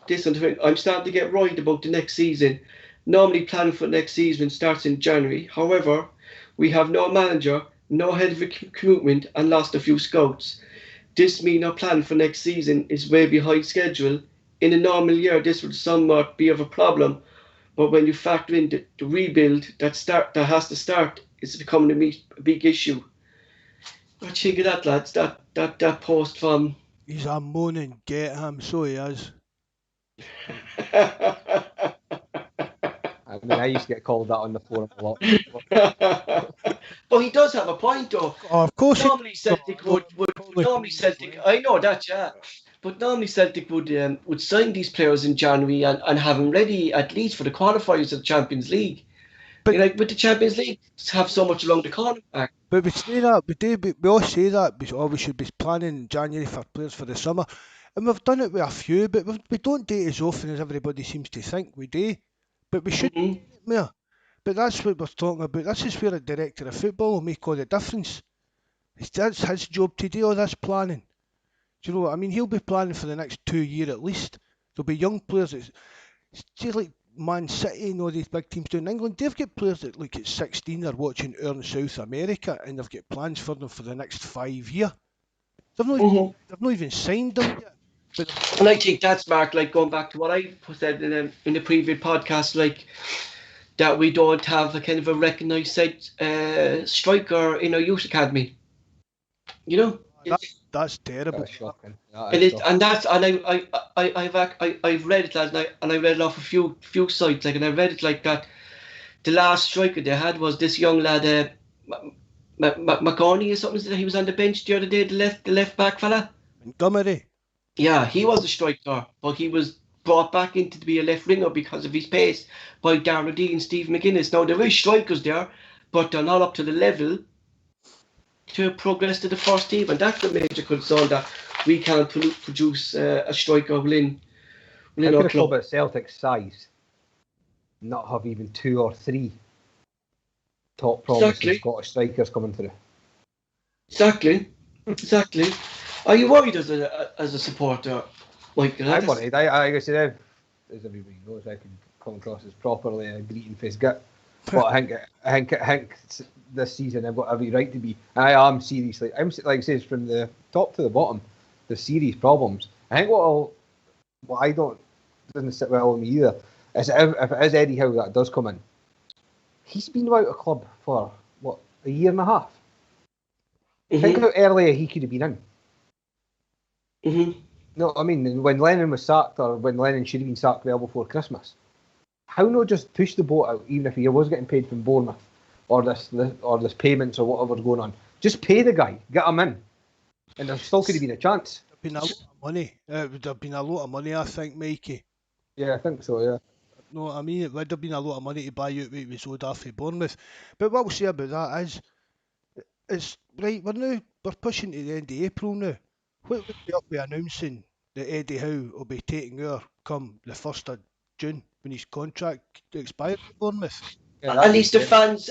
this on the. I'm starting to get worried about the next season. Normally planning for next season starts in January. However, we have no manager, no head of recruitment, and lost a few scouts. This means our plan for next season is way behind schedule. In a normal year, this would somewhat be of a problem, but when you factor in the rebuild that has to start, it's becoming a big issue. What do you think of that, lads? That post from. He's a moaning get him, so he is. I mean, I used to get called that on the forum a lot. But he does have a point, though. Oh, of course. Normally Celtic would normally Celtic. I know that, yeah. But normally Celtic would sign these players in January and have them ready at least for the qualifiers of the Champions League. But like with the Champions League, have so much along the corner back. But we say that we all say that we should be planning in January for players for the summer, and we've done it with a few, but we don't do it as often as everybody seems to think we do. But we should do it more. But that's what we're talking about. This is where a director of football will make all the difference. That's his job to do all this planning. Do you know what I mean? He'll be planning for the next 2 years at least. There'll be young players. It's just like Man City and all these big teams down in England. They've got players that, like, at 16 are watching out in South America, and they've got plans for them for the next 5 years. They've not even signed them yet. And I think that's, Mark, like going back to what I said in the previous podcast, like that we don't have a kind of a recognised striker in our youth academy. You know, that's terrible. That's shocking. I've read it last night, and I read it off a few sites, like, and I read it like that. The last striker they had was this young lad, McCarney or something. He was on the bench the other day. The left back fella. Montgomery. Yeah, he was a striker, but he was brought back into to be a left winger because of his pace by Darragh D and Steve McGuinness. Now there is strikers there, but they're not up to the level to progress to the first team, and that's the major concern, that we can't produce a striker within our club. About Celtic's size, not have even 2 or 3 top promising Scottish strikers coming through. Exactly. Are you worried as a supporter, Mike? I'm worried. Like I said, as everybody knows, I can come across as properly a greeting-faced gut. But I think this season I've got every right to be. I am seriously. I'm like I say, from the top to the bottom, the serious problems. I think what I don't doesn't sit well with me either is if it is Eddie Howe that does come in, he's been out of club for what, a year and a half. Think how earlier he could have been in. No, I mean, when Lennon was sacked, or when Lennon should have been sacked well before Christmas, how not just push the boat out, even if he was getting paid from Bournemouth, or this payments or whatever's going on. Just pay the guy, get him in, and there still could have been a chance. Been a lot of money. It would have been a lot of money, I think, Mikey. Yeah, I think so. Yeah. No, I mean, it would have been a lot of money to buy out what he was owed off Bournemouth. But what we'll say about that is right. We're pushing to the end of April now. What would we up with announcing that Eddie Howe will be taking over come the 1st of June when his contract expires at Bournemouth? Yeah, at least the fans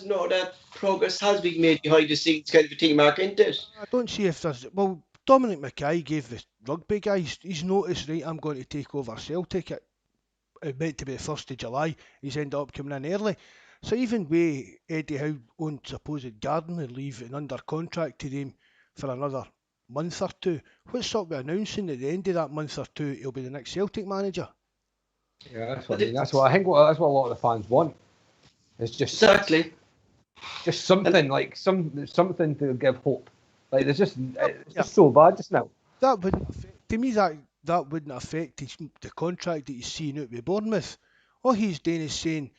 know that progress has been made behind the scenes, kind of a thing, Mark, isn't it? I don't see if there's. Well, Dominic Mackay gave the rugby guys his notice, right? I'm going to take over Celtic. It meant to be the 1st of July. He's ended up coming in early. So even with Eddie Howe on supposed gardener leave and under contract to them for another month or two, what's up with announcing at the end of that month or two he'll be the next Celtic manager? Yeah, that's what I mean. That's what I think. That's what a lot of the fans want. It's just Exactly. just something like something to give hope. Like it's just so bad just now. That wouldn't affect, to me. That wouldn't affect the contract that he's seeing out with Bournemouth. All he's doing is saying,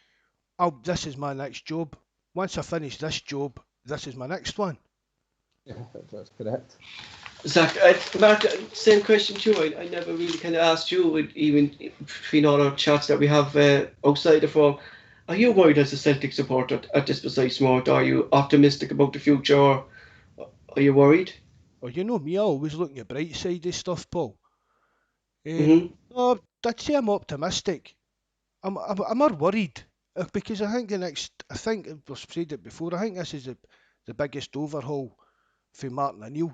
"Oh, this is my next job. Once I finish this job, this is my next one." Yeah, that's correct. Zach, Mark, same question to you. I never really kind of asked you, even between all our chats that we have outside the forum. Are you worried as a Celtic supporter at this precise moment? Are you optimistic about the future, or are you worried? Well, you know me, I always look at the bright side of stuff, Paul. Mm-hmm. I'd say I'm optimistic. I'm more worried because I think I've said it before. I think this is the biggest overhaul for Martin O'Neill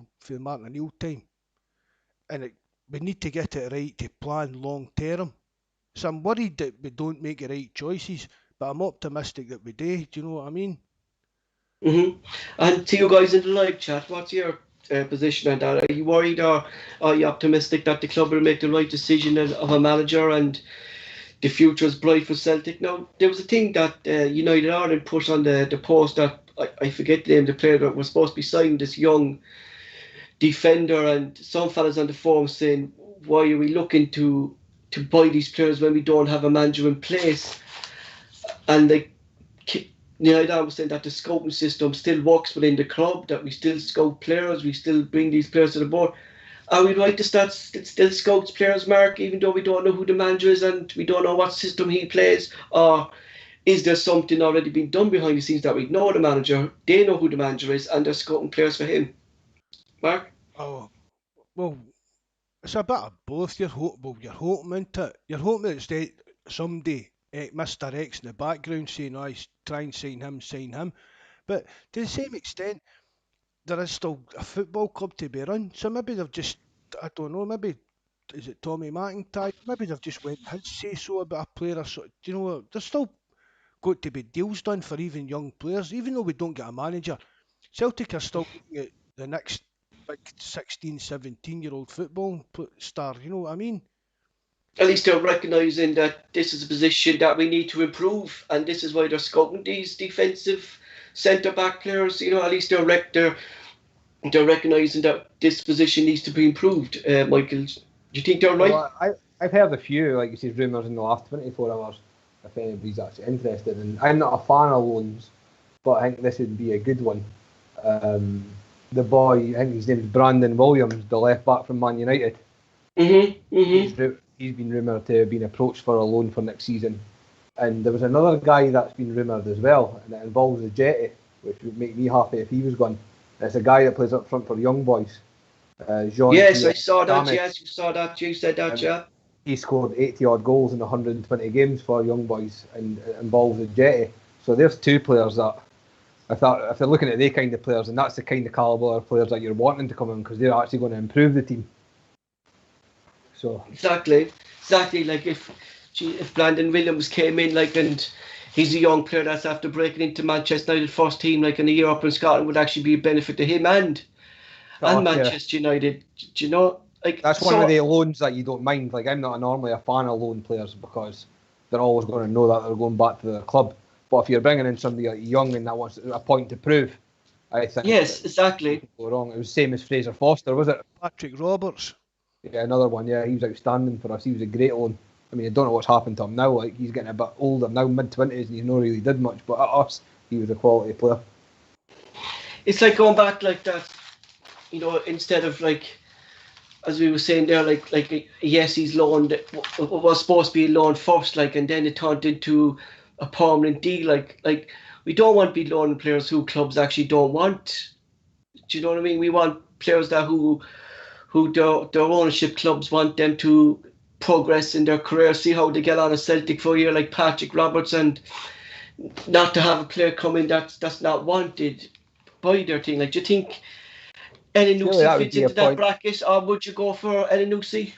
time, and we need to get it right to plan long term. So I'm worried that we don't make the right choices, but I'm optimistic that we do. Do you know what I mean? Mm-hmm. And to you guys in the live chat, what's your position on that? Are you worried, or are you optimistic that the club will make the right decision of a manager and the future is bright for Celtic? Now, there was a thing that United Ireland put on the post that I forget the name of the player that was supposed to be signed, this young defender, and some fellas on the forum saying, why are we looking to buy these players when we don't have a manager in place? And I was saying that the scouting system still works within the club, that we still scout players, we still bring these players to the board. Are we right to still scout players, Mark, even though we don't know who the manager is and we don't know what system he plays? Or is there something already being done behind the scenes that we know the manager, they know who the manager is, and they're scouting players for him? Mark? Oh, well, it's a bit of both. You're hoping into it. You're hoping that someday Mr. X in the background saying, "I try and sign him." But to the same extent, there is still a football club to be run. So maybe they've just, I don't know, maybe is it Tommy McIntyre? Maybe they've just went and say so about a player or so. Do you know, there's still got to be deals done for even young players, even though we don't get a manager. Celtic are still looking at the next big 16, 17-year-old football star. You know what I mean? At least they're recognising that this is a position that we need to improve, and this is why they're scouting these defensive centre-back players. At least they're recognising that this position needs to be improved. Michael, do you think they're right? Well, I've heard a few, like you said, rumours in the last 24 hours, if anybody's actually interested. And I'm not a fan of loans, but I think this would be a good one. The boy, I think his name's Brandon Williams, the left back from Man United. He's been rumoured to have been approached for a loan for next season. And there was another guy that's been rumoured as well, and it involves the Jetty, which would make me happy if he was gone. It's a guy that plays up front for Young Boys. Jean yes, I saw that. Yes, you saw that. You said that, yeah. He scored 80-odd goals in 120 games for Young Boys, and it involves the Jetty. So there's two players that, if they're looking at their kind of players, and that's the kind of calibre of players that you're wanting to come in, because they're actually going to improve the team. So exactly. Like if Brandon Williams came in, and he's a young player that's after breaking into Manchester United first team, in a year up in Scotland, would actually be a benefit to him and Manchester United. Do you know? like That's one of the loans that you don't mind. Like, I'm not normally a fan of loan players because they're always going to know that they're going back to their club. But if you're bringing in somebody like young and that wants a point to prove, I think yes, exactly. Go wrong. It was the same as Fraser Foster, was it? Patrick Roberts. Yeah, another one. Yeah, he was outstanding for us. He was a great loan. I mean, I don't know what's happened to him now. Like, he's getting a bit older now, mid-20s, and he's not really did much. But at us, he was a quality player. It's like going back like that, you know, instead of like, as we were saying there, like yes, he's loaned, was supposed to be a loan first, like, and then it turned into a permanent deal. Like we don't want to be loaning players who clubs actually don't want. Do you know what I mean? We want players that who their ownership clubs want them to progress in their career, see how they get on a Celtic for a year, like Patrick Roberts, and not to have a player come in that's not wanted by their thing. Like, do you think Elyounoussi fits into that bracket, or would you go for Elyounoussi?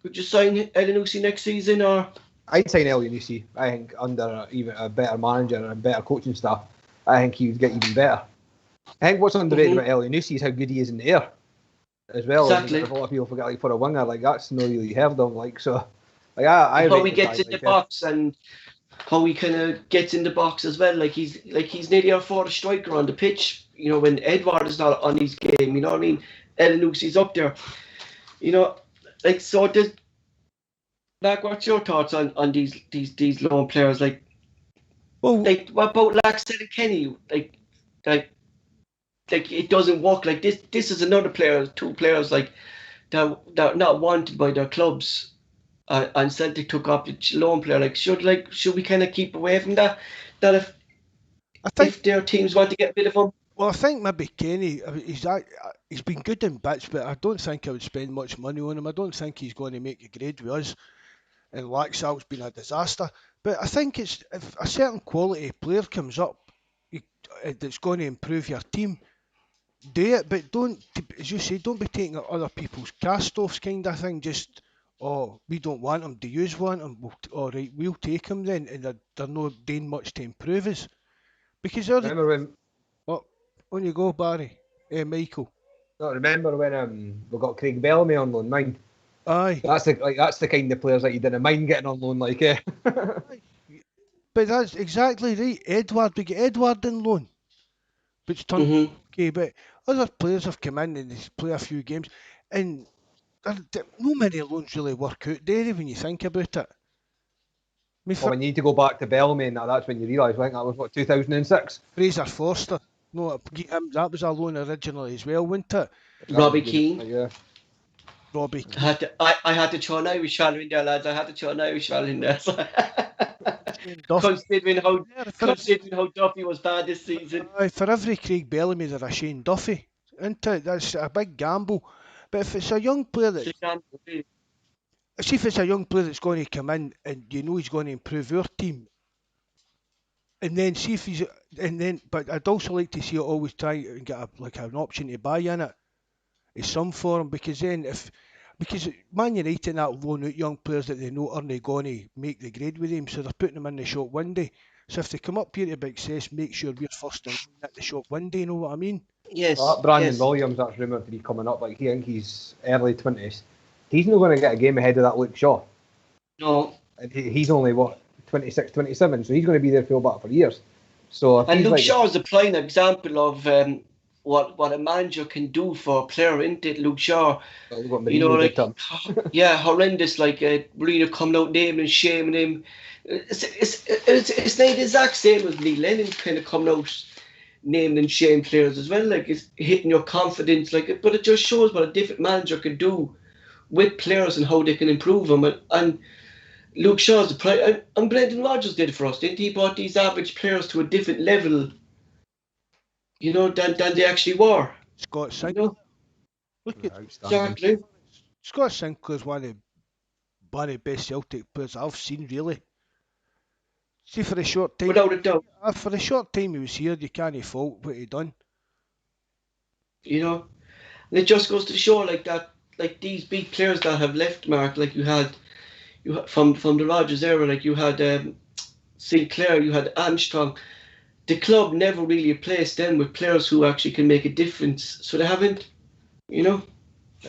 Would you sign Elyounoussi next season, or? I'd sign Elyounoussi. I think under even a better manager and a better coaching staff, I think he would get even better. I think what's underrated about Elyounoussi is how good he is in the air, as well. Exactly. A lot of people forget, like, for a winger, like, that's not really heard of. Like, so, like, I how he gets in the box and how he kind of gets in the box as well. Like he's nearly our fourth striker on the pitch. You know, when Edward is not on his game, you know what I mean? Elyounoussi up there. You know, like, so does. Like, what's your thoughts on these loan players? Like, well, like, what about Laxton and Kenny? Like it doesn't work. Like, this is another player, two players like that are not wanted by their clubs. And Celtic took up a loan player. Like, should we kind of keep away from that? That if their teams want to get rid of him. Well, I think maybe Kenny, he's been good in bits, but I don't think I would spend much money on him. I don't think he's going to make a grade with us. And Laxalt's been a disaster. But I think it's, if a certain quality player comes up that's going to improve your team, do it. But don't, as you say, don't be taking other people's cast-offs kind of thing. Just, oh, we don't want him. Do you want him? All right, we'll take him then. And they're not doing much to improve us. Because remember when... What? On you go, Barry. Michael. No, remember when we got Craig Bellamy on loan, mind? Aye. That's the kind of players that you didn't mind getting on loan, like, eh? But that's exactly right. We get Edward in loan, which turned okay. But other players have come in and they play a few games, and no many loans really work out, do they, when you think about it? I mean, when you need to go back to Bellamy, and that's when you realise, I think that was, what, 2006? Fraser Foster. No, that was a loan originally as well, wasn't it? Robbie Keane. Yeah. Robbie. I had to throw an Irish fella in there, lads. I had to throw an Irish fella in there. Considering how Duffy was bad this season. For every Craig Bellamy, there's a Shane Duffy, isn't it? That's a big gamble. But if it's a young player that's going to come in and you know he's going to improve our team, and then see if he's but I'd also like to see it always try and get an option to buy in it in some form, because Man United that loan out young players that they know aren't going to make the grade with him, so they're putting them in the shop window. So if they come up here to big success, make sure we're first in at the shop window, you know what I mean? Yes. Brandon Williams, that's rumoured to be coming up, like, I think he's early 20s. He's not going to get a game ahead of that Luke Shaw. No. He's only, 26, 27, so he's going to be there full-back for years. So and Luke Shaw is a prime example of what a manager can do for a player, isn't it? Luke Shaw, you know, like, yeah, horrendous, like Marino coming out naming and shaming him. It's not the exact same as Neil Lennon kind of coming out naming and shaming players as well, like, it's hitting your confidence, like, but it just shows what a different manager can do with players and how they can improve them. And Luke Shaw's the prime, and Brendan Rodgers did it for us, didn't he? He brought these average players to a different level, you know, than they actually were. Scott Sinclair. Look at exactly. Scott Sinclair's one of the best Celtic players I've seen, really. See, for a short time, without a doubt, for the short time he was here, you can't fault what he done. You know, and it just goes to show, like, that, like, these big players that have left, Mark, like you had from the Rodgers era, like you had Sinclair, you had Armstrong. The club never really replaced them with players who actually can make a difference. So they haven't, you know.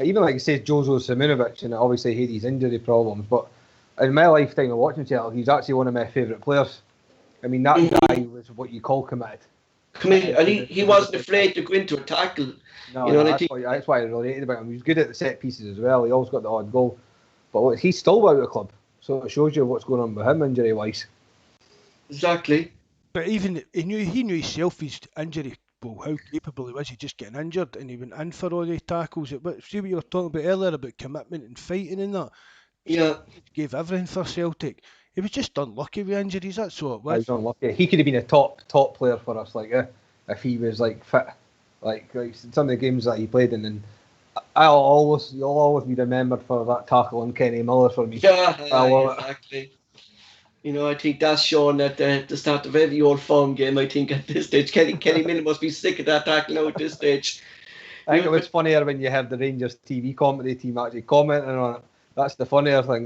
Even like you say, Jozo Simunovic, and obviously he had his injury problems, but in my lifetime of watching Celtic, he's actually one of my favourite players. I mean, that guy was what you call committed. And he wasn't afraid to go into a tackle. No, you know, that's why I related about him. He was good at the set pieces as well. He always got the odd goal. But he's still out of the club, so it shows you what's going on with him injury-wise. Exactly. But even he knew himself his injury, well, how capable he was of just getting injured, and he went in for all the tackles. But see what you were talking about earlier about commitment and fighting and that. Yeah. He gave everything for Celtic. He was just unlucky with injuries. That's what it was. He was unlucky. He could have been a top player for us, if he was fit. Like some of the games that he played in, and you'll always be remembered for that tackle on Kenny Miller for me. Yeah, exactly. I think that's shown at the start of every Old Firm game. I think at this stage, Kenny Miller must be sick of that tackle now at this stage. I think it was funnier when you have the Rangers TV commentary team actually commenting on it. That's the funnier thing.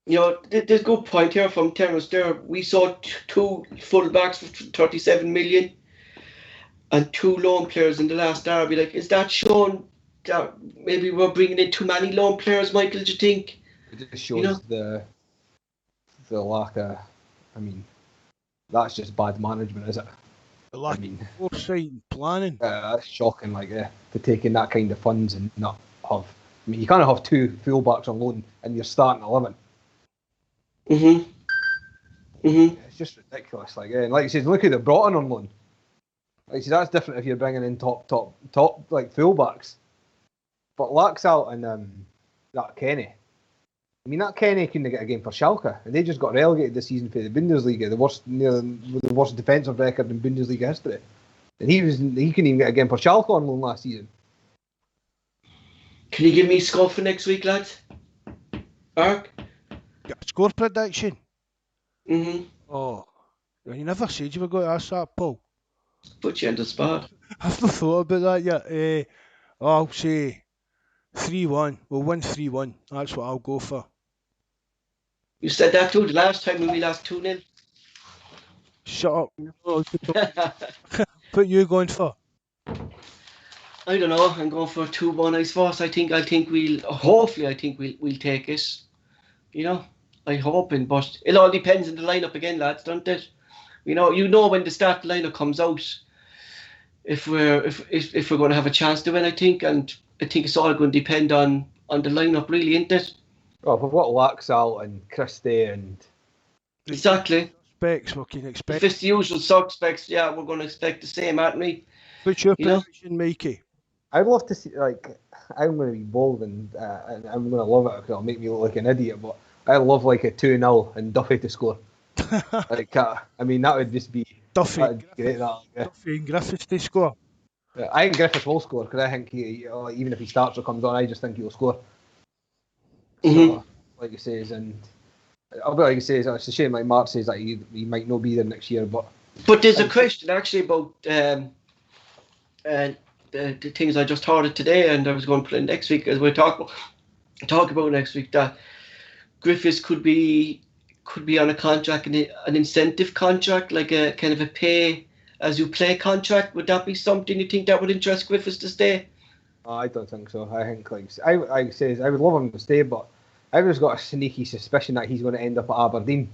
There's a good point here from Terence there. We saw two fullbacks for 37 million and two loan players in the last derby. Is that showing that maybe we're bringing in too many loan players, Michael? Do you think? It just shows the lack of. I mean, that's just bad management, is it? The lack of foresight and planning. That's shocking. To take in that kind of funds and not have. I mean, you can't have two fullbacks on loan and you're starting 11. It's just ridiculous. And like you said, look at the brought on loan. Like that's different if you're bringing in top fullbacks. But Laxalt and that Kenny. I mean, that Kenny couldn't get a game for Schalke, and they just got relegated this season for the Bundesliga, the worst defensive record in Bundesliga history. And he couldn't even get a game for Schalke on loan last season. Can you give me a score for next week, lads? Mark? Got a score prediction? Oh, you never said you were going to ask that, Paul. Put you on the spot. I've not thought about that yet. I'll say 3-1. We'll win 3-1. That's what I'll go for. You said that too the last time when we lost 2-0. Shut up. What you going for? I don't know. I'm going for 2-1, I suppose. I think we'll take it. I'm hoping, but it all depends on the lineup again, lads, don't it? When the start lineup comes out, if we're going to have a chance to win, I think, and I think it's all going to depend on the lineup, really, isn't it? Well, we've got Laxalt and Christie and exactly. Specs, what can you expect? If it's the usual suspects, yeah, we're going to expect the same, aren't we? What's your prediction, Mikey? I'd love to see, I'm going to be bold and I'm going to love it because it'll make me look like an idiot, but I love a 2-0 and Duffy to score. I mean, that would just be Duffy. Great, Duffy and Griffiths to score. Yeah, I think Griffiths will score because I think he, even if he starts or comes on, I just think he'll score. So, like you say, it's a shame. Like Mark says that he might not be there next year, but there's a question actually about the things I just heard it today, and I was going to put it next week as we talk about next week that Griffiths could be on a contract, an incentive contract, like a kind of a pay as you play contract. Would that be something you think that would interest Griffiths to stay? I don't think so. I think I would love him to stay, but I've just got a sneaky suspicion that he's going to end up at Aberdeen.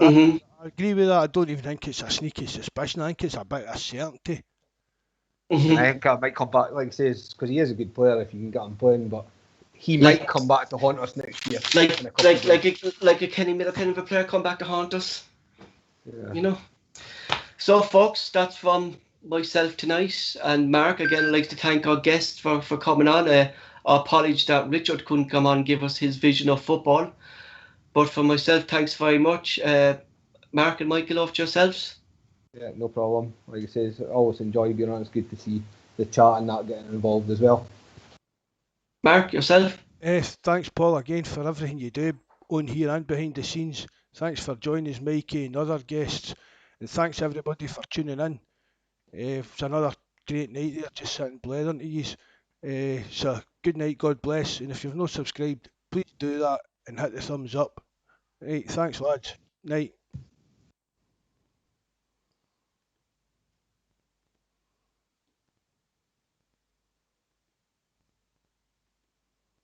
I agree with that. I don't even think it's a sneaky suspicion. I think it's a bit of certainty. I think I might come back, like I say, because he is a good player if you can get him playing, but he might come back to haunt us next year. Like a Kenny Miller kind of a player come back to haunt us. Yeah. So, folks, that's from myself tonight, and Mark. Again, I'd like to thank our guests for coming on. Our apologies that Richard couldn't come on and give us his vision of football. But for myself, thanks very much. Mark and Michael, off to yourselves. Yeah, no problem. Like I say, I always enjoy being on. It's good to see the chat and that getting involved as well. Mark, yourself? Thanks, Paul, again for everything you do on here and behind the scenes. Thanks for joining us, Mikey, and other guests. And thanks everybody for tuning in. It's another great night there, just sitting blathering to you. So good night, God bless. And if you've not subscribed, please do that and hit the thumbs up. Right, thanks lads. Night.